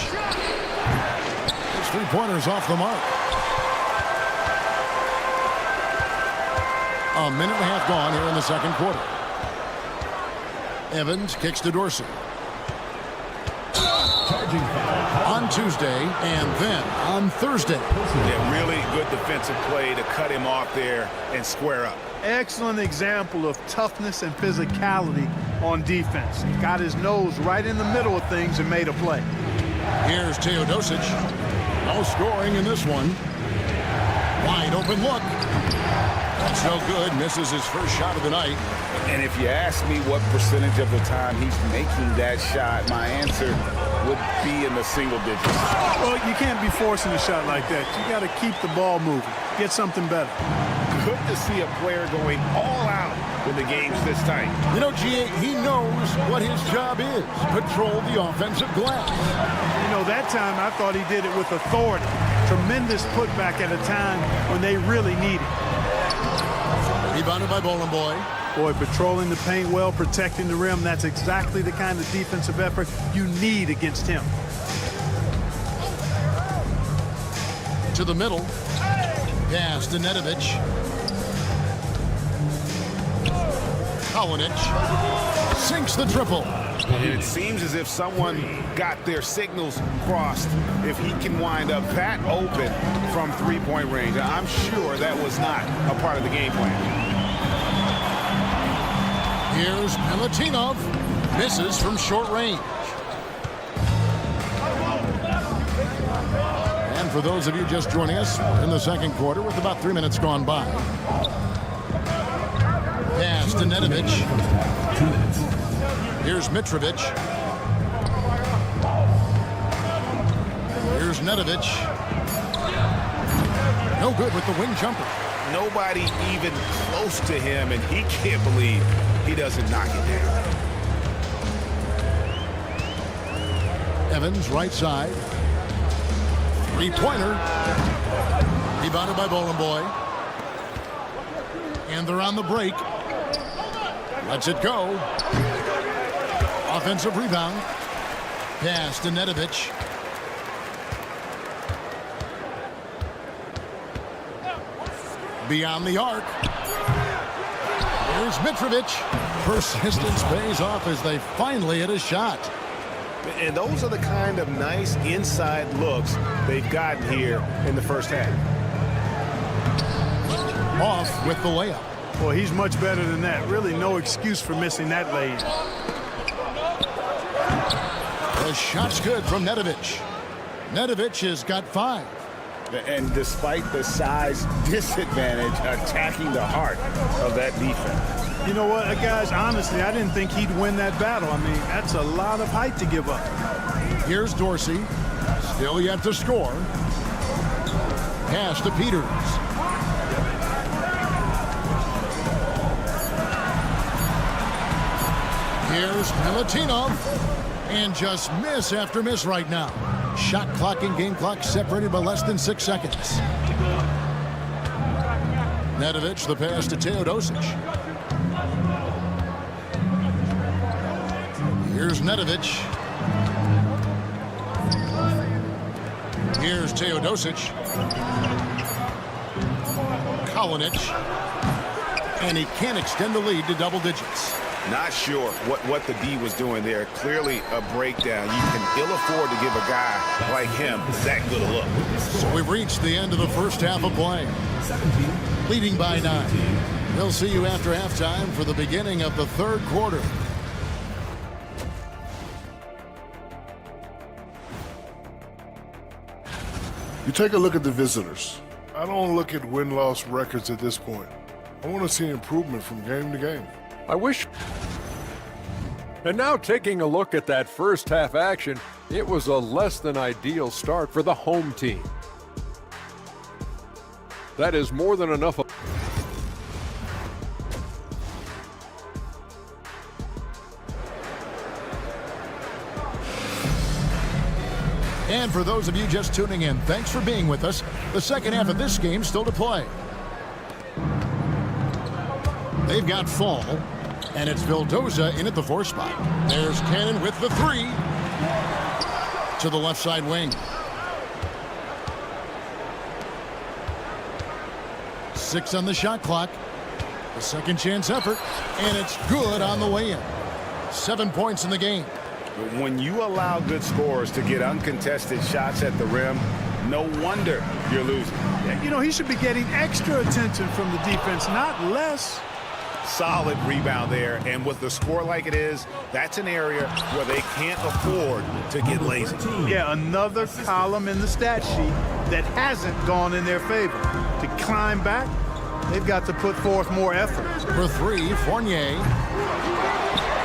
A: His three-pointers off the mark. A minute and a half gone here in the second quarter. Evans kicks to Dorsey. On Tuesday and then on Thursday.
B: Yeah, really good defensive play to cut him off there and square up.
O: Excellent example of toughness and physicality on defense. Got his nose right in the middle of things and made a play.
A: Here's Teodosic. No scoring in this one. Wide open look. That's no good. Misses his first shot of the night.
B: And if you ask me what percentage of the time he's making that shot, my answer would be in the single digits.
O: Well, you can't be forcing a shot like that. You got to keep the ball moving. Get something better.
B: Good to see a player going all out when the game's this tight.
A: You know, G.A., he knows what his job is. Patrol the offensive glass.
O: You know, that time I thought he did it with authority. Tremendous putback at a time when they really need it.
A: Rebounded by Bowling Boy.
O: Boy, patrolling the paint well, protecting the rim. That's exactly the kind of defensive effort you need against him.
A: To the middle. Pass to Nedovic. Kalinic sinks the triple.
B: And it seems as if someone got their signals crossed. If he can wind up that open from three-point range, I'm sure that was not a part of the game plan.
A: Here's Milutinov. Misses from short range. And for those of you just joining us in the second quarter with about 3 minutes gone by. Pass to Nedovic. Here's Mitrovic. Here's Nedovic. No good with the wing jumper.
B: Nobody even close to him, and he can't believe he doesn't knock it down.
A: Evans, right side. Three-pointer. Rebounded by Bowling Boy. And they're on the break. Lets it go. Offensive rebound. Pass to Nedovic. Beyond the arc. Here's Mitrovic. Persistence pays off as they finally hit a shot.
B: And those are the kind of nice inside looks they've gotten here in the first half.
A: Off with the layup.
O: Well, he's much better than that. Really no excuse for missing that lay.
A: The shot's good from Nedovic. Nedovic has got 5.
B: And despite the size disadvantage, attacking the heart of that defense.
O: You know what, guys, honestly, I didn't think he'd win that battle. I mean, that's a lot of height to give up.
A: Here's Dorsey. Still yet to score. Pass to Peters. Here's Milutinov. And just miss after miss right now. Shot clock and game clock separated by less than 6 seconds. Nedovic, the pass to Teodosic. Here's Nedovic. Here's Teodosic. Kalinic. And he can't extend the lead to double digits.
B: Not sure what the D was doing there. Clearly a breakdown. You can ill afford to give a guy like him that good a look.
A: So we've reached the end of the first half of play. Leading by 9. We'll see you after halftime for the beginning of the third quarter.
J: You take a look at the visitors. I don't look at win-loss records at this point. I want to see improvement from game to game.
F: I wish. And now taking a look at that first half action, it was a less than ideal start for the home team. That is more than enough.
A: And for those of you just tuning in, thanks for being with us. The second half of this game still to play. They've got Fall, and it's Vildoza in at the 4 spot. There's Cannon with the 3 to the left side wing. 6 on the shot clock. The second chance effort, and it's good on the way in. 7 points in the game.
B: When you allow good scorers to get uncontested shots at the rim, no wonder you're losing.
O: You know, he should be getting extra attention from the defense, not less.
B: Solid rebound there, and with the score like it is, that's an area where they can't afford to get lazy.
O: Yeah, another column in the stat sheet that hasn't gone in their favor. To climb back, they've got to put forth more effort.
A: For 3, Fournier.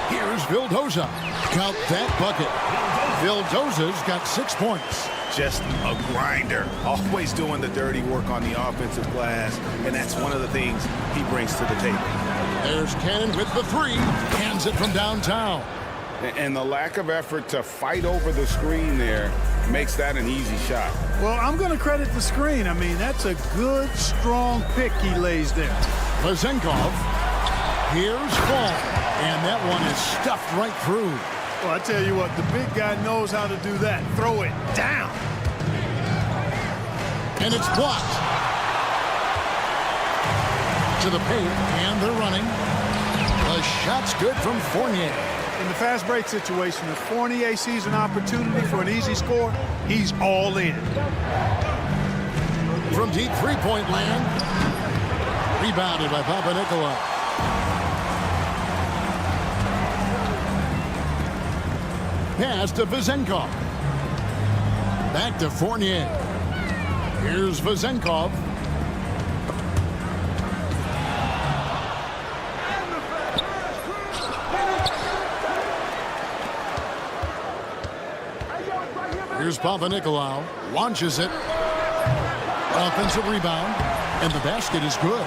A: Here's Vildoza. Count that bucket. Vildoza's got 6 points.
B: Just a grinder, always doing the dirty work on the offensive glass, and that's one of the things he brings to the table.
A: There's Cannon with the 3. Hands it from downtown.
B: And the lack of effort to fight over the screen there makes that an easy shot.
O: Well, I'm going to credit the screen. I mean, that's a good, strong pick he lays there.
A: Vezenkov. Here's Fall. And that one is stuffed right through.
O: Well, I tell you what, the big guy knows how to do that. Throw it down.
A: And it's blocked. To the paint, and they're running. The shot's good from Fournier.
O: In the fast break situation, if Fournier sees an opportunity for an easy score, he's all in.
A: From deep three-point land. Rebounded by Papanikolaou. Pass to Vezenkov. Back to Fournier. Here's Vezenkov. Here's Papanikolaou. Launches it. Offensive rebound. And the basket is good.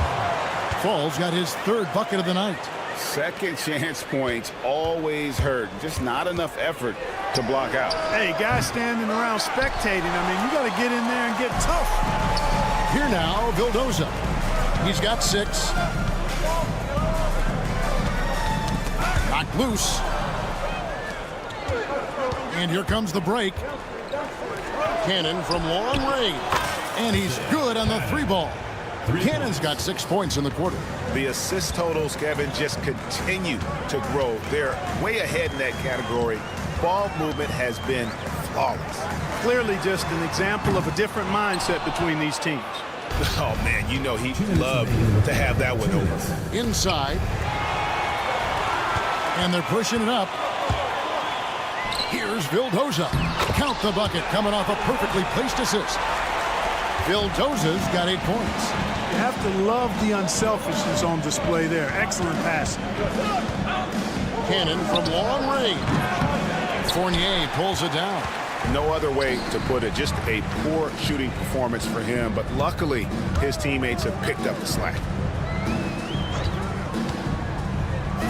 A: Fall's got his 3rd bucket of the night.
B: Second chance points always hurt. Just not enough effort to block out.
O: Hey, guys standing around spectating. I mean, you got to get in there and get tough.
A: Here now, Vildoza. He's got 6. Knocked loose. And here comes the break. Cannon from long range. And he's good on the 3-ball. Cannon's got 6 points in the quarter.
B: The assist totals, Kevin, just continue to grow. They're way ahead in that category. Ball movement has been flawless.
O: Clearly just an example of a different mindset between these teams.
B: Oh, man, you know he'd love to have that one over.
A: Inside. And they're pushing it up. Here's Vildoza. Count the bucket coming off a perfectly placed assist. Vildoza's got 8 points.
O: You have to love the unselfishness on display there. Excellent passing.
A: Cannon from long range. Fournier pulls it down.
B: No other way to put it. Just a poor shooting performance for him, but luckily his teammates have picked up the slack.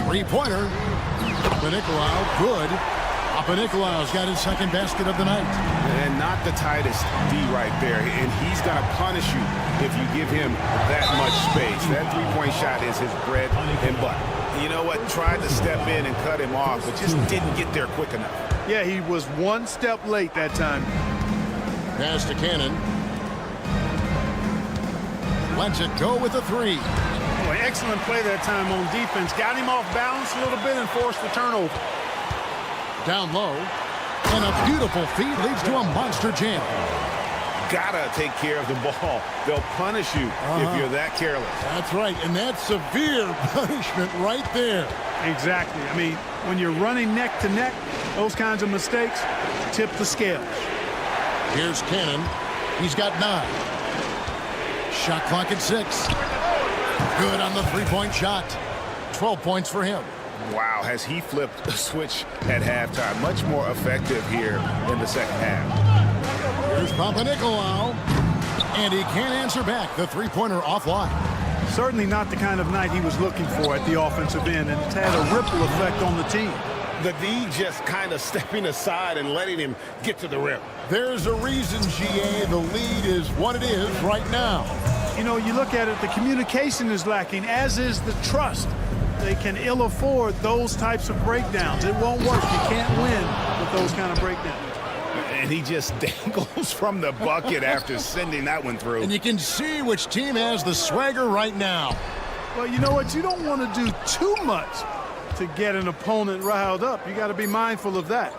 A: 3-pointer. Papanikolaou, good. Papanikolaou's got his 2nd basket of the night.
B: And not the tightest D right there. And he's going to punish you if you give him that much space. That 3-point shot is his bread and butter. You know what? Tried to step in and cut him off, but just didn't get there quick enough.
O: Yeah, he was 1 step late that time.
A: Pass to Cannon. Lets it go with a 3.
O: Boy, excellent play that time on defense. Got him off balance a little bit and forced the turnover.
A: Down low. And a beautiful feed leads to a monster jam.
B: Gotta take care of the ball. They'll punish you if you're that careless.
A: That's right, and that's severe punishment right there.
O: Exactly. I mean, when you're running neck to neck, those kinds of mistakes tip the scales.
A: Here's Cannon. He's got 9. Shot clock at 6. Good on the 3-point shot. 12 points for him.
B: Wow, has he flipped a switch at halftime. Much more effective here in the second half.
A: Here's Papanikolaou. And he can't answer back. The 3-pointer offline.
O: Certainly not the kind of night he was looking for at the offensive end, and it's had a ripple effect on the team.
B: The D just kind of stepping aside and letting him get to the rim.
A: There's a reason, GA, the lead is what it is right now.
O: You know, you look at it, the communication is lacking, as is the trust. they can ill afford those types of breakdowns. It won't work. You can't win with those kind of breakdowns.
B: And he just dangles from the bucket after sending that one through.
A: And you can see which team has the swagger right now.
O: Well, you know what? You don't want to do too much to get an opponent riled up. You got to be mindful of that.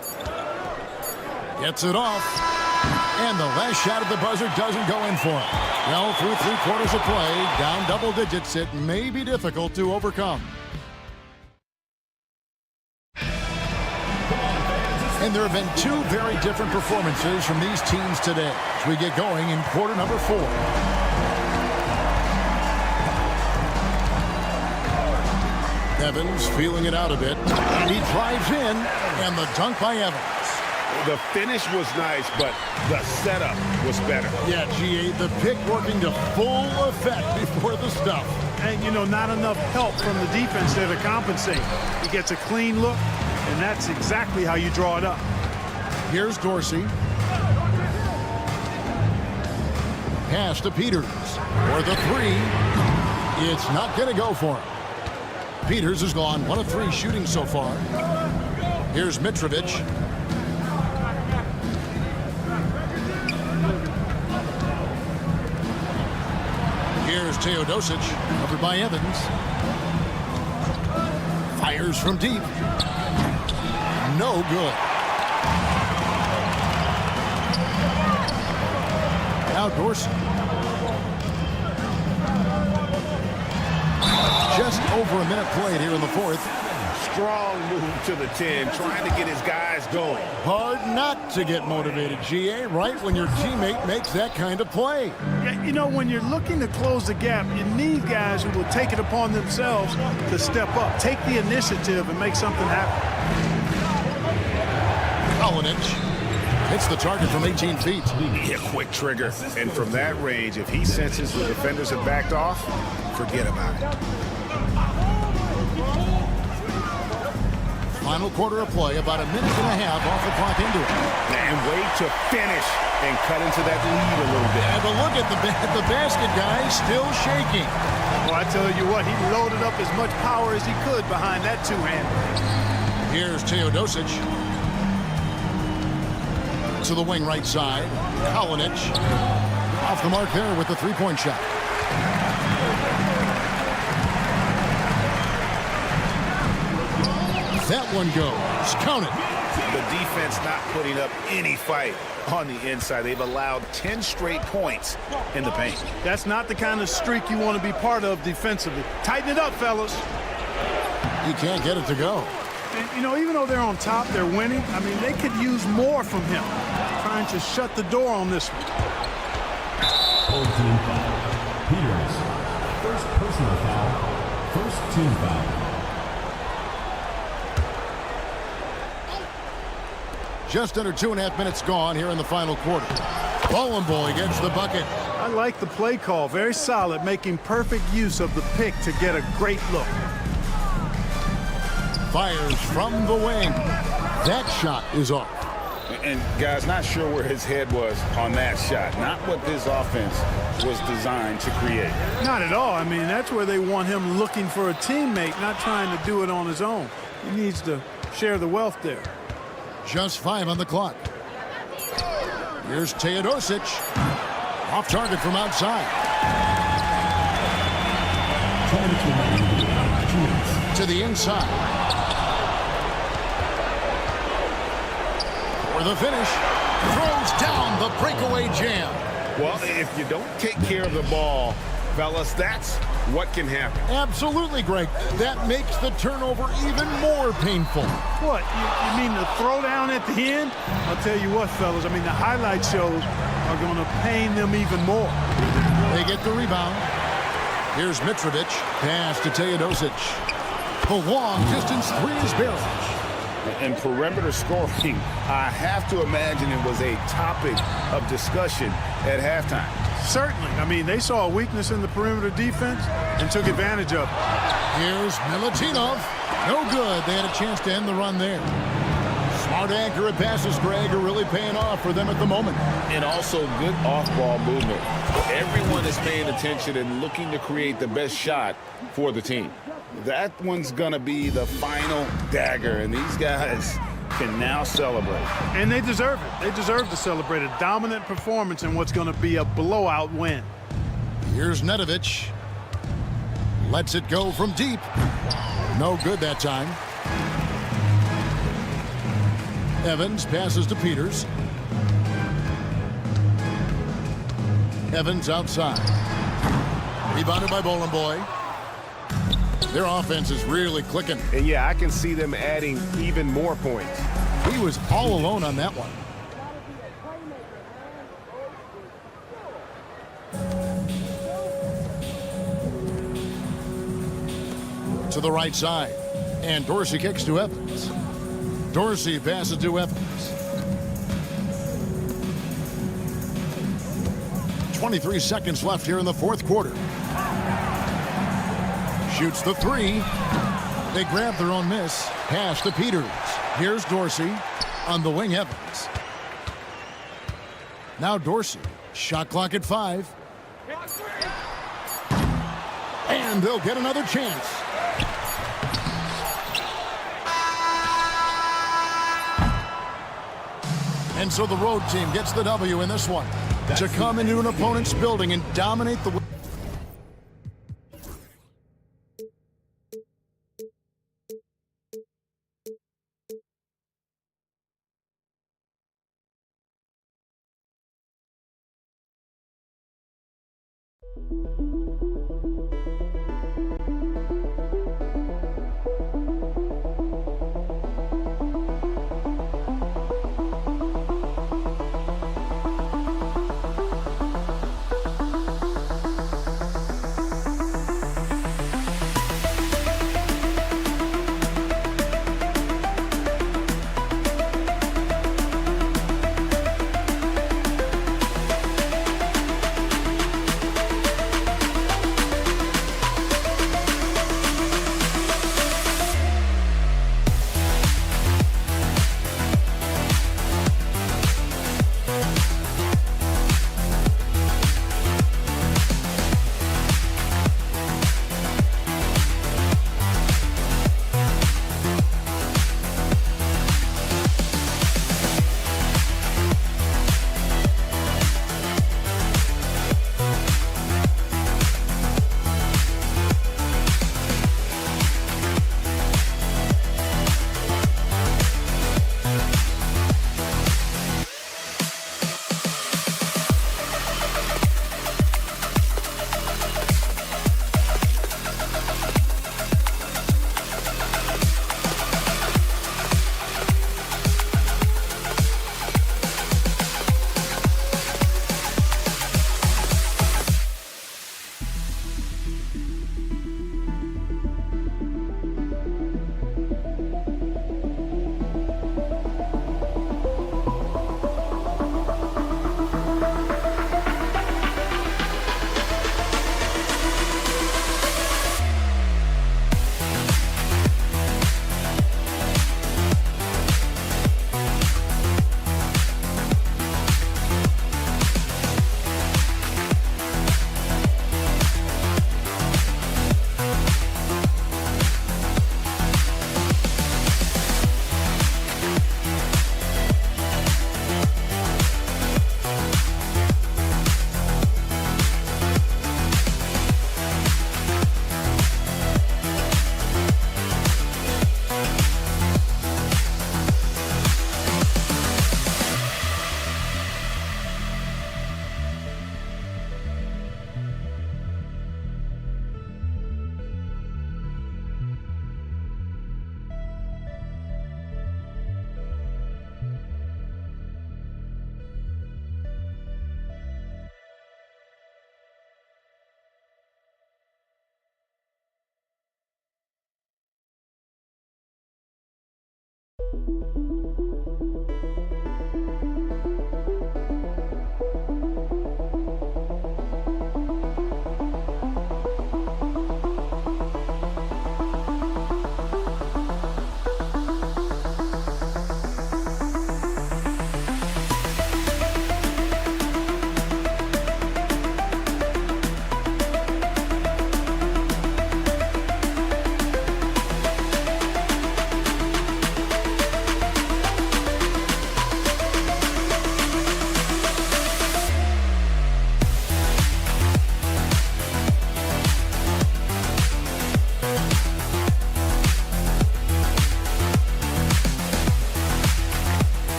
A: Gets it off. And the last shot at the buzzer doesn't go in for him. Well, through 3 quarters of play, down double digits, it may be difficult to overcome. And there have been 2 very different performances from these teams today as we get going in quarter number 4. Evans feeling it out a bit, and he drives in, and the dunk by Evans.
B: The finish was nice, but the setup was better.
A: Yeah, GA, the pick working to full effect before the stuff.
O: And, you know, not enough help from the defense there to compensate. He gets a clean look, and that's exactly how you draw it up.
A: Here's Dorsey. Pass to Peters for the 3. It's not going to go for him. Peters has gone 1 of 3 shooting so far. Here's Mitrovic. Here's Teodosic, covered by Evans. Fires from deep. No good. Now Dorsey. Just over a minute played here in the 4th.
B: Strong move to the 10, trying to get his guys going.
A: Hard not to get motivated, GA, right when your teammate makes that kind of play.
O: Yeah, you know, when you're looking to close the gap, you need guys who will take it upon themselves to step up, take the initiative, and make something happen.
A: Kalinic hits the target from 18 feet.
B: Yeah, quick trigger. And from that range, if he senses the defenders have backed off, forget about it.
A: Final quarter of play, about a minute and a half off the clock into it.
B: And wait to finish and cut into that lead a little bit.
A: And but look at the basket guy still shaking.
O: Well, I tell you what, he loaded up as much power as he could behind that 2-hander.
A: Here's Teodosic. To the wing right side. Kalinic off the mark there with the 3-point shot. That one goes. Count it.
B: The defense not putting up any fight on the inside. They've allowed 10 straight points in the paint.
O: That's not the kind of streak you want to be part of defensively. Tighten it up, fellas.
A: He can't get it to go.
O: And, you know, even though they're on top, they're winning. I mean, they could use more from him. Trying to shut the door on this one.
C: Peters, first personal foul, first team foul.
A: Just under 2.5 minutes gone here in the final quarter. Boy gets the bucket.
O: I like the play call. Very solid, making perfect use of the pick to get a great look.
A: Fires from the wing. That shot is off.
B: And, guys, not sure where his head was on that shot. Not what this offense was designed to create.
O: Not at all. I mean, that's where they want him looking for a teammate, not trying to do it on his own. He needs to share the wealth there.
A: Just 5 on the clock. Here's Teodosic. Off target from outside. To the inside. For the finish. Throws down the breakaway jam.
B: Well, if you don't take care of the ball, fellas, that's what can happen.
A: Absolutely, Greg. That makes the turnover even more painful.
O: What? You mean the throwdown at the end? I'll tell you what, fellas. I mean, the highlight shows are going to pain them even more.
A: They get the rebound. Here's Mitrovic. Pass to Teodosic. The long distance 3 is barrage.
B: And perimeter scoring, I have to imagine it was a topic of discussion at halftime.
O: Certainly. I mean, they saw a weakness in the perimeter defense and took advantage of it.
A: Here's Milutinov. No good. They had a chance to end the run there. Smart, accurate passes, Greg, are really paying off for them at the moment.
B: And also good off-ball movement. Everyone is paying attention and looking to create the best shot for the team. That one's going to be the final dagger, and these guys can now celebrate.
O: And they deserve it. They deserve to celebrate a dominant performance in what's going to be a blowout win.
A: Here's Nedovic. Lets it go from deep. No good that time. Evans passes to Peters. Evans outside. Rebounded by Bowling Boy. Their offense is really clicking.
G: And yeah, I can see them adding even more points.
A: He was all alone on that one. To the right side. And Dorsey kicks to Evans. Dorsey passes to Evans. 23 seconds left here in the fourth quarter. Shoots the three. They grab their own miss. Pass to Peters. Here's Dorsey on the wing. Evans. Now Dorsey. Shot clock at 5. And they'll get another chance. And so the road team gets the W in this one. To come into an opponent's building and dominate the...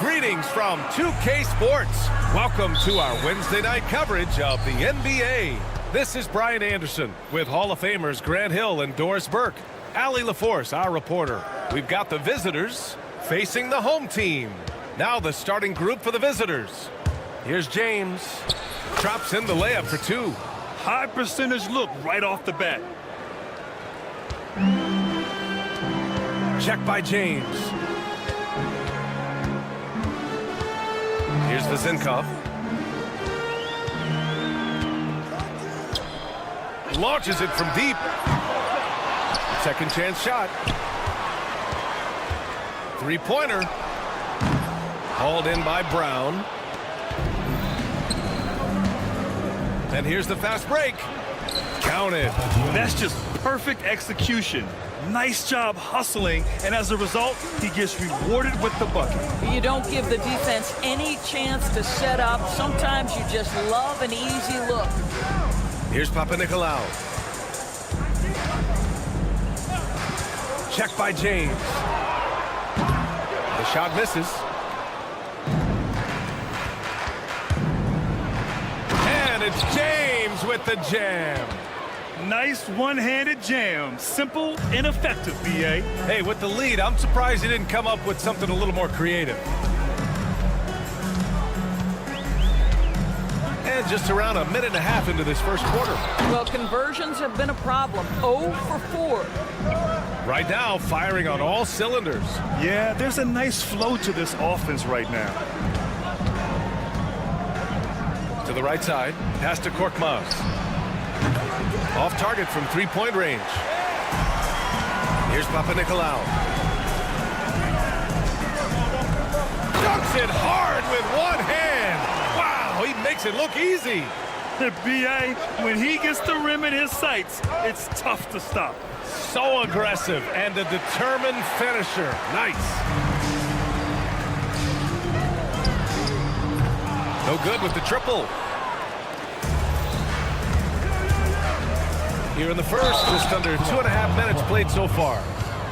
G: Greetings from 2K Sports. Welcome to our Wednesday night coverage of the NBA. This is Brian Anderson with Hall of Famers Grant Hill and Doris Burke. Allie LaForce, our reporter. We've got the visitors facing the home team. Now the starting group for the visitors. Here's James. Drops in the layup for two.
H: High percentage look right off the bat.
G: Check by James. Here's Vezinkov. Launches it from deep. Second chance shot. Three-pointer. Hauled in by Brown. And here's the fast break. Counted.
H: That's just perfect execution. Nice job hustling, and as a result, he gets rewarded with the bucket.
D: You don't give the defense any chance to set up. Sometimes you just love an easy look.
G: Here's Papanikolaou. Check by James. The shot misses. And it's James with the jam.
H: Nice one-handed jam. Simple and effective, B.A.
G: Hey, with the lead, I'm surprised he didn't come up with something a little more creative. And And just around a minute and a half into this first quarter.
D: Well, conversions have been a problem. 0 for 4.
G: Right now, firing on all cylinders.
H: Yeah, there's a nice flow to this offense right now.
G: To the right side, pass to Korkmaz. Off target from three-point range. Here's Papanikolaou. Dunks it hard with one hand. Wow, he makes it look easy.
H: B.A., when he gets the rim in his sights, it's tough to stop.
G: So aggressive and a determined finisher. Nice. No good with the triple. Here in the first, just under 2.5 minutes played so far.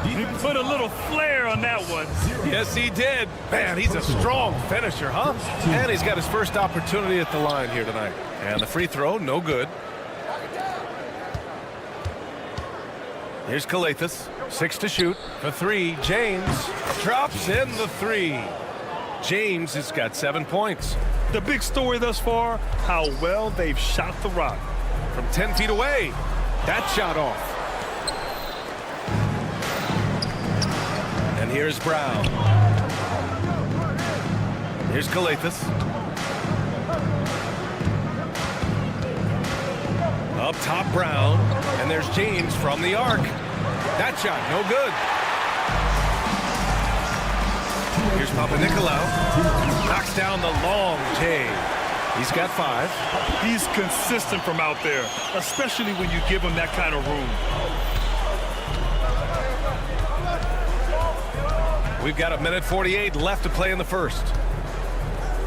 H: He put a little flair on that one.
G: Yes, he did. Man, he's a strong finisher, huh? And he's got his first opportunity at the line here tonight. And the free throw, no good. Here's Kalathis, 6 to shoot. For 3, James drops in the 3. James has got 7 points.
H: The big story thus far, how well they've shot the rock.
G: From 10 feet away, that shot off. And here's Brown. Here's Kalathis. Up top, Brown. And there's James from the arc. That shot, no good. Here's Papanikolaou. Knocks down the long J. He's got 5.
H: He's consistent from out there, especially when you give him that kind of room.
G: We've got 1:48 left to play in the first.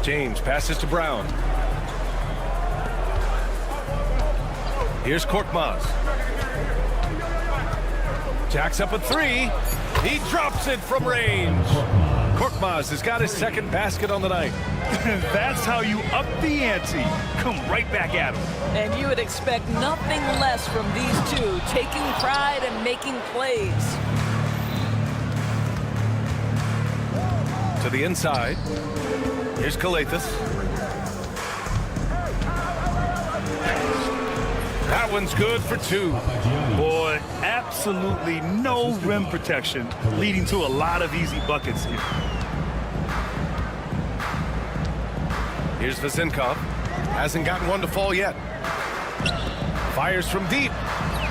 G: James passes to Brown. Here's Korkmaz. Jacks up a 3. He drops it from range. Korkmaz has got his second basket on the night.
H: That's how you up the ante. Come right back at him.
D: And you would expect nothing less from these two, taking pride and making plays.
G: To the inside. Here's Kalathis. That one's good for 2.
H: Boy, absolutely no rim protection, leading to a lot of easy buckets here.
G: Here's Vezinkov. Hasn't gotten one to fall yet. Fires from deep.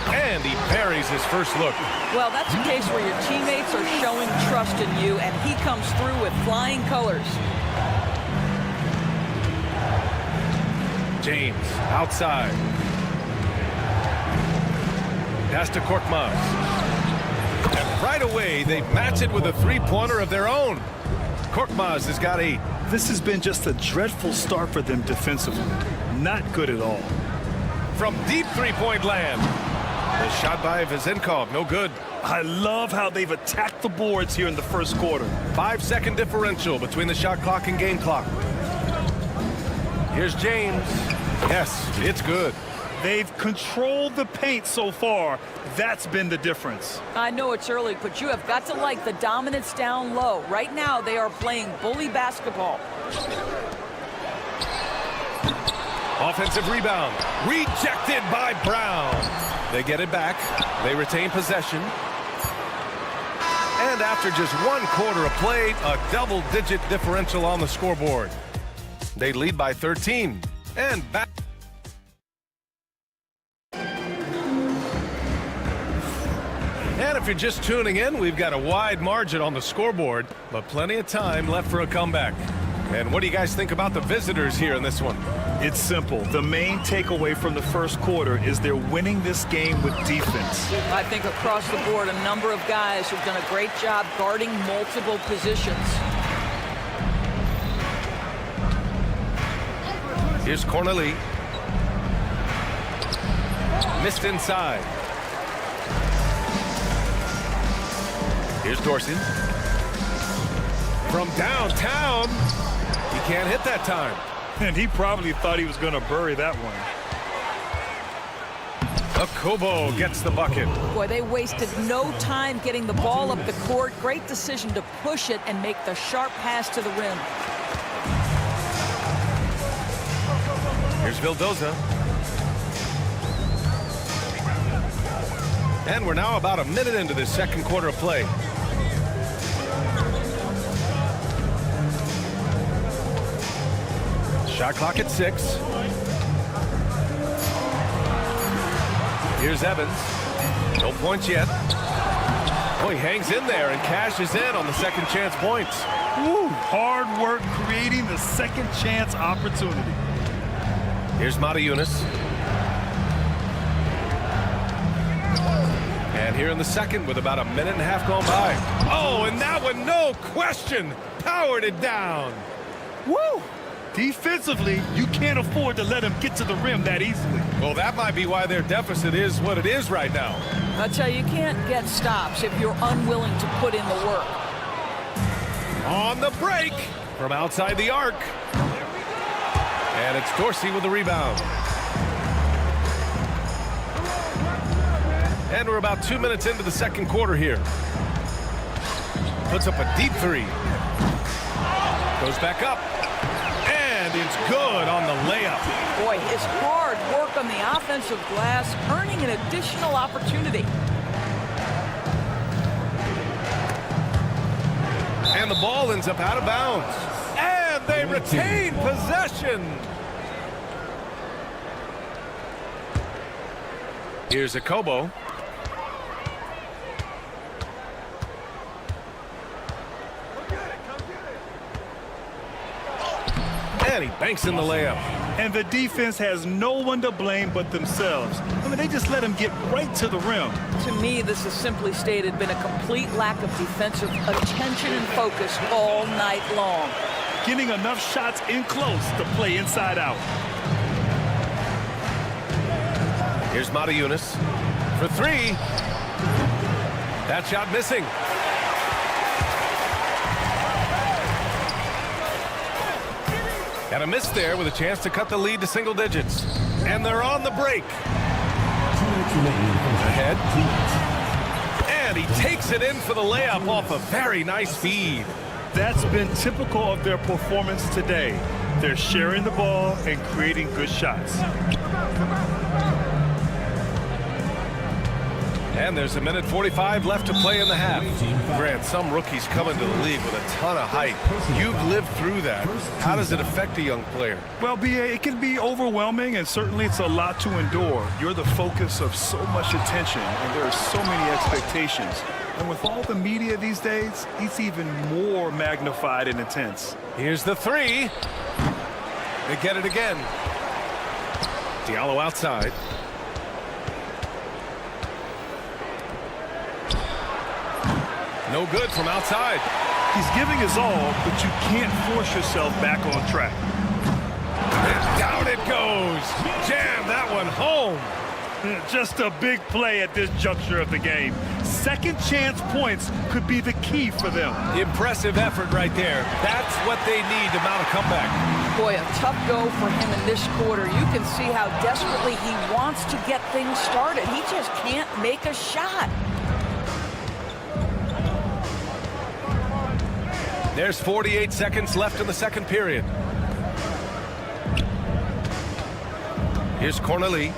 G: And he buries his first look.
D: Well, that's a case where your teammates are showing trust in you, and he comes through with flying colors.
G: James, outside. Pass to Korkmaz. And right away, they match it with a three-pointer of their own. Korkmaz has got 8.
H: This has been just a dreadful start for them defensively. Not good at all.
G: From deep three-point land. The shot by Vezinkov, no good.
H: I love how they've attacked the boards here in the first quarter.
G: 5-second differential between the shot clock and game clock. Here's James. Yes, it's good.
H: They've controlled the paint so far. That's been the difference.
D: I know it's early, but you have got to like the dominance down low. Right now, they are playing bully basketball.
G: Offensive rebound. Rejected by Brown. They get it back. They retain possession. And after just 1 quarter of play, a double-digit differential on the scoreboard. They lead by 13. And back. And if you're just tuning in, we've got a wide margin on the scoreboard, but plenty of time left for a comeback. And what do you guys think about the visitors here in this one?
H: It's simple. The main takeaway from the first quarter is they're winning this game with defense.
D: I think across the board, a number of guys who've done a great job guarding multiple positions.
G: Here's Cornelie. Missed inside. Here's Dorsey. From downtown. He can't hit that time.
H: And he probably thought he was going to bury that one.
G: Akobo gets the bucket.
D: Boy, they wasted no time getting the ball up the court. Great decision to push it and make the sharp pass to the rim.
G: Here's Vildoza. And we're now about a minute into this second quarter of play. Shot clock at 6. Here's Evans. No points yet. Oh, he hangs in there and cashes in on the second chance points.
H: Woo, hard work creating the second chance opportunity.
G: Here's Matajunas. And here in the second with about a minute and a half gone by. Oh, and that one, no question, powered it down.
H: Woo! Defensively, you can't afford to let him get to the rim that easily.
G: Well, that might be why their deficit is what it is right now.
D: I tell you, you can't get stops if you're unwilling to put in the work.
G: On the break from outside the arc. And it's Dorsey with the rebound. And we're about 2 minutes into the second quarter here. Puts up a deep three. Goes back up. And it's good on the layup.
D: Boy, his hard work on the offensive glass, earning an additional opportunity.
G: And the ball ends up out of bounds. And they retain possession. Here's Akobo. And he banks in the layup.
H: And the defense has no one to blame but themselves. I mean, they just let him get right to the rim.
D: To me, this has simply stated been a complete lack of defensive attention and focus all night long.
H: Getting enough shots in close to play inside out.
G: Here's Matajunas for 3. That shot missing. And a miss there with a chance to cut the lead to single digits. And they're on the break. Ahead. And he takes it in for the layup off a very nice feed.
H: That's been typical of their performance today. They're sharing the ball and creating good shots.
G: And there's a minute 45 left to play in the half. Grant, some rookies come into the league with a ton of hype. You've lived through that. How does it affect a young player?
H: Well, B.A., it can be overwhelming, and certainly it's a lot to endure. You're the focus of so much attention, and there are so many expectations. And with all the media these days, it's even more magnified and intense.
G: Here's the 3. They get it again. Diallo outside. No good from outside.
H: He's giving his all, but you can't force yourself back on track.
G: And down it goes. Jam that one home.
H: Just a big play at this juncture of the game. Second chance points could be the key for them.
G: Impressive effort right there. That's what they need to mount a comeback.
D: Boy, a tough go for him in this quarter. You can see how desperately he wants to get things started. He just can't make a shot.
G: There's 48 seconds left in the second period. Here's Corneli.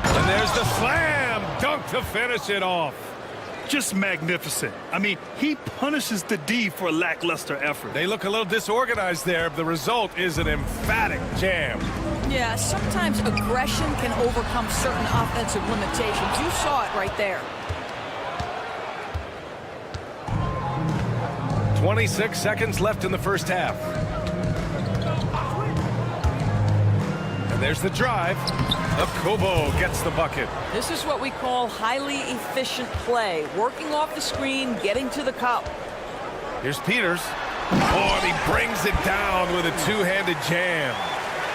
G: And there's the slam dunk to finish it off.
H: Just magnificent. I mean, he punishes the D for a lackluster effort.
G: They look a little disorganized there. The result is an emphatic jam.
D: Yeah, sometimes aggression can overcome certain offensive limitations. You saw it right there.
G: 26 seconds left in the first half. And there's the drive. Akobo gets the bucket.
D: This is what we call highly efficient play. Working off the screen, getting to the cup.
G: Here's Peters. Oh, and he brings it down with a two-handed jam.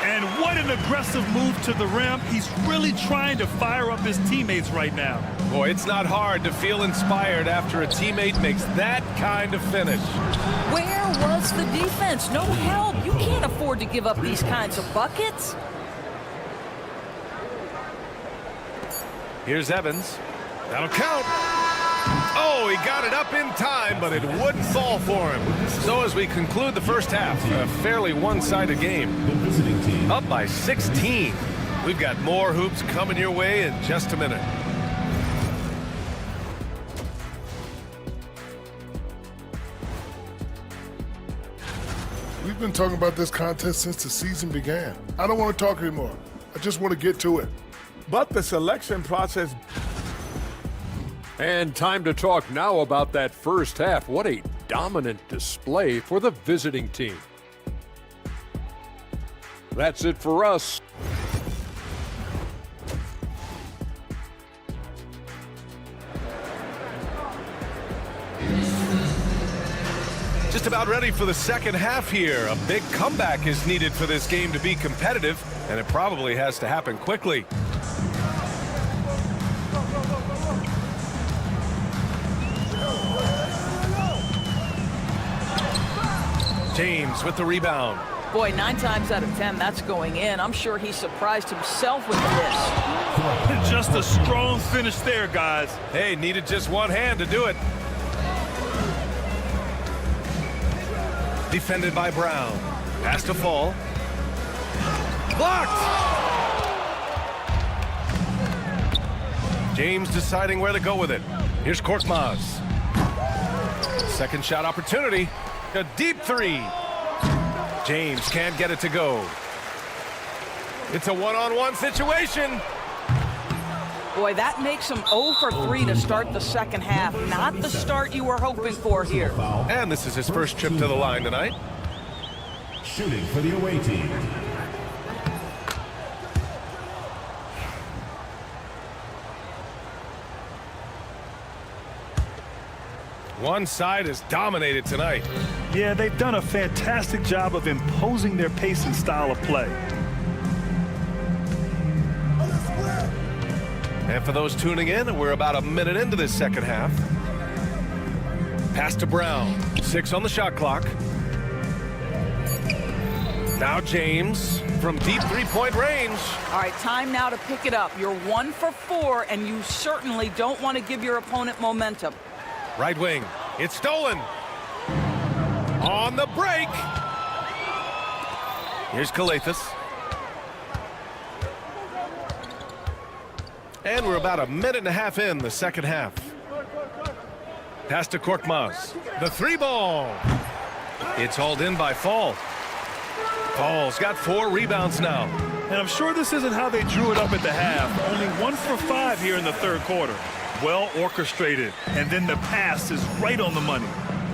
H: And what an aggressive move to the rim. He's really trying to fire up his teammates right now.
G: Boy, it's not hard to feel inspired after a teammate makes that kind of finish.
D: Where was the defense? No help. You can't afford to give up these kinds of buckets.
G: Here's Evans. That'll count. Oh, he got it up in time, but it wouldn't fall for him. So as we conclude the first half, a fairly one-sided game. Up by 16. We've got more hoops coming your way in just a minute.
J: We've been talking about this contest since the season began. I don't want to talk anymore. I just want to get to it.
E: But the selection process...
F: And time to talk now about that first half. What a dominant display for the visiting team. That's it for us.
G: Just about ready for the second half here. A big comeback is needed for this game to be competitive, and it probably has to happen quickly. James with the rebound.
D: Boy, 9 times out of 10, that's going in. I'm sure he surprised himself with this.
H: Just a strong finish there, guys.
G: Hey, needed just one hand to do it. Defended by Brown. Pass to Fall. Blocked! James deciding where to go with it. Here's Korkmaz. Second shot opportunity. A deep three. James can't get it to go. It's a one-on-one situation.
D: Boy, that makes him 0 for 3 to start the second half. Not the start you were hoping for here.
G: And this is his first trip to the line tonight.
C: Shooting for the away team.
G: One side is dominated tonight.
H: Yeah, they've done a fantastic job of imposing their pace and style of play.
G: And for those tuning in, we're about a minute into this second half. Pass to Brown. 6 on the shot clock. Now James from deep three-point range.
D: All right, time now to pick it up. You're 1 for 4, and you certainly don't want to give your opponent momentum.
G: Right wing. It's stolen. On the break. Here's Kalathis. And we're about a minute and a half in the second half. Pass to Korkmaz. The 3-ball. It's hauled in by Fall. Fall's got 4 rebounds now.
H: And I'm sure this isn't how they drew it up at the half. Only 1 for 5 here in the third quarter. Well orchestrated. And then the pass is right on the money.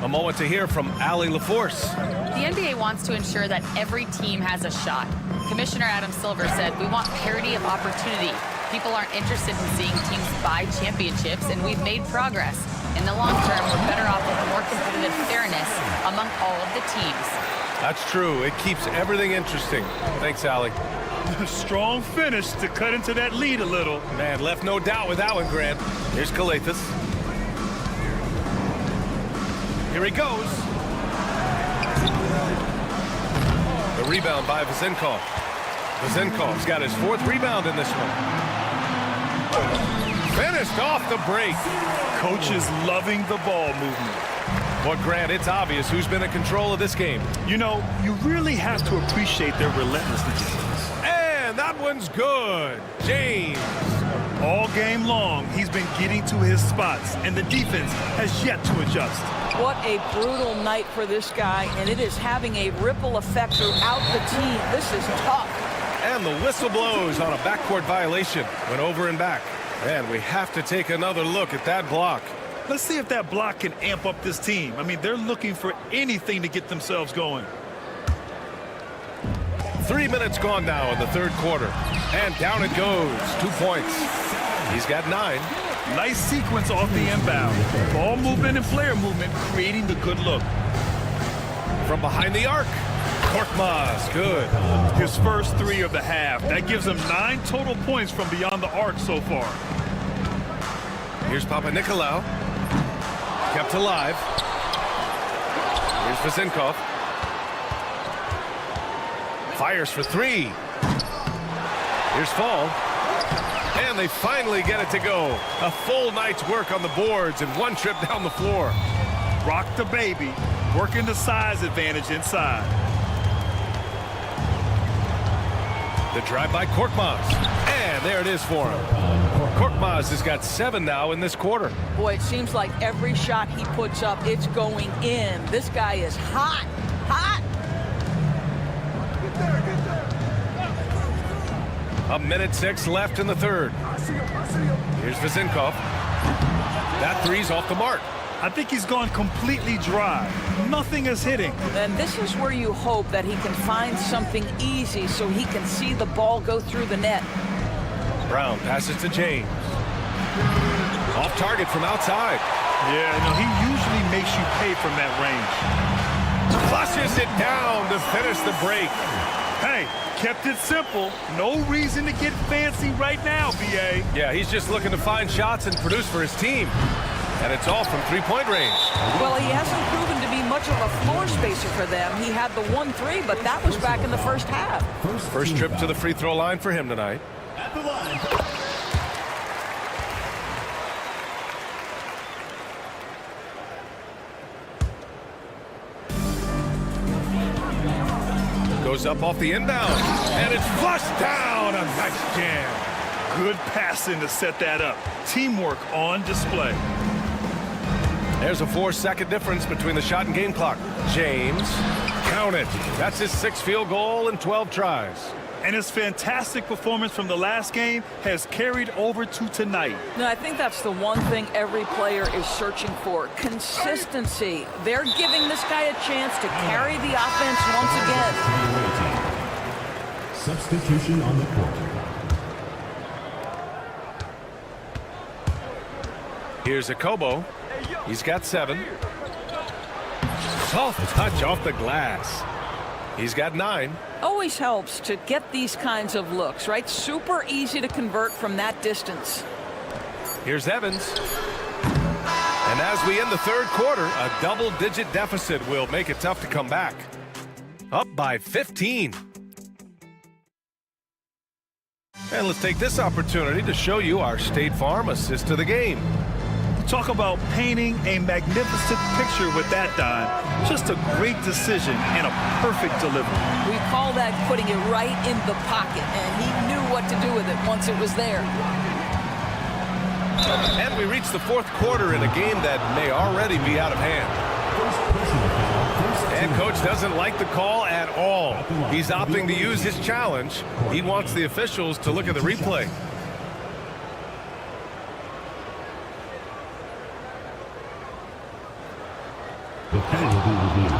G: A moment to hear from Allie LaForce.
K: The NBA wants to ensure that every team has a shot. Commissioner Adam Silver said, "We want parity of opportunity. People aren't interested in seeing teams buy championships, and we've made progress. In the long term, we're better off with more competitive fairness among all of the teams."
G: That's true. It keeps everything interesting. Thanks, Allie.
H: Strong finish to cut into that lead a little.
G: Man, left no doubt with that one, Grant. Here's Kalathis. Here he goes. The rebound by Vezenkov. Vezenkov's got his 4th rebound in this one. Finished off the break.
H: Coach is loving the ball movement.
G: Well, Grant, it's obvious who's been in control of this game.
H: You know, you really have to appreciate their relentlessness.
G: And that one's good. James.
H: All game long, he's been getting to his spots, and the defense has yet to adjust.
D: What a brutal night for this guy, and it is having a ripple effect throughout the team. This is tough.
G: And the whistle blows on a backcourt violation. Went over and back. And we have to take another look at that block.
H: Let's see if that block can amp up this team. I mean, they're looking for anything to get themselves going.
G: 3 minutes gone now in the third quarter. And down it goes. 2 points. He's got 9.
H: Nice sequence off the inbound. Ball movement and player movement creating the good look.
G: From behind the arc. Korkmaz, good.
H: His first 3 of the half. That gives him 9 total points from beyond the arc so far.
G: Here's Papanikolaou. Kept alive. Here's Vezenkov. Fires for 3. Here's Fall. And they finally get it to go. A full night's work on the boards and one trip down the floor.
H: Rock the baby, working the size advantage inside.
G: The drive by Korkmaz. And there it is for him. Korkmaz has got 7 now in this quarter.
D: Boy, it seems like every shot he puts up, it's going in. This guy is hot, hot.
G: A minute 6 left in the third. Here's Vezinkov. That three's off the mark.
H: I think he's gone completely dry. Nothing is hitting.
D: And this is where you hope that he can find something easy so he can see the ball go through the net.
G: Brown passes to James. Off target from outside.
H: Yeah, no, he usually makes you pay from that range.
G: Flushes it down to finish the break.
H: Hey, kept it simple. No reason to get fancy right now, BA.
G: Yeah, he's just looking to find shots and produce for his team. And it's all from three-point range.
D: Well, he hasn't proven to be much of a floor spacer for them. He had the 1-3, but that was back in the first half.
G: First trip to the free throw line for him tonight.
C: At the line.
G: Goes up off the inbound, and it's flushed down. A nice jam.
H: Good passing to set that up. Teamwork on display.
G: There's a 4-second difference between the shot and game clock. James, count it. That's his 6th field goal in 12 tries.
H: And his fantastic performance from the last game has carried over to tonight.
D: No, I think that's the one thing every player is searching for. Consistency. They're giving this guy a chance to carry the offense once again.
C: Substitution on the court.
G: Here's Akobo. He's got 7. Soft touch off the glass. He's got 9.
D: Always helps to get these kinds of looks, right? Super easy to convert from that distance.
G: Here's Evans. And as we end the third quarter, a double-digit deficit will make it tough to come back. Up by 15. And let's take this opportunity to show you our State Farm assist to the game.
H: Talk about painting a magnificent picture with that dime. Just a great decision and a perfect delivery.
D: We call that putting it right in the pocket, and he knew what to do with it once it was there.
G: And we reach the fourth quarter in a game that may already be out of hand. And coach doesn't like the call at all. He's opting to use his challenge. He wants the officials to look at the replay.
C: The play will be reviewed.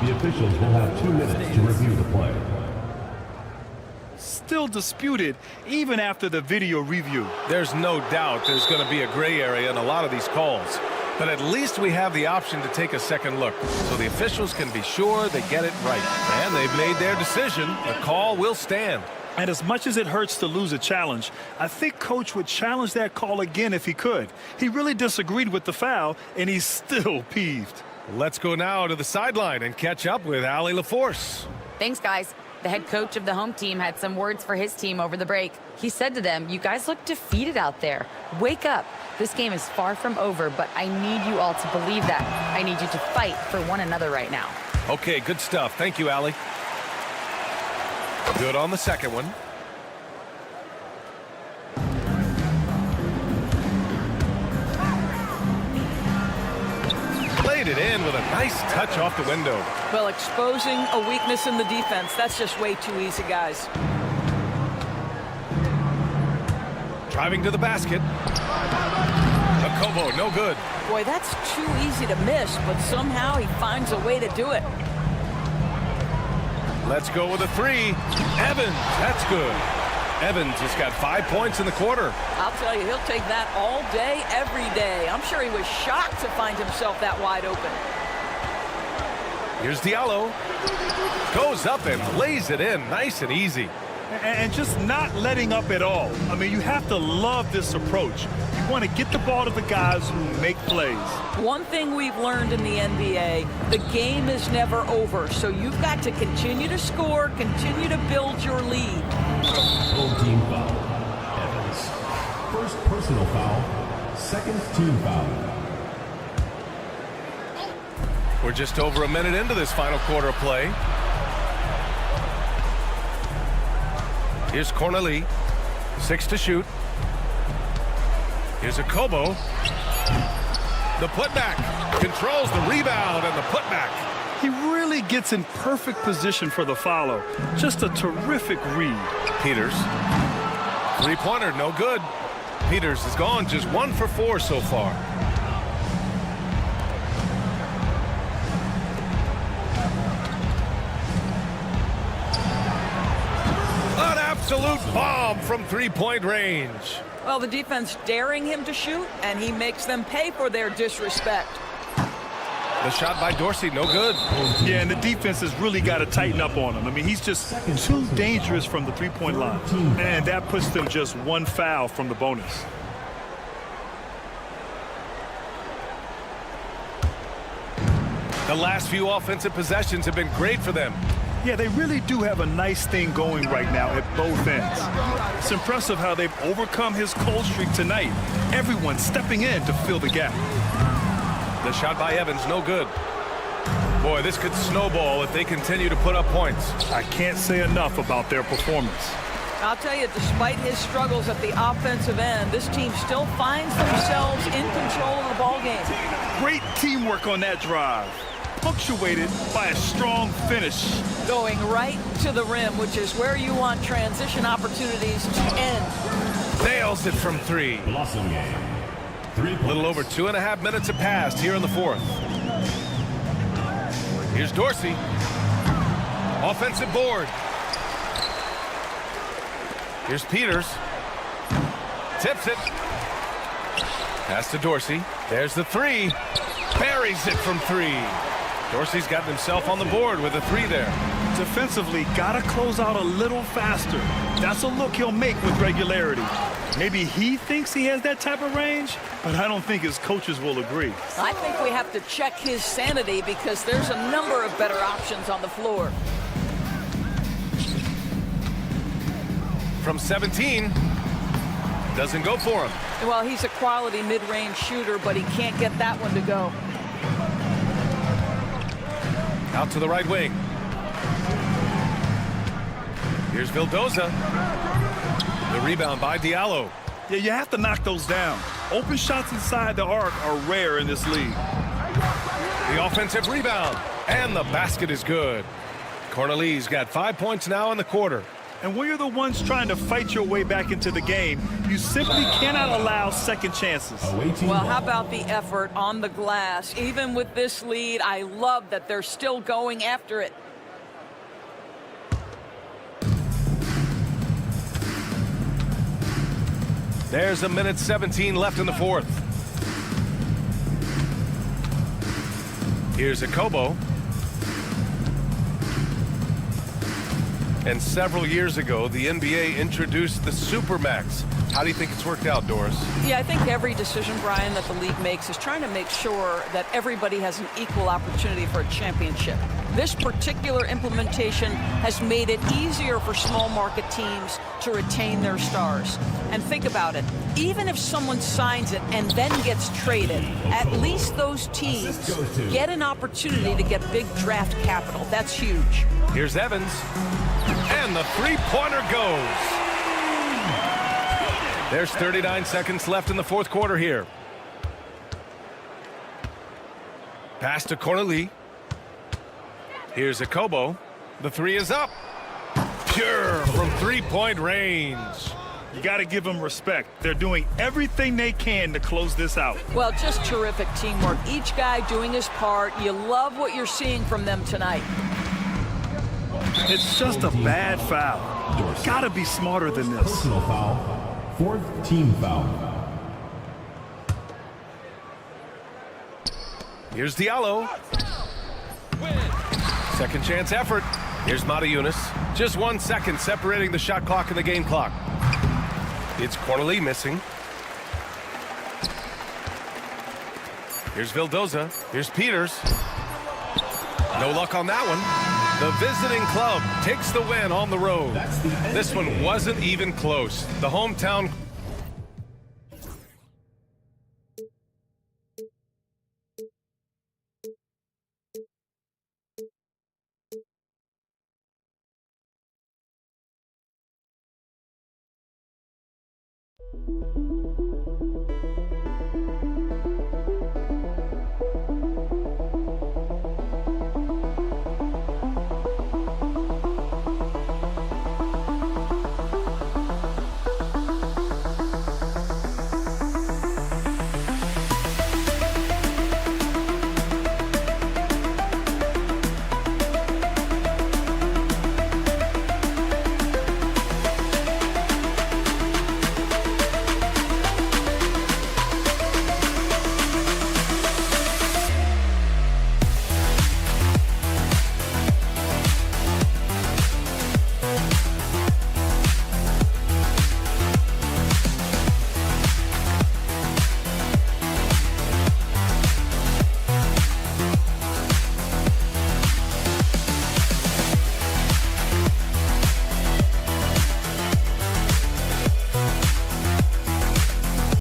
C: The officials will have 2 minutes to review the play.
H: Still disputed even after the video review.
G: There's no doubt there's going to be a gray area in a lot of these calls. But at least we have the option to take a second look so the officials can be sure they get it right. And they've made their decision. The call will stand.
H: And as much as it hurts to lose a challenge, I think Coach would challenge that call again if he could. He really disagreed with the foul, and he's still peeved.
G: Let's go now to the sideline and catch up with Allie LaForce.
K: Thanks, guys. The head coach of the home team had some words for his team over the break. He said to them, "You guys look defeated out there. Wake up. This game is far from over, but I need you all to believe that. I need you to fight for one another right now."
G: Okay, good stuff. Thank you, Allie. Good on the second one. Laid it in with a nice touch off the window.
D: Well, exposing a weakness in the defense, that's just way too easy, guys.
G: Driving to the basket. Akobo, no good.
D: Boy, that's too easy to miss, but somehow he finds a way to do it.
G: Let's go with a 3. Evans, that's good. Evans has got 5 points in the quarter.
D: I'll tell you, he'll take that all day, every day. I'm sure he was shocked to find himself that wide open.
G: Here's Diallo. Goes up and lays it in nice and easy.
H: And just not letting up at all. I mean, you have to love this approach. You want to get the ball to the guys who make plays.
D: One thing we've learned in the NBA, the game is never over. So you've got to continue to score, continue to build your lead.
C: Home team foul. Evans. Personal foul. Second team foul.
G: We're just over a minute into this final quarter of play. Here's Cornelie. 6 to shoot. Here's a Kobo. The putback. Controls the rebound and the putback.
H: He really gets in perfect position for the follow. Just a terrific read.
G: Peters. Three-pointer, no good. Peters has gone just 1 for 4 so far. An absolute bomb from three-point range.
D: Well, the defense daring him to shoot, and he makes them pay for their disrespect.
G: The shot by Dorsey, no good.
H: Yeah, and the defense has really got to tighten up on him. I mean, he's just too dangerous from the three-point line. And that puts them just 1 foul from the bonus.
G: The last few offensive possessions have been great for them.
H: Yeah, they really do have a nice thing going right now at both ends. It's impressive how they've overcome his cold streak tonight. Everyone stepping in to fill the gap.
G: The shot by Evans, no good. Boy, this could snowball if they continue to put up points.
H: I can't say enough about their performance.
D: I'll tell you, despite his struggles at the offensive end, this team still finds themselves in control of the ballgame.
H: Great teamwork on that drive, punctuated by a strong finish.
D: Going right to the rim, which is where you want transition opportunities to end.
G: Nails it from 3.
C: Blossom game. 3
G: A little over 2.5 minutes have passed here in the 4th. Here's Dorsey. Offensive board. Here's Peters. Tips it. Pass to Dorsey. There's the 3. Buries it from 3. Dorsey's gotten himself on the board with a 3 there.
H: Defensively, gotta close out a little faster. That's a look he'll make with regularity. Maybe he thinks he has that type of range, but I don't think his coaches will agree.
D: I think we have to check his sanity because there's a number of better options on the floor.
G: From 17. Doesn't go for him.
D: Well, he's a quality mid-range shooter, but he can't get that one to go.
G: Out to the right wing. Here's Vildoza. The rebound by Diallo.
H: Yeah, you have to knock those down. Open shots inside the arc are rare in this league.
G: The offensive rebound. And the basket is good. Cornelie's got 5 points now in the quarter.
H: And when you're the ones trying to fight your way back into the game, you simply cannot allow second chances.
D: Well, how about the effort on the glass? Even with this lead, I love that they're still going after it.
G: There's 1:17 left in the 4th. Here's a Kobo. And several years ago, the NBA introduced the Supermax. How do you think it's worked out, Doris?
D: Yeah, I think every decision, Brian, that the league makes is trying to make sure that everybody has an equal opportunity for a championship. This particular implementation has made it easier for small market teams to retain their stars. And think about it. Even if someone signs it and then gets traded, at least those teams get an opportunity to get big draft capital. That's huge.
G: Here's Evans. And the three-pointer goes. There's 39 seconds left in the 4th quarter here. Pass to Cornelie. Here's a Kobo. The 3 is up. Pure from three-point range.
H: You got to give them respect. They're doing everything they can to close this out.
D: Well, just terrific teamwork. Each guy doing his part. You love what you're seeing from them tonight.
H: It's just a bad foul. Got to be smarter than this.
C: Personal foul. 4th team foul.
G: Here's Diallo. Second chance effort. Here's Mata-Yunus. Just 1 second separating the shot clock and the game clock. It's Cornelie missing. Here's Vildoza. Here's Peters. No luck on that one. The visiting club takes the win on the road. This one wasn't even close. The hometown